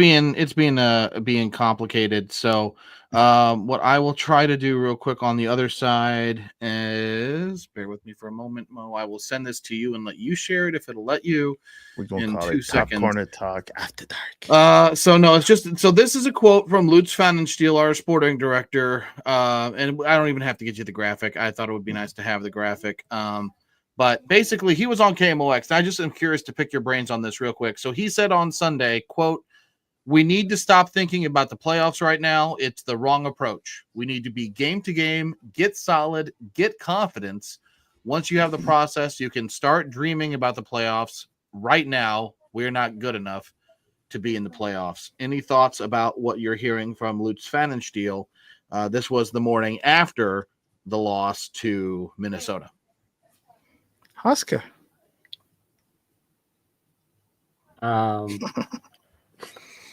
being complicated. So what I will try to do real quick on the other side is, bear with me for a moment, Mo. I will send this to you and let you share it if it'll let you. We're gonna in call 2 it Top seconds. Corner Talk After Dark. So no, it's just this is a quote from Lutz Van den Steel, our sporting director. And I don't even have to get you the graphic. I thought it would be nice to have the graphic. But basically, he was on KMOX. And I just am curious to pick your brains on this real quick. So he said on Sunday, quote, "We need to stop thinking about the playoffs right now. It's the wrong approach. We need to be game to game, get solid, get confidence. Once you have the process, you can start dreaming about the playoffs. Right now, we're not good enough to be in the playoffs." Any thoughts about what you're hearing from Lutz Van den Steel? This was the morning after the loss to Minnesota. Oscar.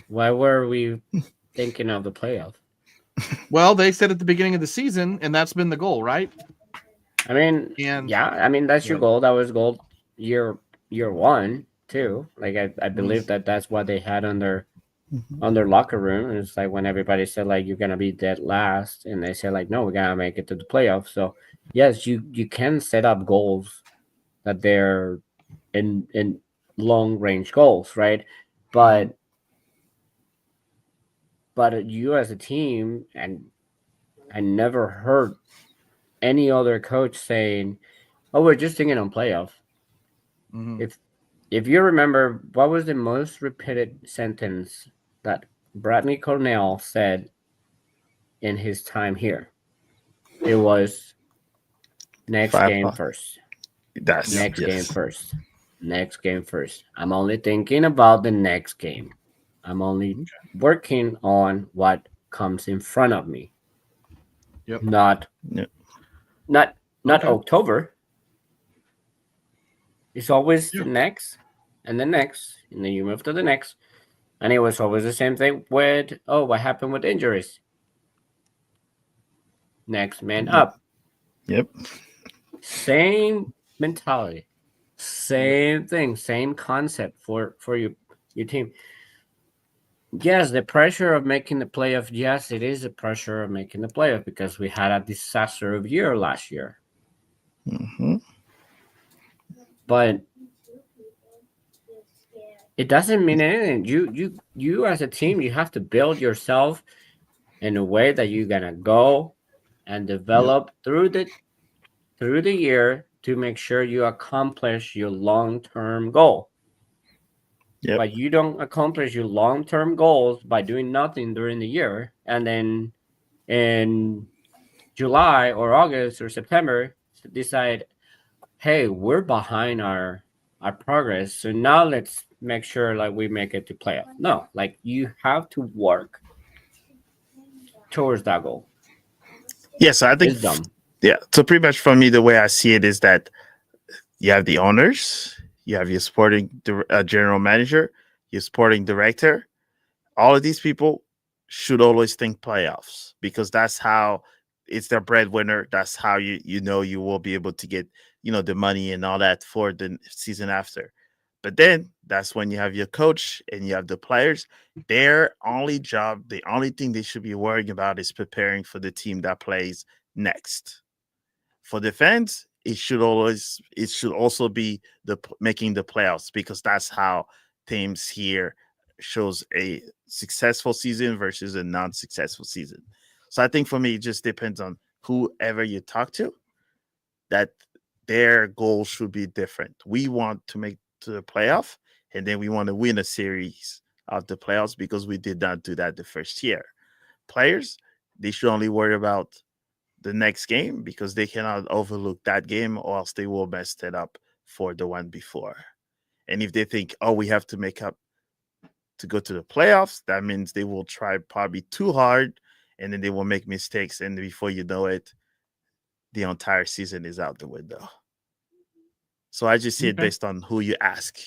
Why were we thinking of the playoff? Well, they said at the beginning of the season, and that's been the goal, right? I mean, that's your goal. That was goal year one too. Like I believe that's what they had on their locker room. And it's like when everybody said like you're gonna be dead last, and they said like no, we're gonna make it to the playoffs. So yes, you can set up goals that they're in long range goals, right? But you as a team, and I never heard any other coach saying, "Oh, we're just thinking on playoff." If you remember, what was the most repeated sentence that Bradley Cornell said in his time here? It was next game first. Game first. Next game first. I'm only thinking about the next game. I'm only working on what comes in front of me. Yep. Not October. It's always the next and the next, and then you move to the next. And it was always the same thing with, what happened with injuries? Next man up. Yep. Same mentality. Same thing. Same concept for your team. Yes, the pressure of making the playoff. Yes, it is the pressure of making the playoff because we had a disaster of year last year. But it doesn't mean anything. You as a team, you have to build yourself in a way that you're gonna go and develop through the year to make sure you accomplish your long-term goal. Yep. But you don't accomplish your long-term goals by doing nothing during the year, and then in July or August or September decide, hey, we're behind our progress, so now let's make sure like we make it to playoff. No, like you have to work towards that goal. Yes, I think it's dumb. Yeah, so pretty much for me, the way I see it is that you have the owners, you have your sporting general manager, your sporting director. All of these people should always think playoffs, because that's how it's their breadwinner. That's how you know you will be able to get the money and all that for the season after. But then that's when you have your coach and you have the players. Their only job, the only thing they should be worrying about is preparing for the team that plays next. For the fans, it should also be making the playoffs, because that's how teams here shows a successful season versus a non-successful season. So I think for me, it just depends on whoever you talk to, that their goal should be different. We want to make to the playoff, and then we want to win a series of the playoffs, because we did not do that the first year. Players, they should only worry about the next game, because they cannot overlook that game, or else they will mess it up for the one before. And if they think, oh, we have to make up to go to the playoffs, that means they will try probably too hard, and then they will make mistakes, and before you know it, the entire season is out the window. So I just see it based on who you ask.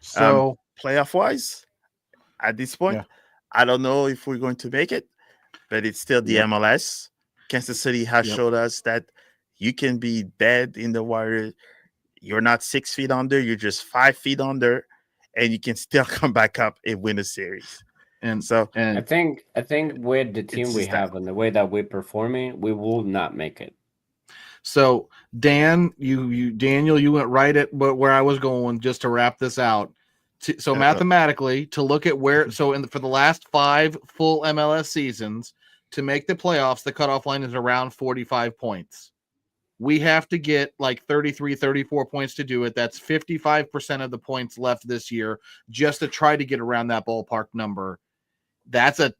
So Playoff wise, at this point, Yeah. I don't know if we're going to make it, but it's still the MLS. Kansas City has showed us that you can be dead in the water. You're not 6 feet under, you're just 5 feet under, and you can still come back up and win a series. and So I think with the team It's we just have and the way that we're performing, we will not make it. So Daniel, you went right at where I was going, just to wrap this out. So mathematically, to look at where, for the last 5 full MLS seasons, to make the playoffs, the cutoff line is around 45 points. We have to get like 33, 34 points to do it. That's 55% of the points left this year, just to try to get around that ballpark number. That's a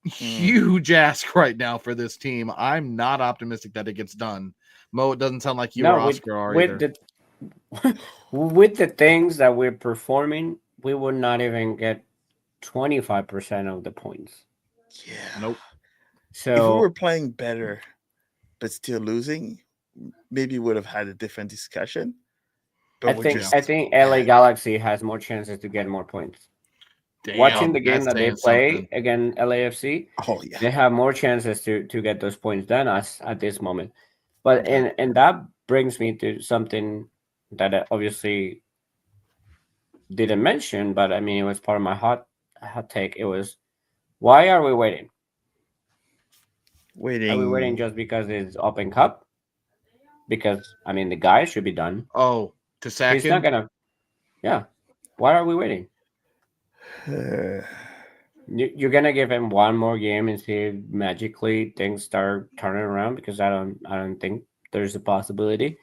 huge ask right now for this team. I'm not optimistic that it gets done. Mo, it doesn't sound like you or Oscar are either. With the things that we're performing, we would not even get 25% of the points. Yeah. Nope. If we So were playing better but still losing, maybe we would have had a different discussion. But I think LA Galaxy has more chances to get more points. Damn, Watching the game that they play something against LAFC, they have more chances to get those points than us at this moment. But and that brings me to something that I obviously didn't mention, but I mean it was part of my hot take. It was, why are we waiting? Are we waiting just because it's Open Cup? Because I mean the guy should be done. Oh, to sack He's him? not gonna. Yeah. Why are we waiting? You're gonna give him one more game and see if magically things start turning around, because I don't think there's a possibility.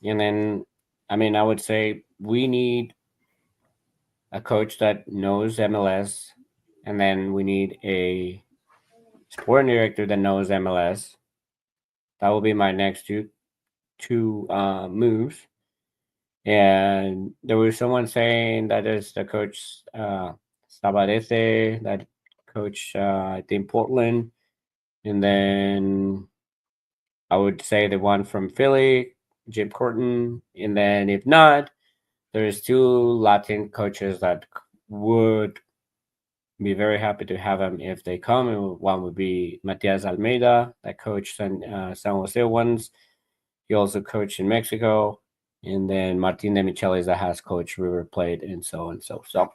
And then, I mean, I would say we need a coach that knows MLS, and then we need a sporting director that knows MLS. That will be my next two moves. And there was someone saying that is the coach Sabarete, that coach I think Portland, and then I would say the one from Philly, Jim Corton, and then if not, there's 2 Latin coaches that would be very happy to have them if they come. And one would be Matias Almeida, that coached San Jose once. He also coached in Mexico. And then Martin de Michelis, that has coached River Plate, and so and so. So,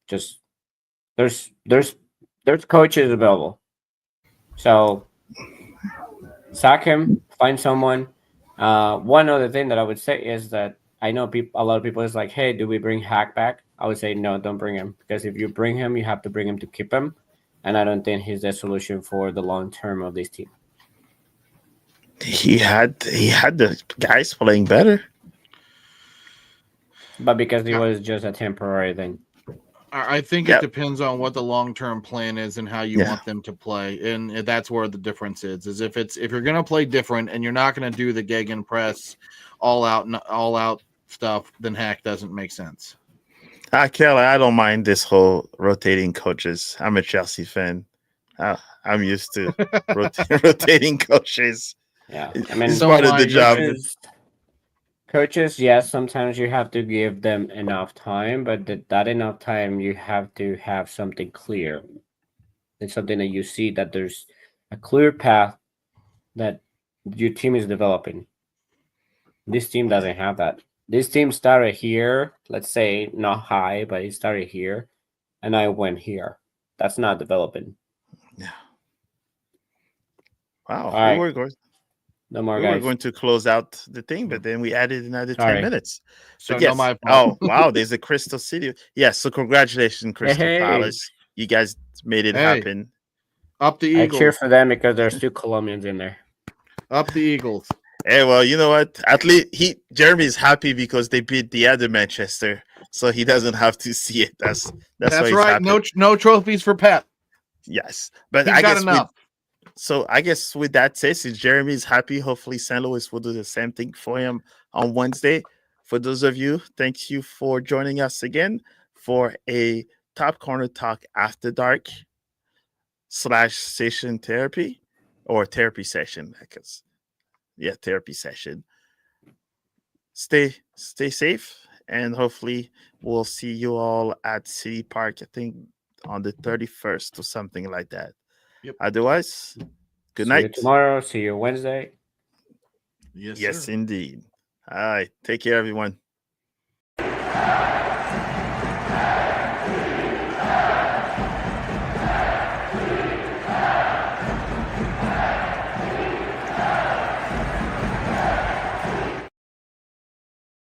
just there's coaches available. So, sack him, find someone. One other thing that I would say is that I know a lot of people is like, hey, do we bring Hack back? I would say no, don't bring him, because if you bring him, you have to bring him to keep him, and I don't think he's the solution for the long term of this team. He had the guys playing better, but because he was just a temporary thing. I think it depends on what the long-term plan is and how you want them to play, and that's where the difference is if you're going to play different and you're not going to do the gegenpress all out stuff, then Hack doesn't make sense. Kelly, I don't mind this whole rotating coaches. I'm a Chelsea fan. I'm used to rotating coaches. Yeah, I mean, it's part of the job. Coaches, yes, sometimes you have to give them enough time, but that enough time, you have to have something clear. It's something that you see that there's a clear path that your team is developing. This team doesn't have that. This team started here, let's say not high, but it started here, and I went here. That's not developing. Yeah. Wow, All right. No more, we were guys. going to close out the thing, but then we added another 10 Sorry. minutes. So But yes. no, my fault. Oh, wow, there's a Crystal City. Yes, so congratulations, Crystal Hey. Palace. You guys made it Hey. happen. Up the I Eagles. cheer for them because there's 2 Colombians in there. Up the Eagles. Hey, well, you know what? At least Jeremy is happy because they beat the other Manchester, so he doesn't have to see it. That's why he's right. happy. No trophies for Pep. Yes, but He's I got guess enough. I guess with that said, since Jeremy is happy, hopefully St. Louis will do the same thing for him on Wednesday. For those of you, thank you for joining us again for a Top Corner Talk After Dark / session therapy or therapy session. Because therapy session. Stay safe, and hopefully we'll see you all at City Park. I think on the 31st or something like that. Yep. Otherwise, good See night. you tomorrow. See you Wednesday. Yes, indeed. All right. Take care, everyone.